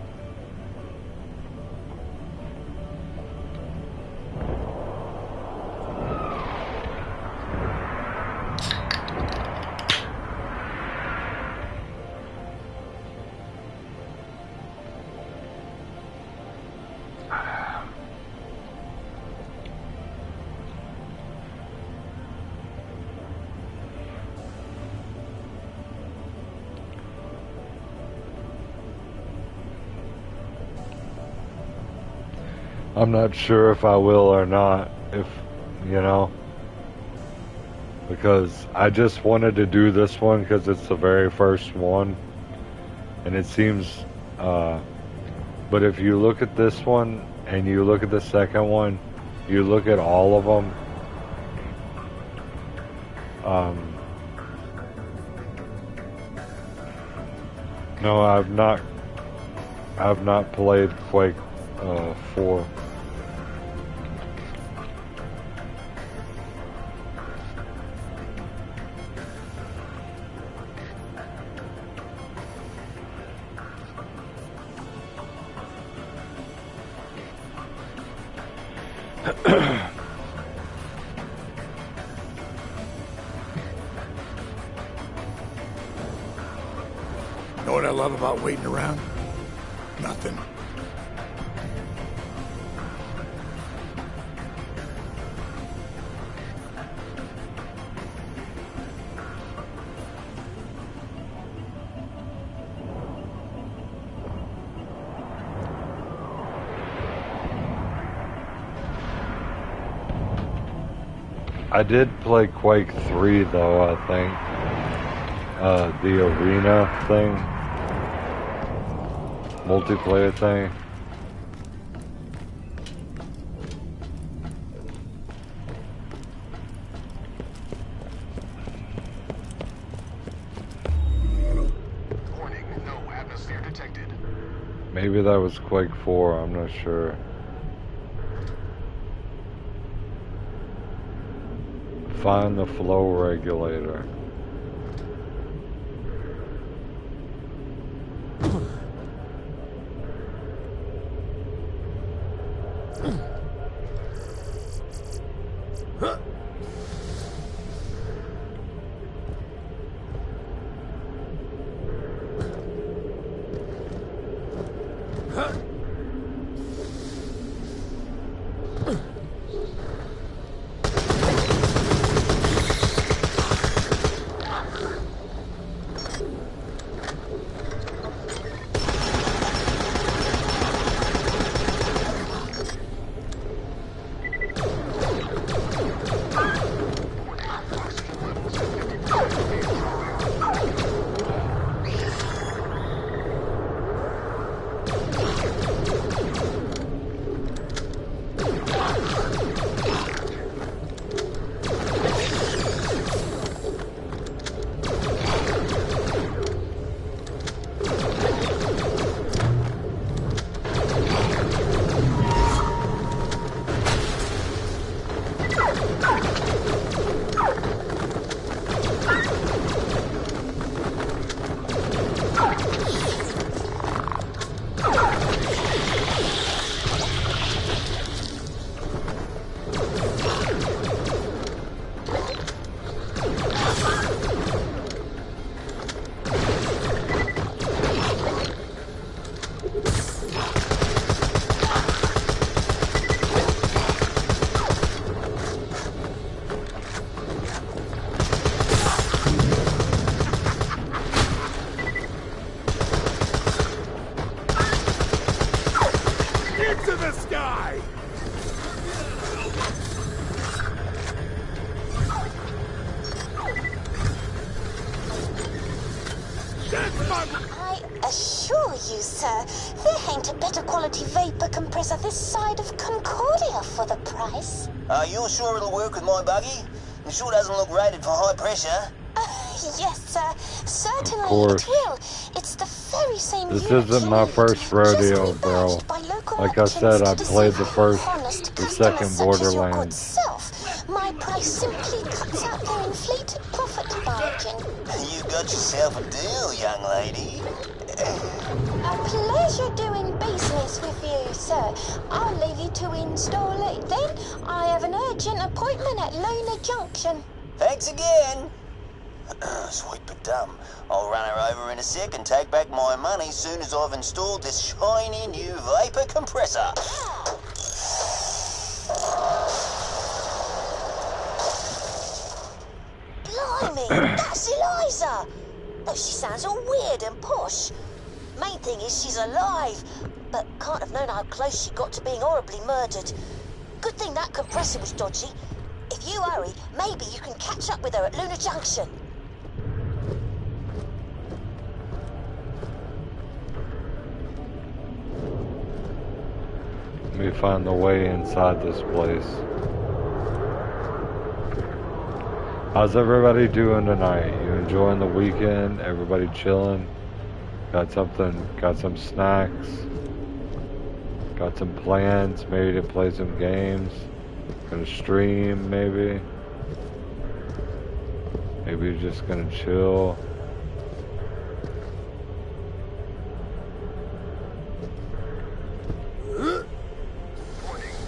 Speaker 1: I'm not sure if I will or not, because I just wanted to do this one because it's the very first one, and it seems, but if you look at this one, and you look at the second one, you look at all of them, no, I've not played Quake 4.
Speaker 9: Know what I love about waiting around? Nothing.
Speaker 1: I did play Quake 3 though, I think. The arena thing. Multiplayer thing.
Speaker 3: Warning, no atmosphere detected.
Speaker 1: Maybe that was Quake 4, I'm not sure. Find the flow regulator.
Speaker 9: Into the sky!
Speaker 6: I assure you, sir, there ain't a better quality vapor compressor this side of Concordia for the price.
Speaker 10: Are you sure it'll work with my buggy? It sure doesn't look rated for high pressure.
Speaker 6: Yes, sir. Certainly
Speaker 1: Of course.
Speaker 6: it will. It's the very same
Speaker 1: This
Speaker 6: unit
Speaker 1: isn't
Speaker 6: you
Speaker 1: my
Speaker 6: need.
Speaker 1: first rodeo, bro. Like I said, I played the first, the second Borderlands.
Speaker 6: Self. My price simply cuts out their inflated profit margin.
Speaker 10: You got yourself a deal, young lady.
Speaker 6: A pleasure doing business with you, sir. I'll leave you to install it then. I have an urgent appointment at Luna Junction.
Speaker 10: Thanks again. Sweet but dumb. I'll run her over in a sec and take back my money soon as I've installed this shiny new vapor compressor.
Speaker 6: Blimey, that's Eliza. Though she sounds all weird and posh. Main thing is she's alive, but can't have known how close she got to being horribly murdered. Good thing that compressor was dodgy. If you hurry, maybe you can catch up with her at Luna Junction.
Speaker 1: Let me find the way inside this place. How's everybody doing tonight? You enjoying the weekend? Everybody chilling? Got some snacks? Got some plans maybe to play some games? Gonna stream maybe? Maybe you're just gonna chill?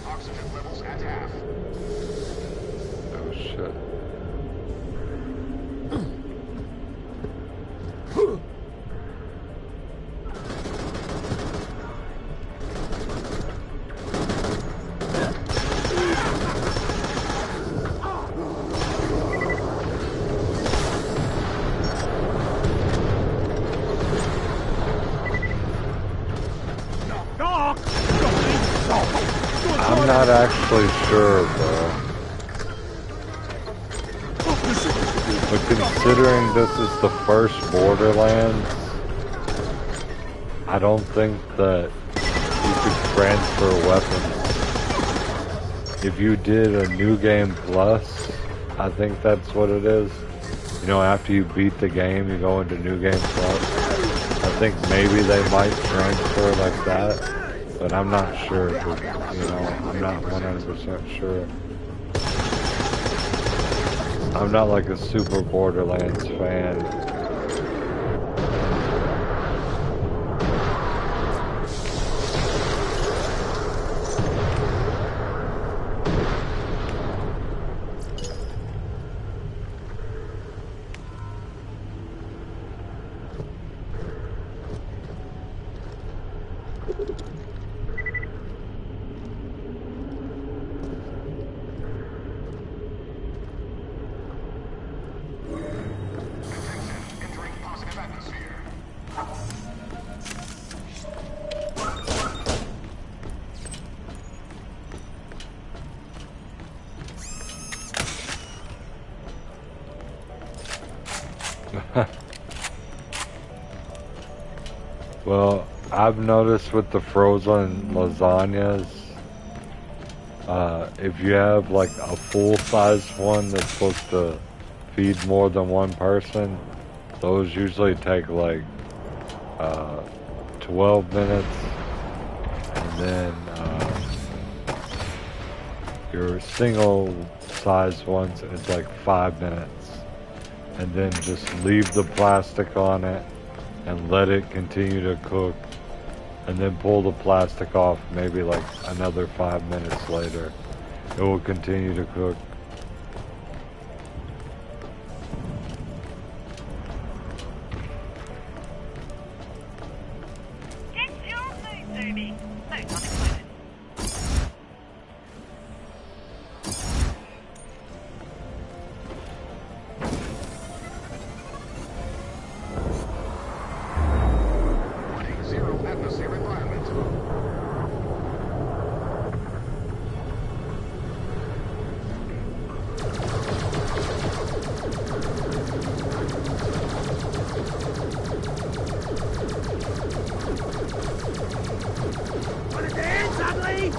Speaker 3: Oxygen levels at half.
Speaker 1: Oh shit. I'm not actually sure, bro. But considering this is the first Borderlands, I don't think that you could transfer weapons. If you did a New Game Plus, I think that's what it is. You know, after you beat the game, you go into New Game Plus. I think maybe they might transfer like that. But I'm not sure, you know, I'm not 100% sure. I'm not like a super Borderlands fan.
Speaker 3: Entering positive atmosphere.
Speaker 1: Well, I've noticed with the frozen lasagnas, if you have like a full-size one that's supposed to feed more than one person, those usually take like 12 minutes, and then your single-size ones is like 5 minutes, and then just leave the plastic on it and let it continue to cook, and then pull the plastic off maybe like another 5 minutes later. It will continue to cook.
Speaker 11: Get your food, Zoomy. Food not included.
Speaker 3: Warning, zero atmosphere environment.
Speaker 12: Wanna dance, ugly?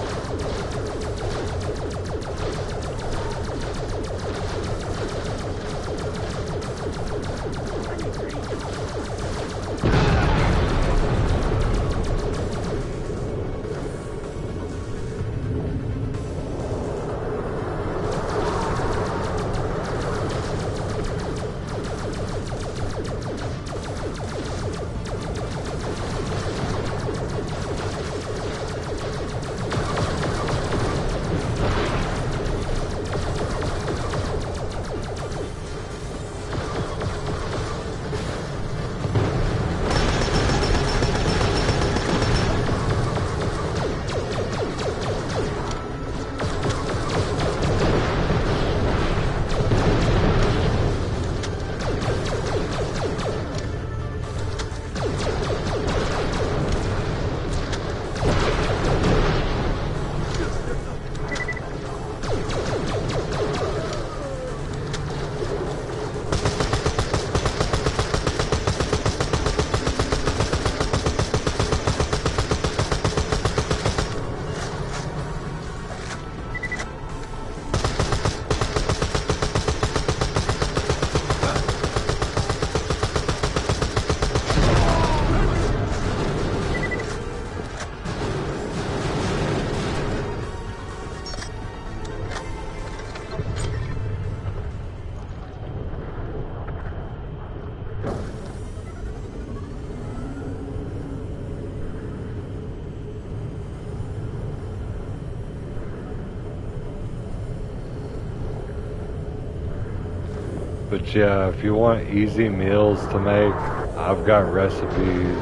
Speaker 1: But yeah, if you want easy meals to make, I've got recipes.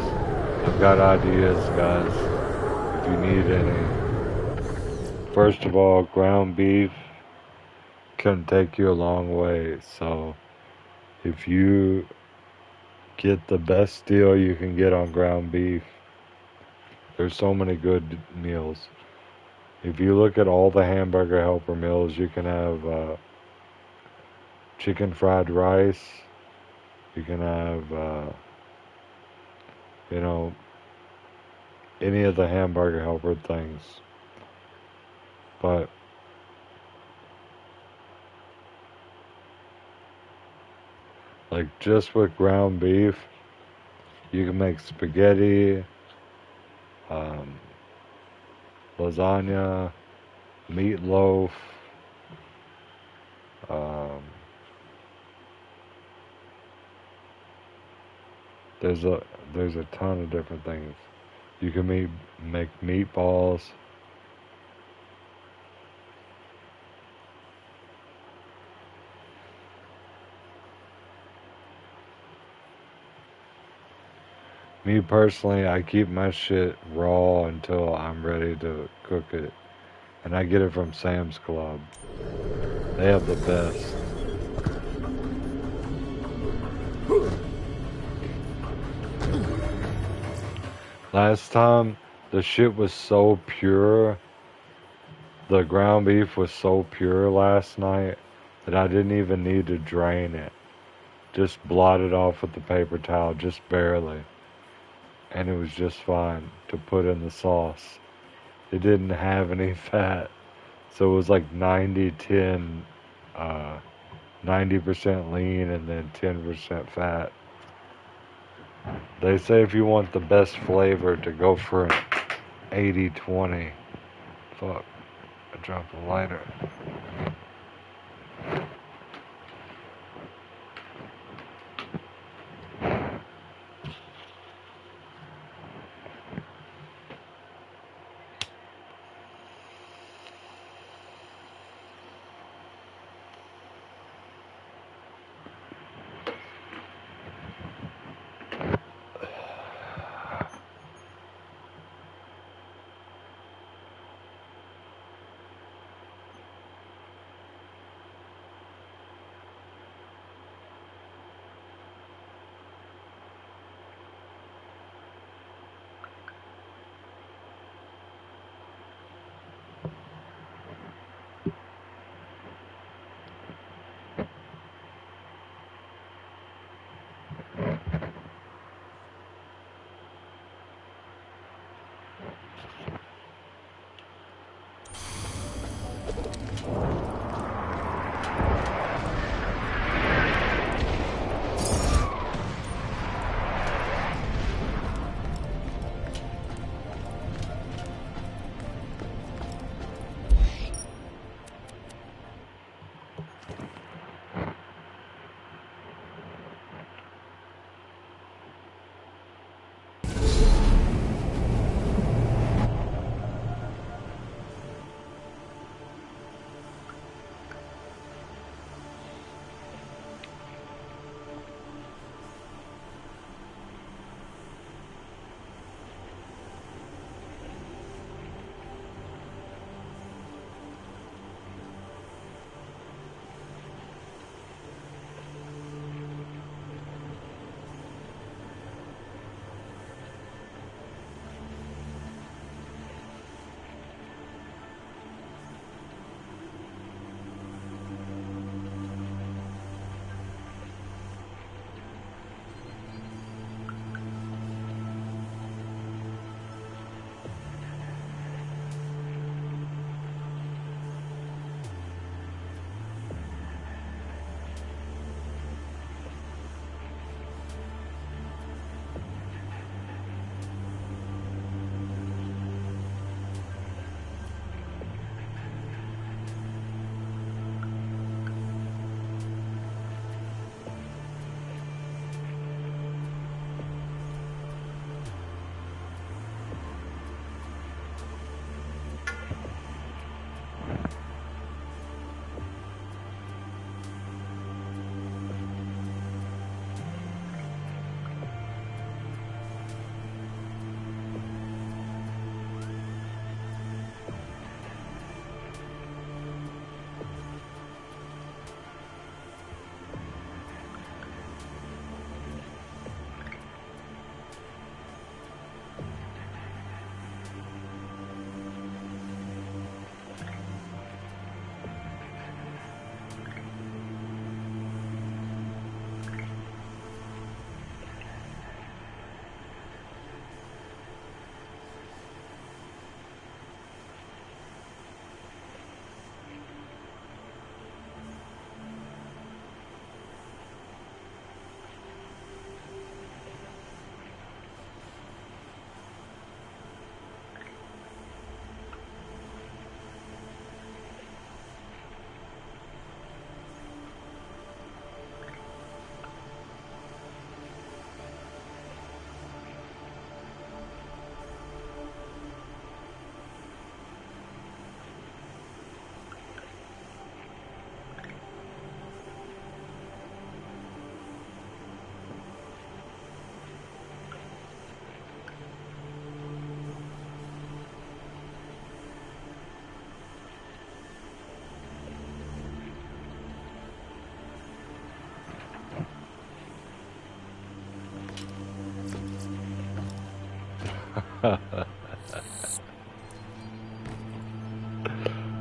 Speaker 1: I've got ideas, guys, if you need any. First of all, ground beef can take you a long way. So if you get the best deal you can get on ground beef, there's so many good meals. If you look at all the hamburger helper meals, you can have chicken fried rice. You can have, you know, any of the hamburger helper things. But like just with ground beef, you can make spaghetti, um, lasagna, meatloaf, um, there's a ton of different things. You can make meatballs. Me personally, I keep my shit raw until I'm ready to cook it. And I get it from Sam's Club. They have the best. Last time, the shit was so pure. The ground beef was so pure last night that I didn't even need to drain it. Just blot it off with the paper towel, just barely. And it was just fine to put in the sauce. It didn't have any fat. So it was like 90-10, 90% lean and then 10% fat. They say if you want the best flavor to go for an 80-20. Fuck, I dropped the lighter.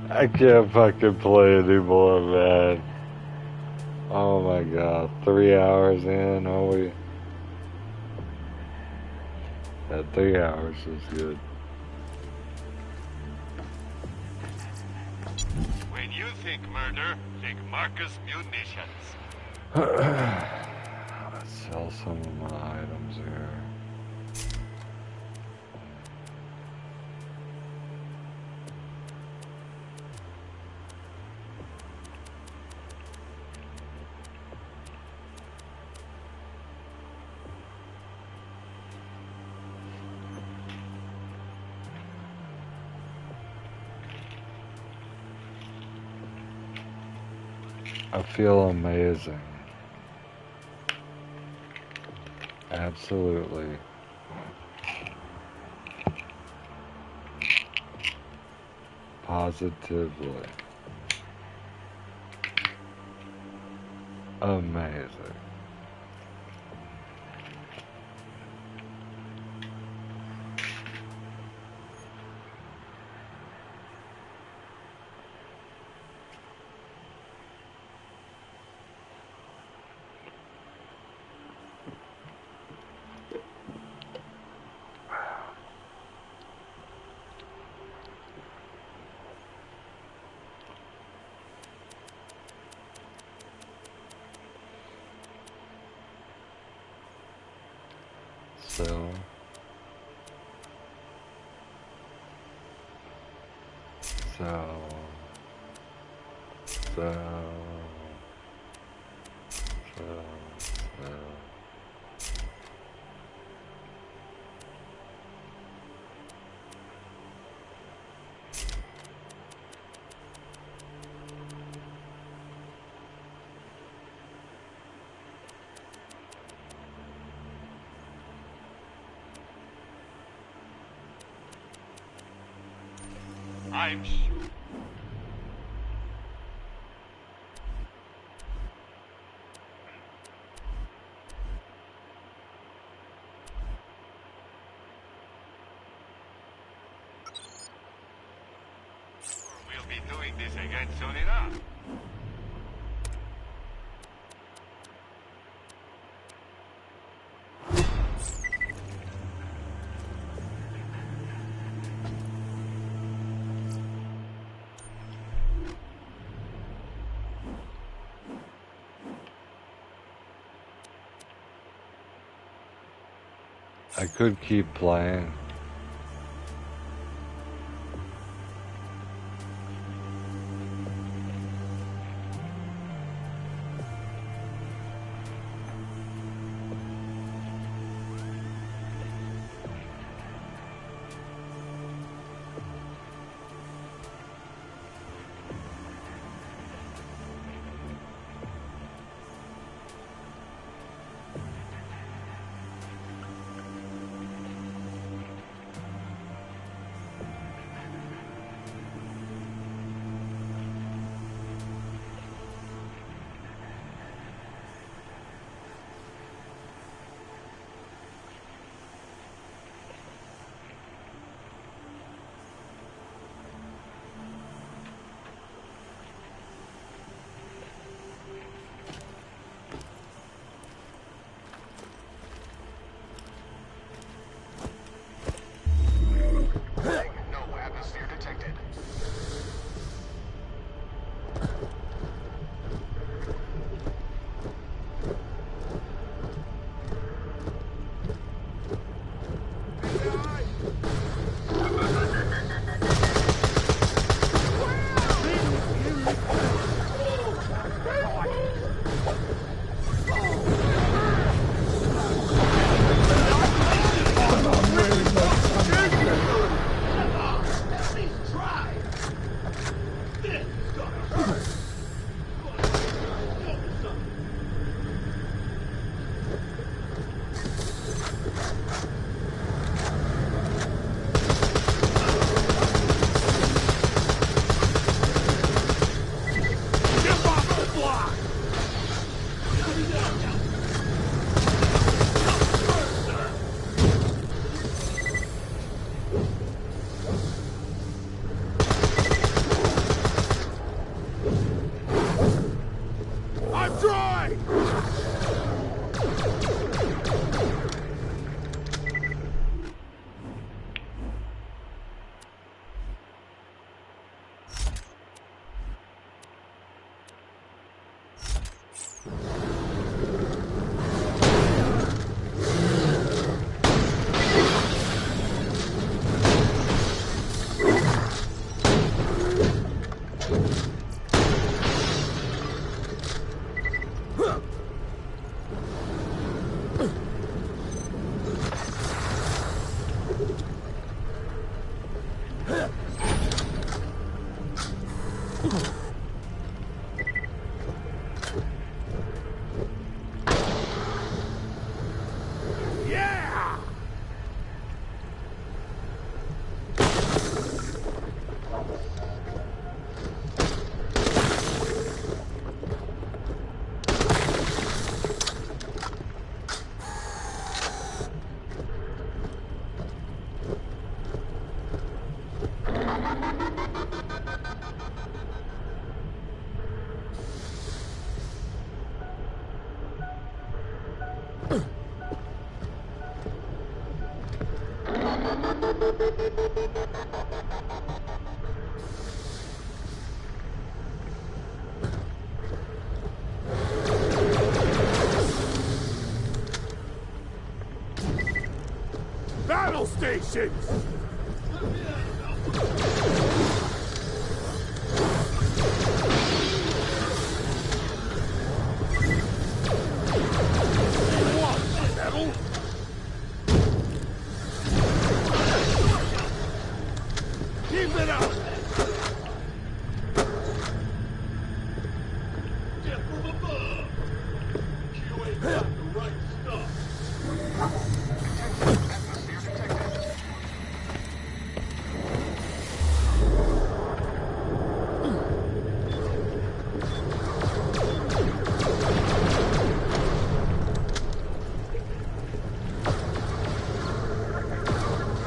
Speaker 1: I can't fucking play anymore, man. Oh my god, 3 hours in, oh we... That 3 hours is good.
Speaker 4: When you think murder, think Marcus Munitions.
Speaker 1: Let's sell some of my items here. I feel amazing. Absolutely. Positively. Amazing. So
Speaker 4: I'm sure. We'll be doing this again soon enough.
Speaker 1: I could keep playing.
Speaker 9: Battle stations! Keep it up!
Speaker 15: Get from above! You ain't got the right stuff.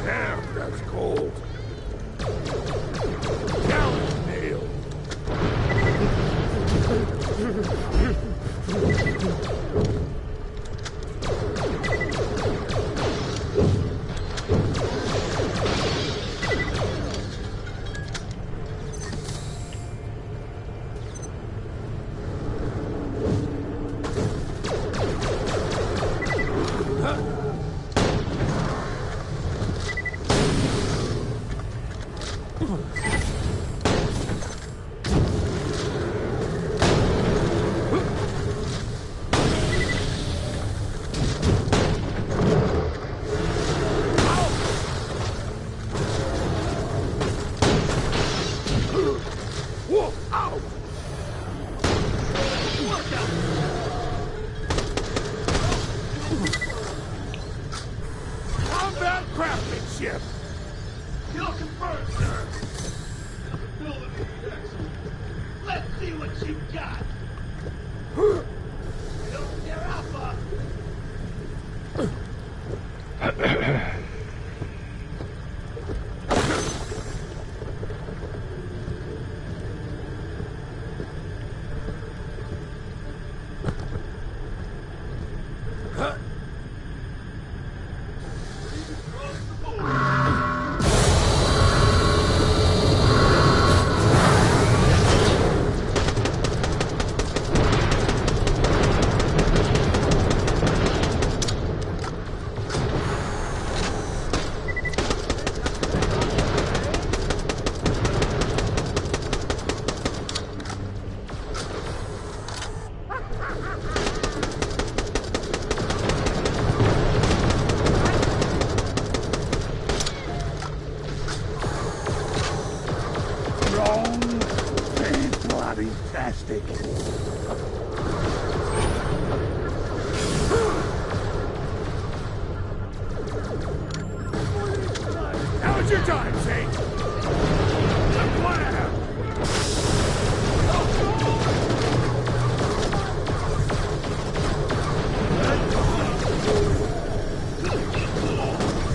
Speaker 9: Damn, that's cold. Down, nail. Whoa, ow! Combat craftsmanship!
Speaker 15: Kill confirmed, sir. Ability excellent. Let's see what you got. Don't tear alpha.
Speaker 9: Fantastic. Now's your time, Saint.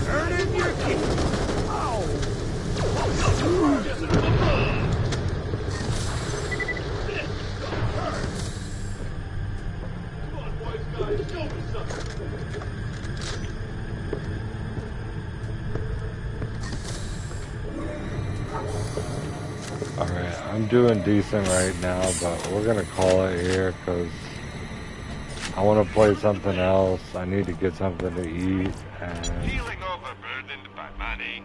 Speaker 9: Turn in your key.
Speaker 1: Alright, I'm doing decent right now, but we're gonna call it here because I want to play something else. I need to get something to eat, and
Speaker 4: Feeling overburdened by money?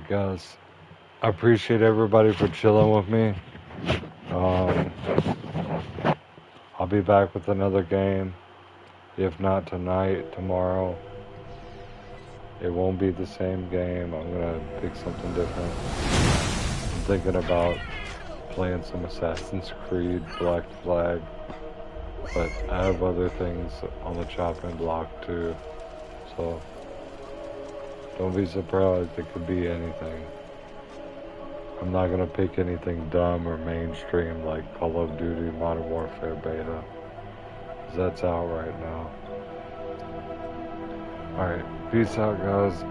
Speaker 1: Alright, guys. I appreciate everybody for chilling with me. I'll be back with another game. If not tonight, tomorrow. It won't be the same game. I'm gonna pick something different. I'm thinking about playing some Assassin's Creed, Black Flag. But I have other things on the chopping block too. So don't be surprised, it could be anything. I'm not gonna pick anything dumb or mainstream like Call of Duty Modern Warfare Beta. 'Cause that's out right now. Alright, peace out guys.